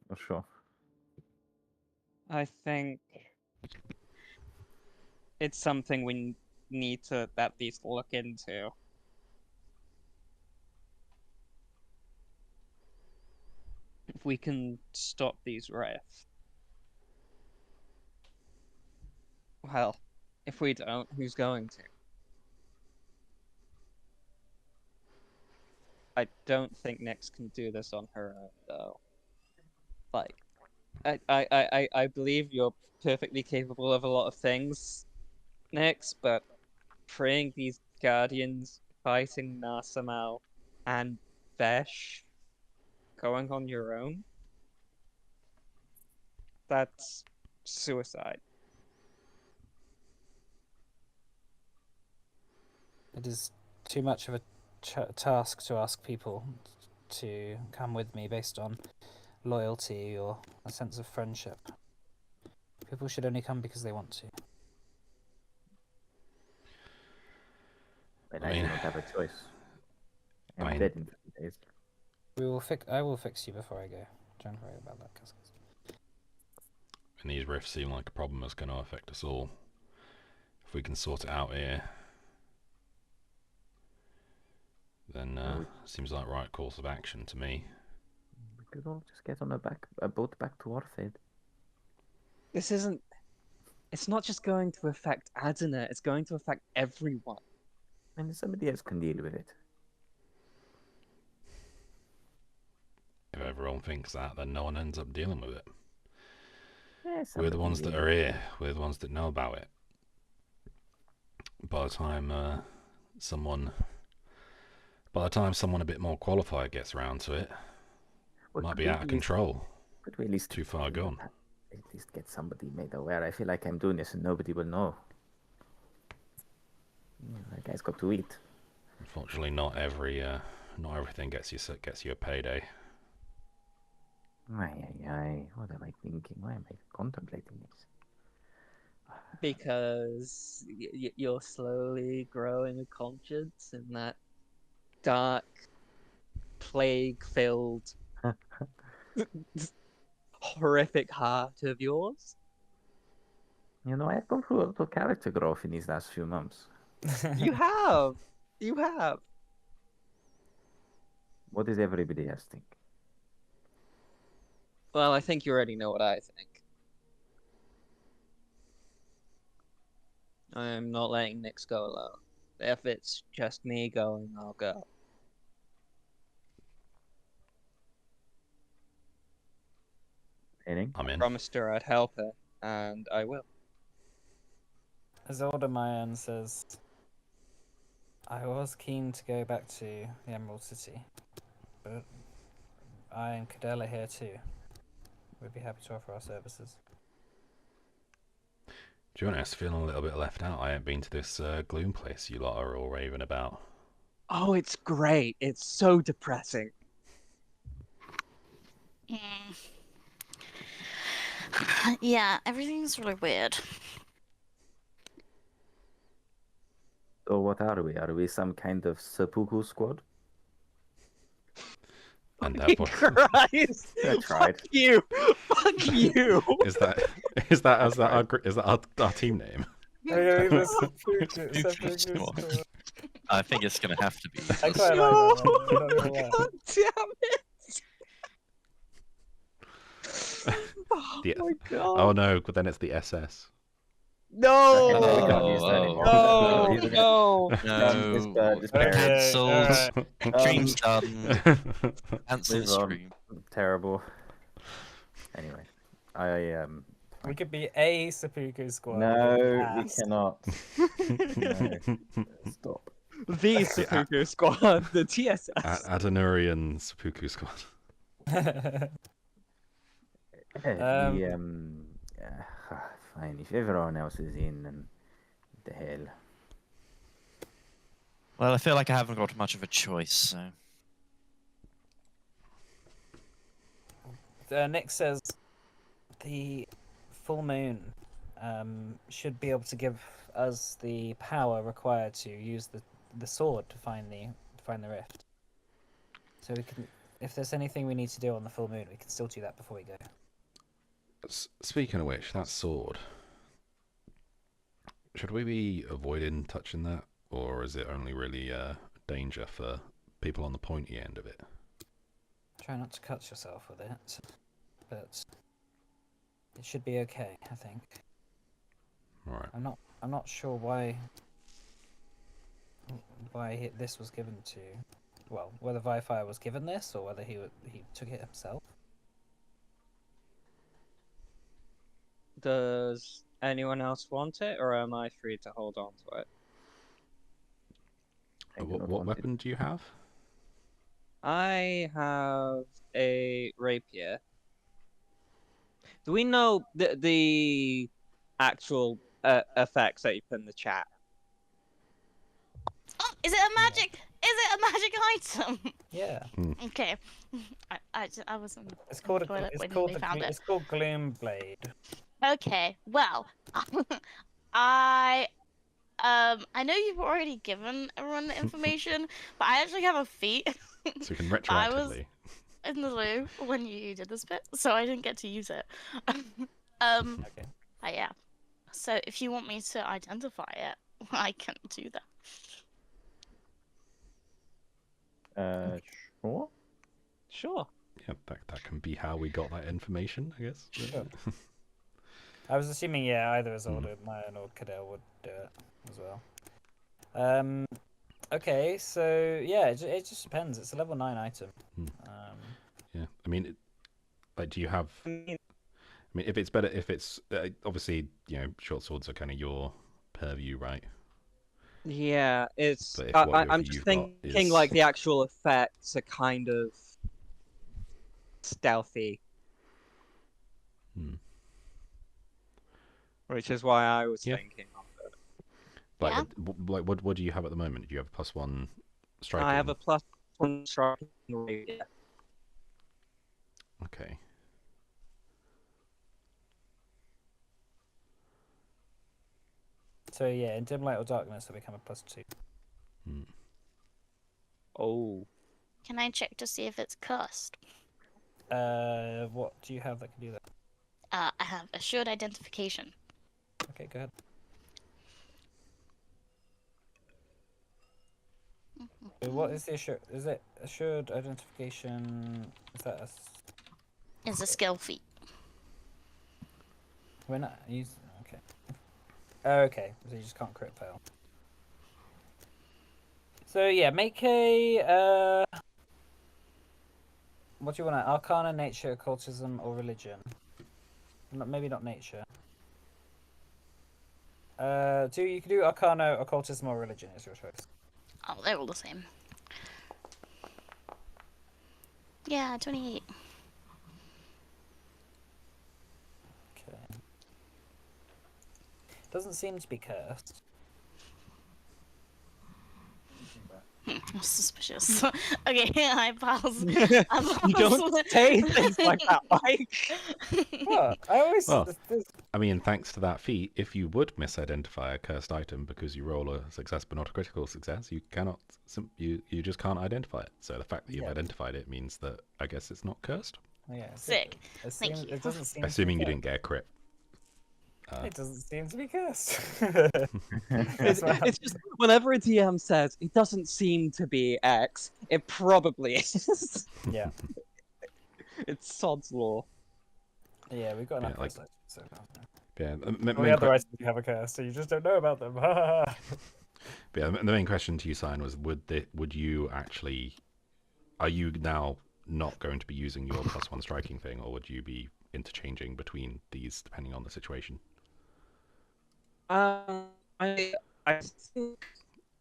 not sure. I think it's something we need to at least look into. If we can stop these rifts. Well, if we don't, who's going to? I don't think Nyx can do this on her own, though. Like, I believe you're perfectly capable of a lot of things, Nyx, but freeing these Guardians, fighting Narsamel and Vesh, going on your own? That's suicide. It is too much of a task to ask people to come with me based on loyalty or a sense of friendship. People should only come because they want to. But I I mean- do not have a choice. I'm I mean- dead in 3 days. I will fix you before I go. Don't worry about that, Cascas. And these rifts seem like a problem that's going to affect us all. If we can sort it out here, then seems like the right course of action to me. We could all just get on a boat back to Orthed. This isn't. It's not just going to affect Adana, it's going to affect everyone. And somebody else can deal with it. If everyone thinks that, then no one ends up dealing with it. Yeah, We're the somebody ones that will. are here. We're the ones that know about it. By the time someone a bit more qualified gets around to it, Well, might could be we out of at least- control. Could we at least Too far gone. At least get somebody made aware. I feel like I'm doing this and nobody will know. Yeah, that guy's got to eat. Unfortunately, not everything gets you a payday. Aye. What am I thinking? Why am I contemplating this? Because you're slowly growing a conscience in that dark, plague-filled, horrific heart of yours. You know, I've gone through a lot of character growth in these last few months. You have. You have. What does everybody else think? Well, I think you already know what I think. I'm not letting Nyx go alone. If it's just me going, I'll go. Anything? I'm in. Promised her I'd help her, and I will. Isolde Mayan says, I was keen to go back to the Emerald City, but I and Cadell are here too. We'd be happy to offer our services. To be honest, feeling a little bit left out. I ain't been to this gloom place you lot are all raving about. Oh, it's great. It's so depressing. Yeah, everything's really weird. So what are we? Are we some kind of seppuku squad? And Fucking therefore, Christ! I tried. Fuck you! Fuck you! is that our team name? I think it's gonna have to be. I quite No! like that. I'm not gonna lie. God damn it! Oh The- my god! Oh no, but then it's the SS. No! Okay, we can't use that Oh, anymore. No! He's- No! No, Just Okay, cancelled. alright. Stream's done. Cancel the Move on. stream. Terrible. Anyway, I We could be a seppuku squad. No, we Ass. cannot. No. Stop. The Seppuku Squad, the TSS. Adenurian Seppuku Squad. Fine. If everyone else is in, then the hell. Well, I feel like I haven't got much of a choice, so. Nick says the full moon should be able to give us the power required to use the sword to find the rift. So we can, if there's anything we need to do on the full moon, we can still do that before we go. Speaking of which, that sword. Should we be avoiding touching that, or is it only really danger for people on the pointy end of it? Try not to cut yourself with it, but it should be okay, I think. All right. I'm not sure why this was given to, well, whether Viphyre was given this or whether he took it himself. Does anyone else want it, or am I free to hold on to it? What weapon do you have? I have a rapier. Do we know the actual effects that you put in the chat? Oh, is it a magic? Is it a magic item? Yeah. Okay. I wasn't. It's called toilet it's when called we found it. it's called Gloom Blade. Okay. Well, I know you've already given everyone the information, but I actually have a feat. So you can I was retroactively. in the loop when you did this bit, so I didn't get to use it. Okay. Yeah. So if you want me to identify it, I can do that. Sure. Sure. Yeah, that can be how we got that information, I guess. Sure. I was assuming, yeah, either Isolde, Mayan, or Cadell would do it as well. Okay, so yeah, it just depends. It's a level 9 item. Yeah, I mean, do you have? I mean, if it's better, if it's obviously, short swords are kind of your purview, right? Yeah, it's. But if what I'm you've just got thinking is- like the actual effects are kind of stealthy, which is why I was Yeah. thinking of it. Like, Yeah. what do you have at the moment? Do you have a +1 striking? I have a +1 striking rapier. Okay. So yeah, in dim light or darkness, it'll become a +2. Hmm. Oh. Can I check to see if it's cursed? What do you have that can do that? I have assured identification. Okay, go ahead. So what is the assured? Is it assured identification? Is that a? It's a skill feat. We're not using. Okay. Okay, so you just can't crit fail. So yeah, make a. What do you want? Arcana, nature, occultism, or religion? Maybe not nature. You can do Arcana, occultism, or religion. Is your choice. Oh, they're all the same. Yeah, 28. Okay. Doesn't seem to be cursed. Suspicious. Okay, I pass. You don't say things like that, Mike. What? I always. Well, I mean, thanks to that feat, if you would misidentify a cursed item because you roll a success but not a critical success, you cannot. You just can't identify it. So the fact that you've Yeah. identified it means that I guess it's not cursed. Yeah. Sick. It, Thank seems, you. it doesn't seem. Assuming to you be didn't get a crit. It doesn't seem to be cursed. It's just whenever a DM says it doesn't seem to be X, it probably is. Yeah. It's sod's law. Yeah, we've got enough Yeah, like- cursed items so far. Yeah. All the other items you have a curse, so you just don't know about them. Yeah, the main question to you, Sign, was would you actually, are you now not going to be using your +1 striking thing, or would you be interchanging between these depending on the situation? I think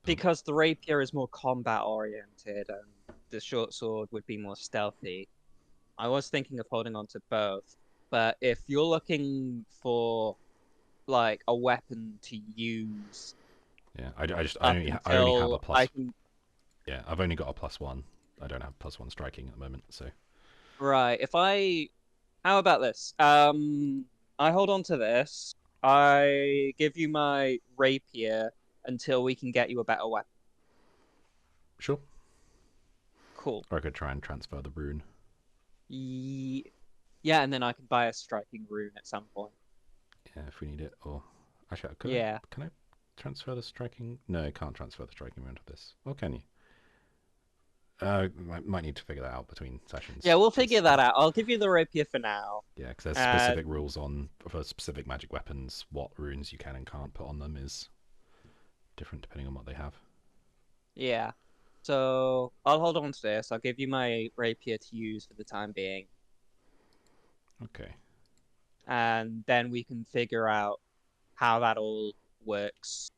because the rapier is more combat oriented and the short sword would be more stealthy, I was thinking of holding on to both. But if you're looking for like a weapon to use, Yeah, I only have a until plus. I can. Yeah, I've only got a +1. I don't have +1 striking at the moment, so. Right. How about this? I hold on to this. I give you my rapier until we can get you a better weapon. Sure. Cool. Or I could try and transfer the rune. Yeah, and then I can buy a striking rune at some point. Yeah, if we need it. Or actually, Yeah. Can I transfer the striking? No, I can't transfer the striking rune to this. Or can you? Might need to figure that out between sessions. Yeah, we'll figure 'cause- that out. I'll give you the rapier for now. Yeah, because there's specific rules for specific magic weapons. What runes you can and can't put on them is different depending on what they have. Yeah. So I'll hold on to this. I'll give you my rapier to use for the time being, Okay. and then we can figure out how that all works,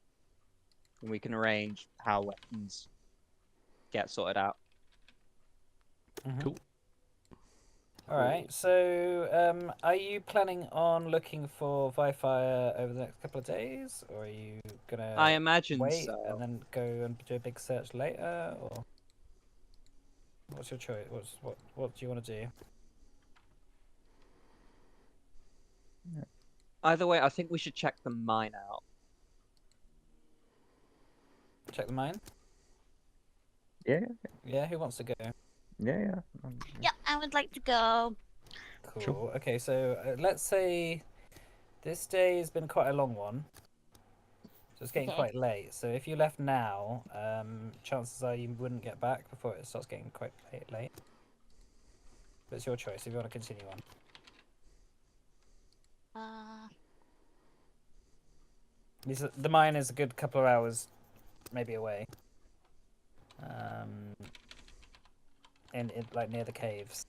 and we can arrange how weapons get sorted out. Cool. All right. So, are you planning on looking for Viphyre over the next couple of days, or are you gonna I imagine wait so. and then go and do a big search later, or what's your choice? What do you want to do? Either way, I think we should check the mine out. Check the mine. Yeah, Yeah. Who wants to go? yeah. Yep, I would like to go. Cool. Sure. Okay, so let's say this day has been quite a long one. So it's getting Okay. quite late. So if you left now, chances are you wouldn't get back before it starts getting quite late. But it's your choice if you want to continue on. The mine is a good couple of hours, maybe away. In like near the caves.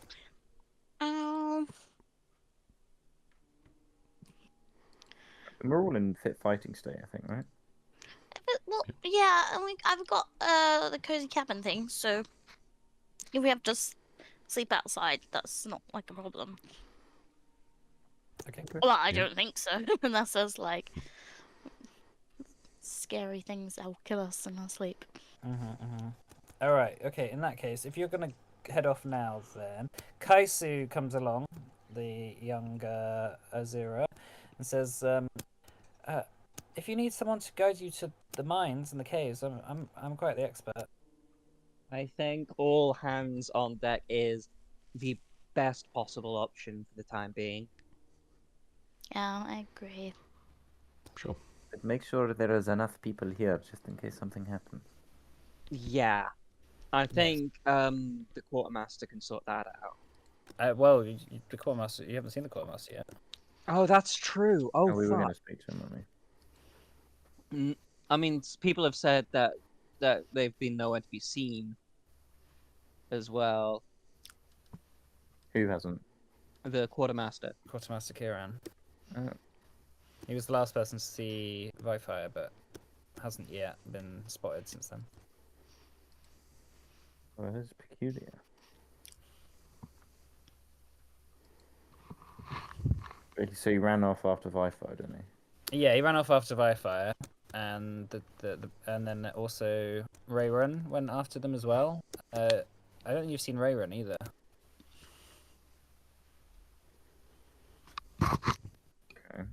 We're all in fit fighting state, I think, right? Well, yeah, and I've got the cozy cabin thing, so if we have to sleep outside, that's not like a problem. Okay. Well, I Yeah. don't think so, unless there's like scary things that will kill us in our sleep. All right. Okay. In that case, if you're gonna head off now, then Kaisu comes along, the young Azura, and says, if you need someone to guide you to the mines and the caves, I'm quite the expert. I think all hands on deck is the best possible option for the time being. Yeah, I agree. Sure. But make sure there is enough people here just in case something happens. Yeah, I think the quartermaster can sort that out. Well, the quartermaster. You haven't seen the quartermaster yet. Oh, that's true. Oh, And we were fuck. going to speak to him, weren't we? I mean, people have said that they've been nowhere to be seen as well. Who hasn't? The quartermaster. Quartermaster Kieran. Oh. He was the last person to see Viphyre, but hasn't yet been spotted since then. Well, that is peculiar. So he ran off after Viphyre, didn't he? Yeah, he ran off after Viphyre, and and then also Rayrun went after them as well. I don't think you've seen Rayrun either. Okay.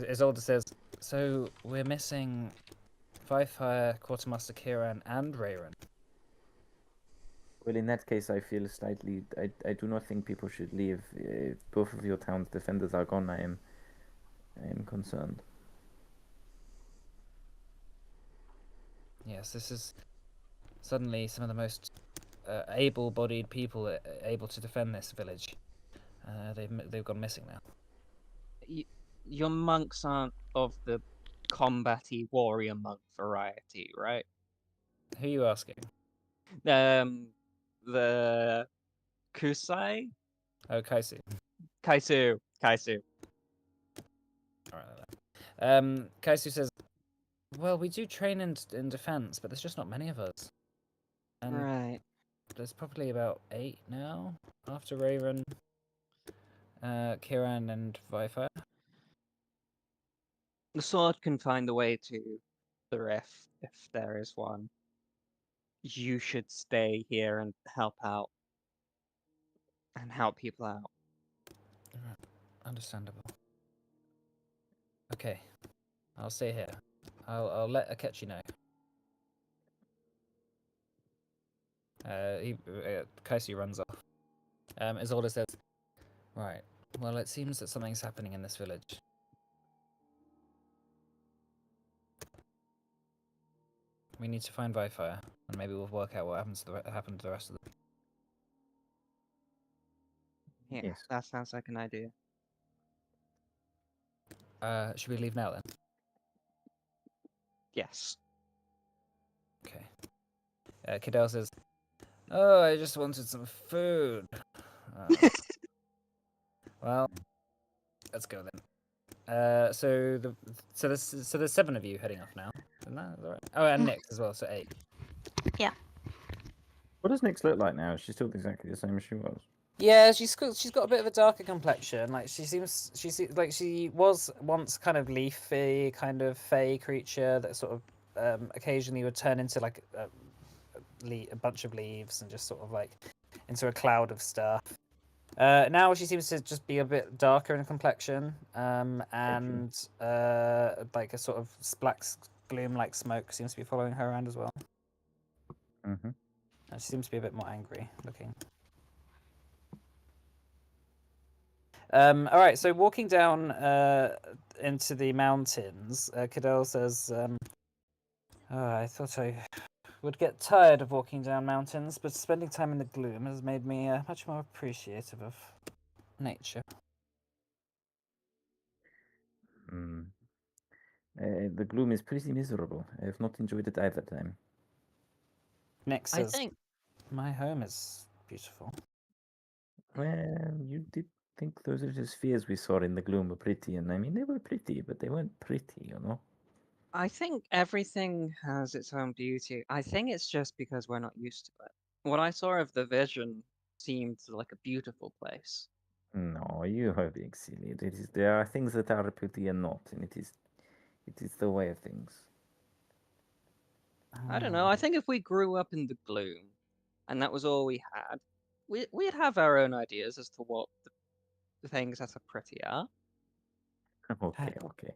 Isolde says, so we're missing Viphyre, Quartermaster Kieran, and Rayrun. Well, in that case, I feel slightly. I do not think people should leave. If both of your town's defenders are gone, I am concerned. Yes, this is suddenly some of the most able-bodied people able to defend this village. They've gone missing now. Your monks aren't of the combat-y warrior monk variety, right? Who are you asking? The Kusai? Oh, Kaisu. Kaisu. Alright. Kaisu says, well, we do train in defense, but there's just not many of us. And Right. there's probably about 8 now, after Raven, Kiran, and Viphyre. The sword can find a way to the rift if there is one. You should stay here and help out. And help people out. Understandable. Okay, I'll stay here. I'll let Akechi know. Kaisu runs off. Isolde says, right, well, it seems that something's happening in this village. We need to find Viphyre, and maybe we'll work out what happened to the rest of them. Yeah, Yes. that sounds like an idea. Should we leave now then? Yes. Okay. Cadell says, oh, I just wanted some food. Well, let's go then. So there's 7 of you heading off now. Isn't that right? Oh, and Nick as well, so 8. What does Nyx look like now? Is she still exactly the same as she was? Yeah, she's got a bit of a darker complexion. Like she like she was once kind of leafy, kind of fey creature that sort of occasionally would turn into like a bunch of leaves and just sort of like into a cloud of stuff. Now she seems to just be a bit darker in complexion, and like a sort of black gloom like smoke seems to be following her around as well. Mm-hmm. And she seems to be a bit more angry looking. All right, so walking down into the mountains, Cadell says, I thought I would get tired of walking down mountains, but spending time in the gloom has made me much more appreciative of nature. The gloom is pretty miserable. I have not enjoyed it either time. Nick I says, think my home is beautiful. Well, you did think those little spheres we saw in the gloom were pretty, and I mean, they were pretty, but they weren't pretty, you know? everything has its own beauty. I think it's just because we're not used to it. What I saw of the vision seemed like a beautiful place. No, you are being silly. There are things that are pretty and not, and it is the way of things. I don't know. I think if we grew up in the gloom, and that was all we had, we'd have our own ideas as to what the things that are pretty are. Okay, okay.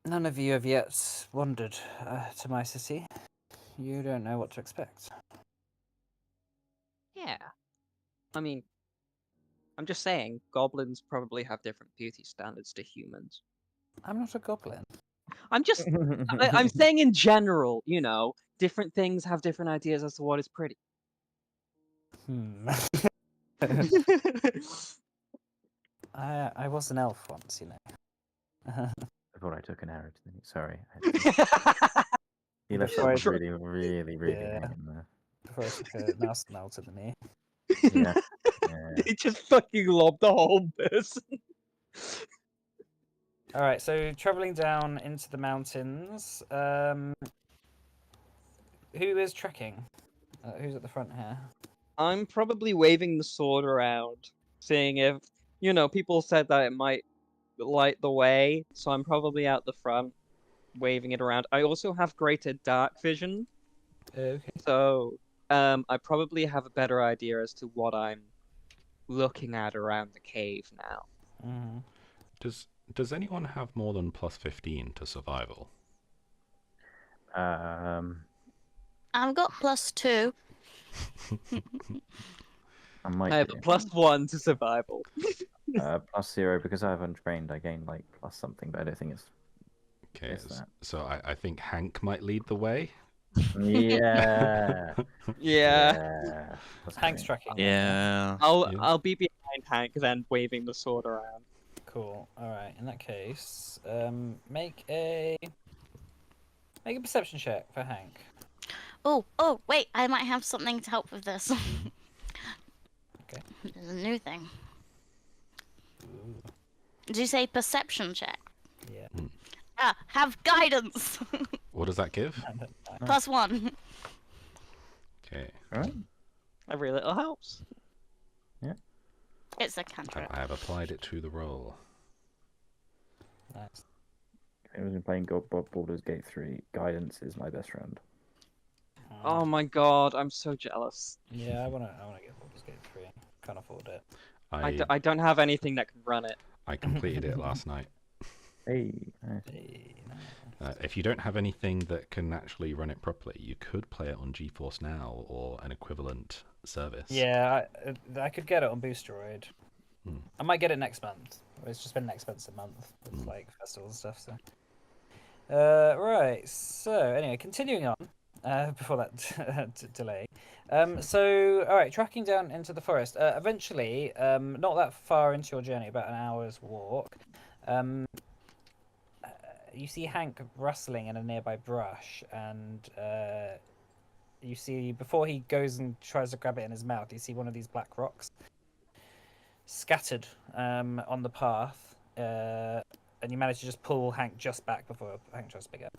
None of you have yet wandered to my city. You don't know what to expect. Yeah. I mean, I'm just saying, goblins probably have different beauty standards to humans. I'm not a goblin. I'm just, I'm saying in general, different things have different ideas as to what is pretty. Hmm. I was an elf once, you know. I thought I took an arrow to the knee. Sorry. He left Before I something took- really Yeah. hanging there. Before I took a nasty nail to the knee. Yeah. Yeah. He just fucking lobbed the whole person. All right, so traveling down into the mountains. Who is trekking? Who's at the front here? I'm probably waving the sword around, seeing if, people said that it might light the way, so I'm probably out the front, waving it around. I also have greater dark vision, Okay. so I probably have a better idea as to what I'm looking at around the cave now. Mm-hmm. Does anyone have more than +15 to survival? I've got +2. I might I have do. a +1 to survival. +0 because I have untrained. I gain like plus something, but I don't think it's. Okay, It's that. so I think Hank might lead the way. Yeah. Yeah. That's Hank's great. tracking. Yeah. I'll be behind Hank, then waving the sword around. Cool. All right. In that case, make a perception check for Hank. Oh, wait, I might have something to help with this. Okay. There's a new thing. Did you say perception check? Yeah. Have guidance. What does that give? +1. Okay, All right. Every little helps. It's a cantrip. I have applied it to the roll. Nice. I was playing Baldur's Gate 3. Guidance is my best friend. Oh my god, I'm so jealous. Yeah, I wanna get Baldur's Gate 3. Can't afford it. I don't have anything that can run it. I completed it last night. Hey. Nice. Hey, no. If you don't have anything that can actually run it properly, you could play it on GeForce Now or an equivalent service. Yeah, I could get it on Boosteroid. Hmm. I might get it next month. It's just been an expensive month with like festivals and stuff. So, right. So anyway, continuing on. Before that delay. So all right, tracking down into the forest. Eventually, not that far into your journey, about an hour's walk. You see Hank rustling in a nearby brush, and you see before he goes and tries to grab it in his mouth, you see one of these black rocks scattered on the path, and you manage to just pull Hank just back before Hank tries to pick it up.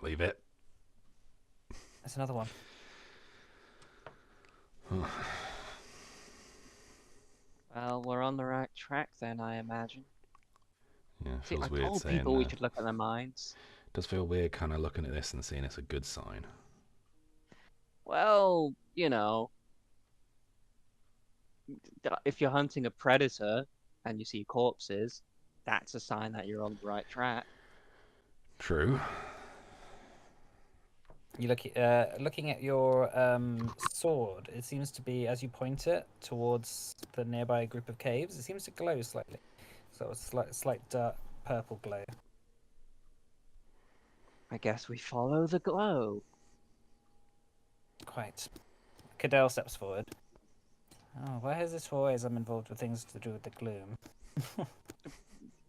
Leave it. There's another one. Well, we're on the right track then, I imagine. Yeah, it See, feels I weird told saying people we that. should look at their minds. Does feel weird kind of looking at this and seeing it's a good sign. Well, if you're hunting a predator and you see corpses, that's a sign that you're on the right track. True. You looking at your sword. It seems to be, as you point it towards the nearby group of caves, it seems to glow slightly. So it's slight dark purple glow. I guess we follow the glow. Quite. Cadell steps forward. Oh, why is this always I'm involved with things to do with the gloom?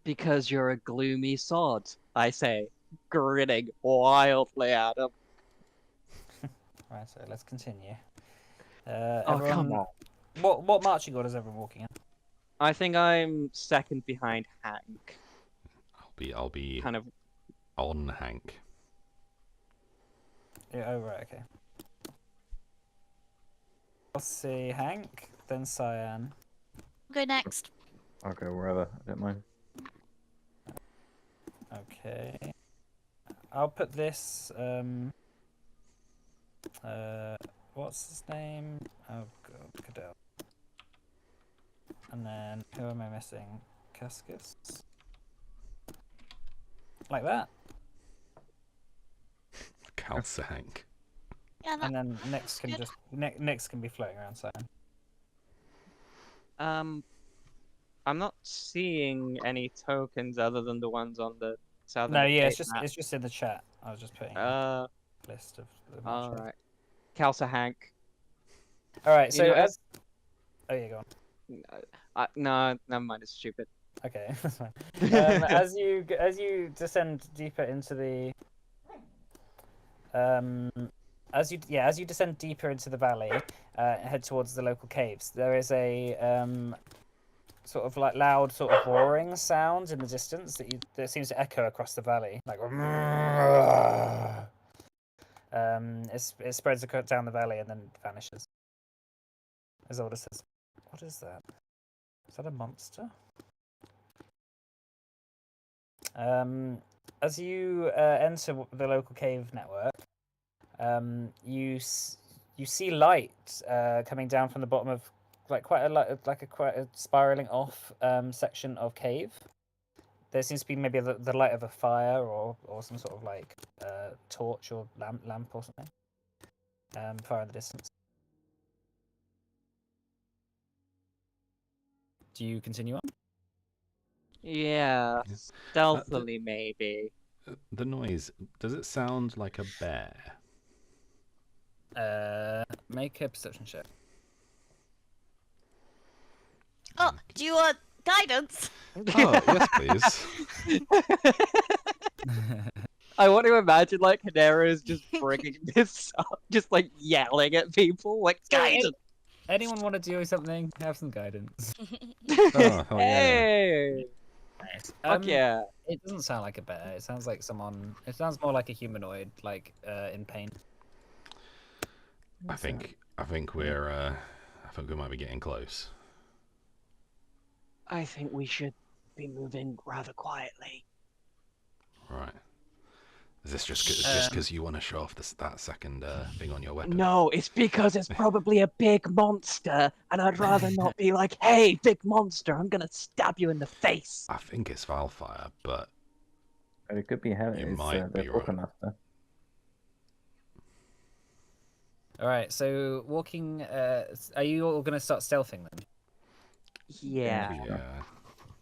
Because you're a gloomy sod, I say, grinning wildly at him. Right, so let's continue. Oh, come on. What marching order is everyone walking in? I think I'm second behind Hank. I'll be Kind of. on Hank. Yeah, oh right, okay. I'll see Hank, then Cyan. Go next. I'll go wherever. I don't mind. Okay. I'll put this what's his name? Oh god, Cadell. And then who am I missing? Cascus. Like that. Calcihank. Yeah, And then that's next can good. just next can be floating around Cyan. I'm not seeing any tokens other than the ones on the southern. No, yeah, estate map. it's just in the chat. I was just putting a list of the match. All right. Kalsa Hank. All right, You so know- as oh yeah, go on. No, never mind. It's stupid. Okay, that's fine. As you descend deeper into the as you descend deeper into the valley, head towards the local caves. There is a sort of like loud sort of roaring sound in the distance that seems to echo across the valley, like it spreads down the valley and then vanishes. Isolde says, "What is that? Is that a monster?" As you enter the local cave network, you see light coming down from the bottom of quite a spiraling off section of cave. There seems to be maybe the light of a fire or some sort of like torch or lamp or something. Far in the distance. Do you continue on? Yeah, stealthily maybe. The noise, does it sound like a bear? Make a perception check. Oh, do you want guidance? Oh, yes, please. I want to imagine like Hedera's just bringing this up, just like yelling at people, like guidance. Anyone want to do something? Have some guidance. Oh, hell yeah. Hey, Nice. fuck yeah. It doesn't sound like a bear. It sounds like someone. It sounds more like a humanoid, like in pain. I think we're I think we might be getting close. I think we should be moving rather quietly. Right. Is this just because you want to show off that second thing on your weapon? No, it's because it's probably a big monster, and I'd rather not be like, "Hey, big monster, I'm gonna stab you in the face." I think it's Viphyre, but But it could be hell. You It's might the be right. Quartermaster. All right. So walking. Are you all going to start stealthing then? Yeah. yeah.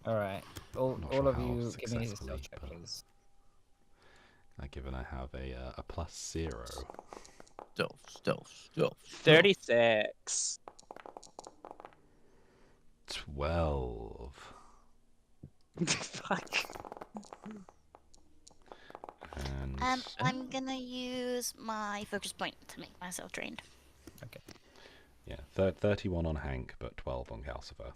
All right. All Not all sure of how you, give me a successfully, stealth check, but- please. Given I have a +0. Stealth. 36. 12. Fuck. And I'm gonna use my focus point to make myself trained. yeah, 31 on Hank, but 12 on Calcifer.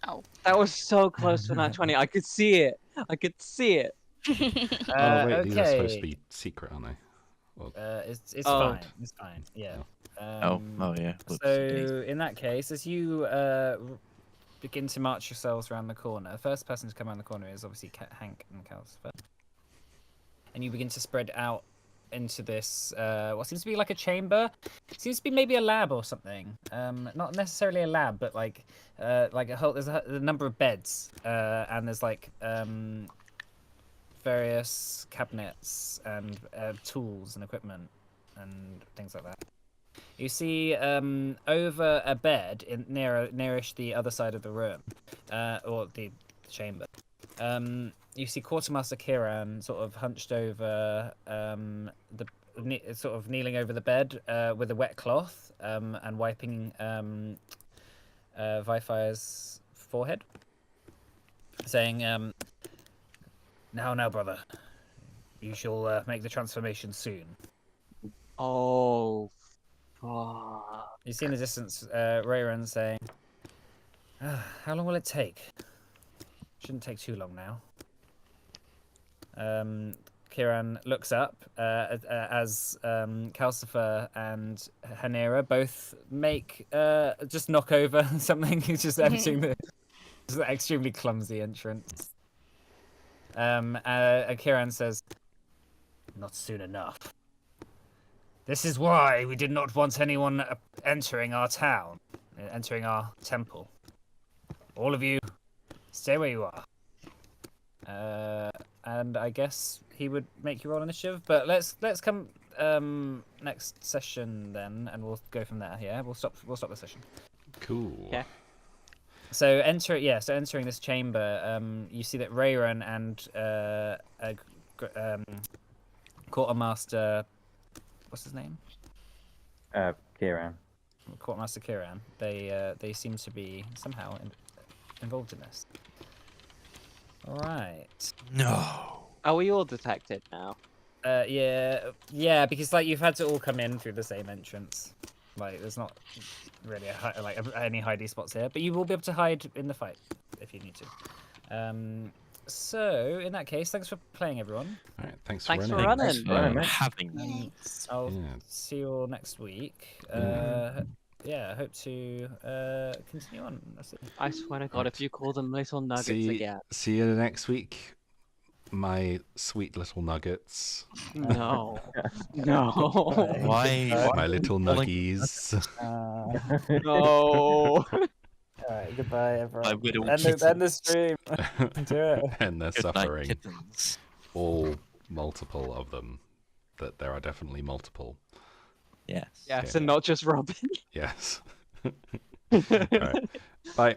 Oh. That was so close to that 20. I could see it. I could see it. Oh wait, these are supposed to Okay. be secret, aren't they? Well, It's Oh. fine. It's fine. Yeah. Oh yeah. Whoops, So in that case, as you begin to march yourselves around the corner, the first person to come around the corner is obviously Hank and Calcifer. And you begin to spread out into this what seems to be like a chamber. It seems to be maybe a lab or something. Not necessarily a lab, but like a whole. There's a number of beds, and there's like various cabinets and tools and equipment and things like that. You see over a bed nearish the other side of the room, or the chamber. You see Quartermaster Kiran sort of hunched over sort of kneeling over the bed with a wet cloth and wiping Viphyre's forehead, saying, "Now, brother, you shall make the transformation soon." Oh, fuck. You see in the distance Rayron saying, "How long will it take? Shouldn't take too long now." Kiran looks up as Calcifer and Hanera both make just knock over something. He's just emptying the extremely clumsy entrance. And Kiran says, "Not soon enough. This is why we did not want anyone entering our town, entering our temple. all of you, stay where you are. And I guess he would make you roll initiative, but let's come next session then, and we'll go from there. Yeah, we'll stop the session. Cool. Yeah. So entering this chamber, you see that Rayron and Quartermaster, what's his name? Kieran. Quartermaster Kiran. They seem to be somehow involved in this. All right. No. Are we all detected now? Yeah, because like you've had to all come in through the same entrance. Like there's not really any hidey spots here, but you will be able to hide in the fight if you need to. So in that case, thanks for playing, everyone. All right. Thanks Thanks for for running. running. Thanks for Yeah, mate. having me. Thanks. I'll Yeah. see you all next week. Yeah, I hope to continue on. That's it. I swear to God, if you call them little nuggets See again. you next week, my sweet little nuggets. No. No. Why? My little Calling- nuggies. No. Alright, goodbye, everyone. My widow End the stream. Do it. And their Good night, suffering. kittens. All multiple of them. That there are definitely multiple. Yes. Yes, Yeah. and not just Robin. Yes. All right. Bye.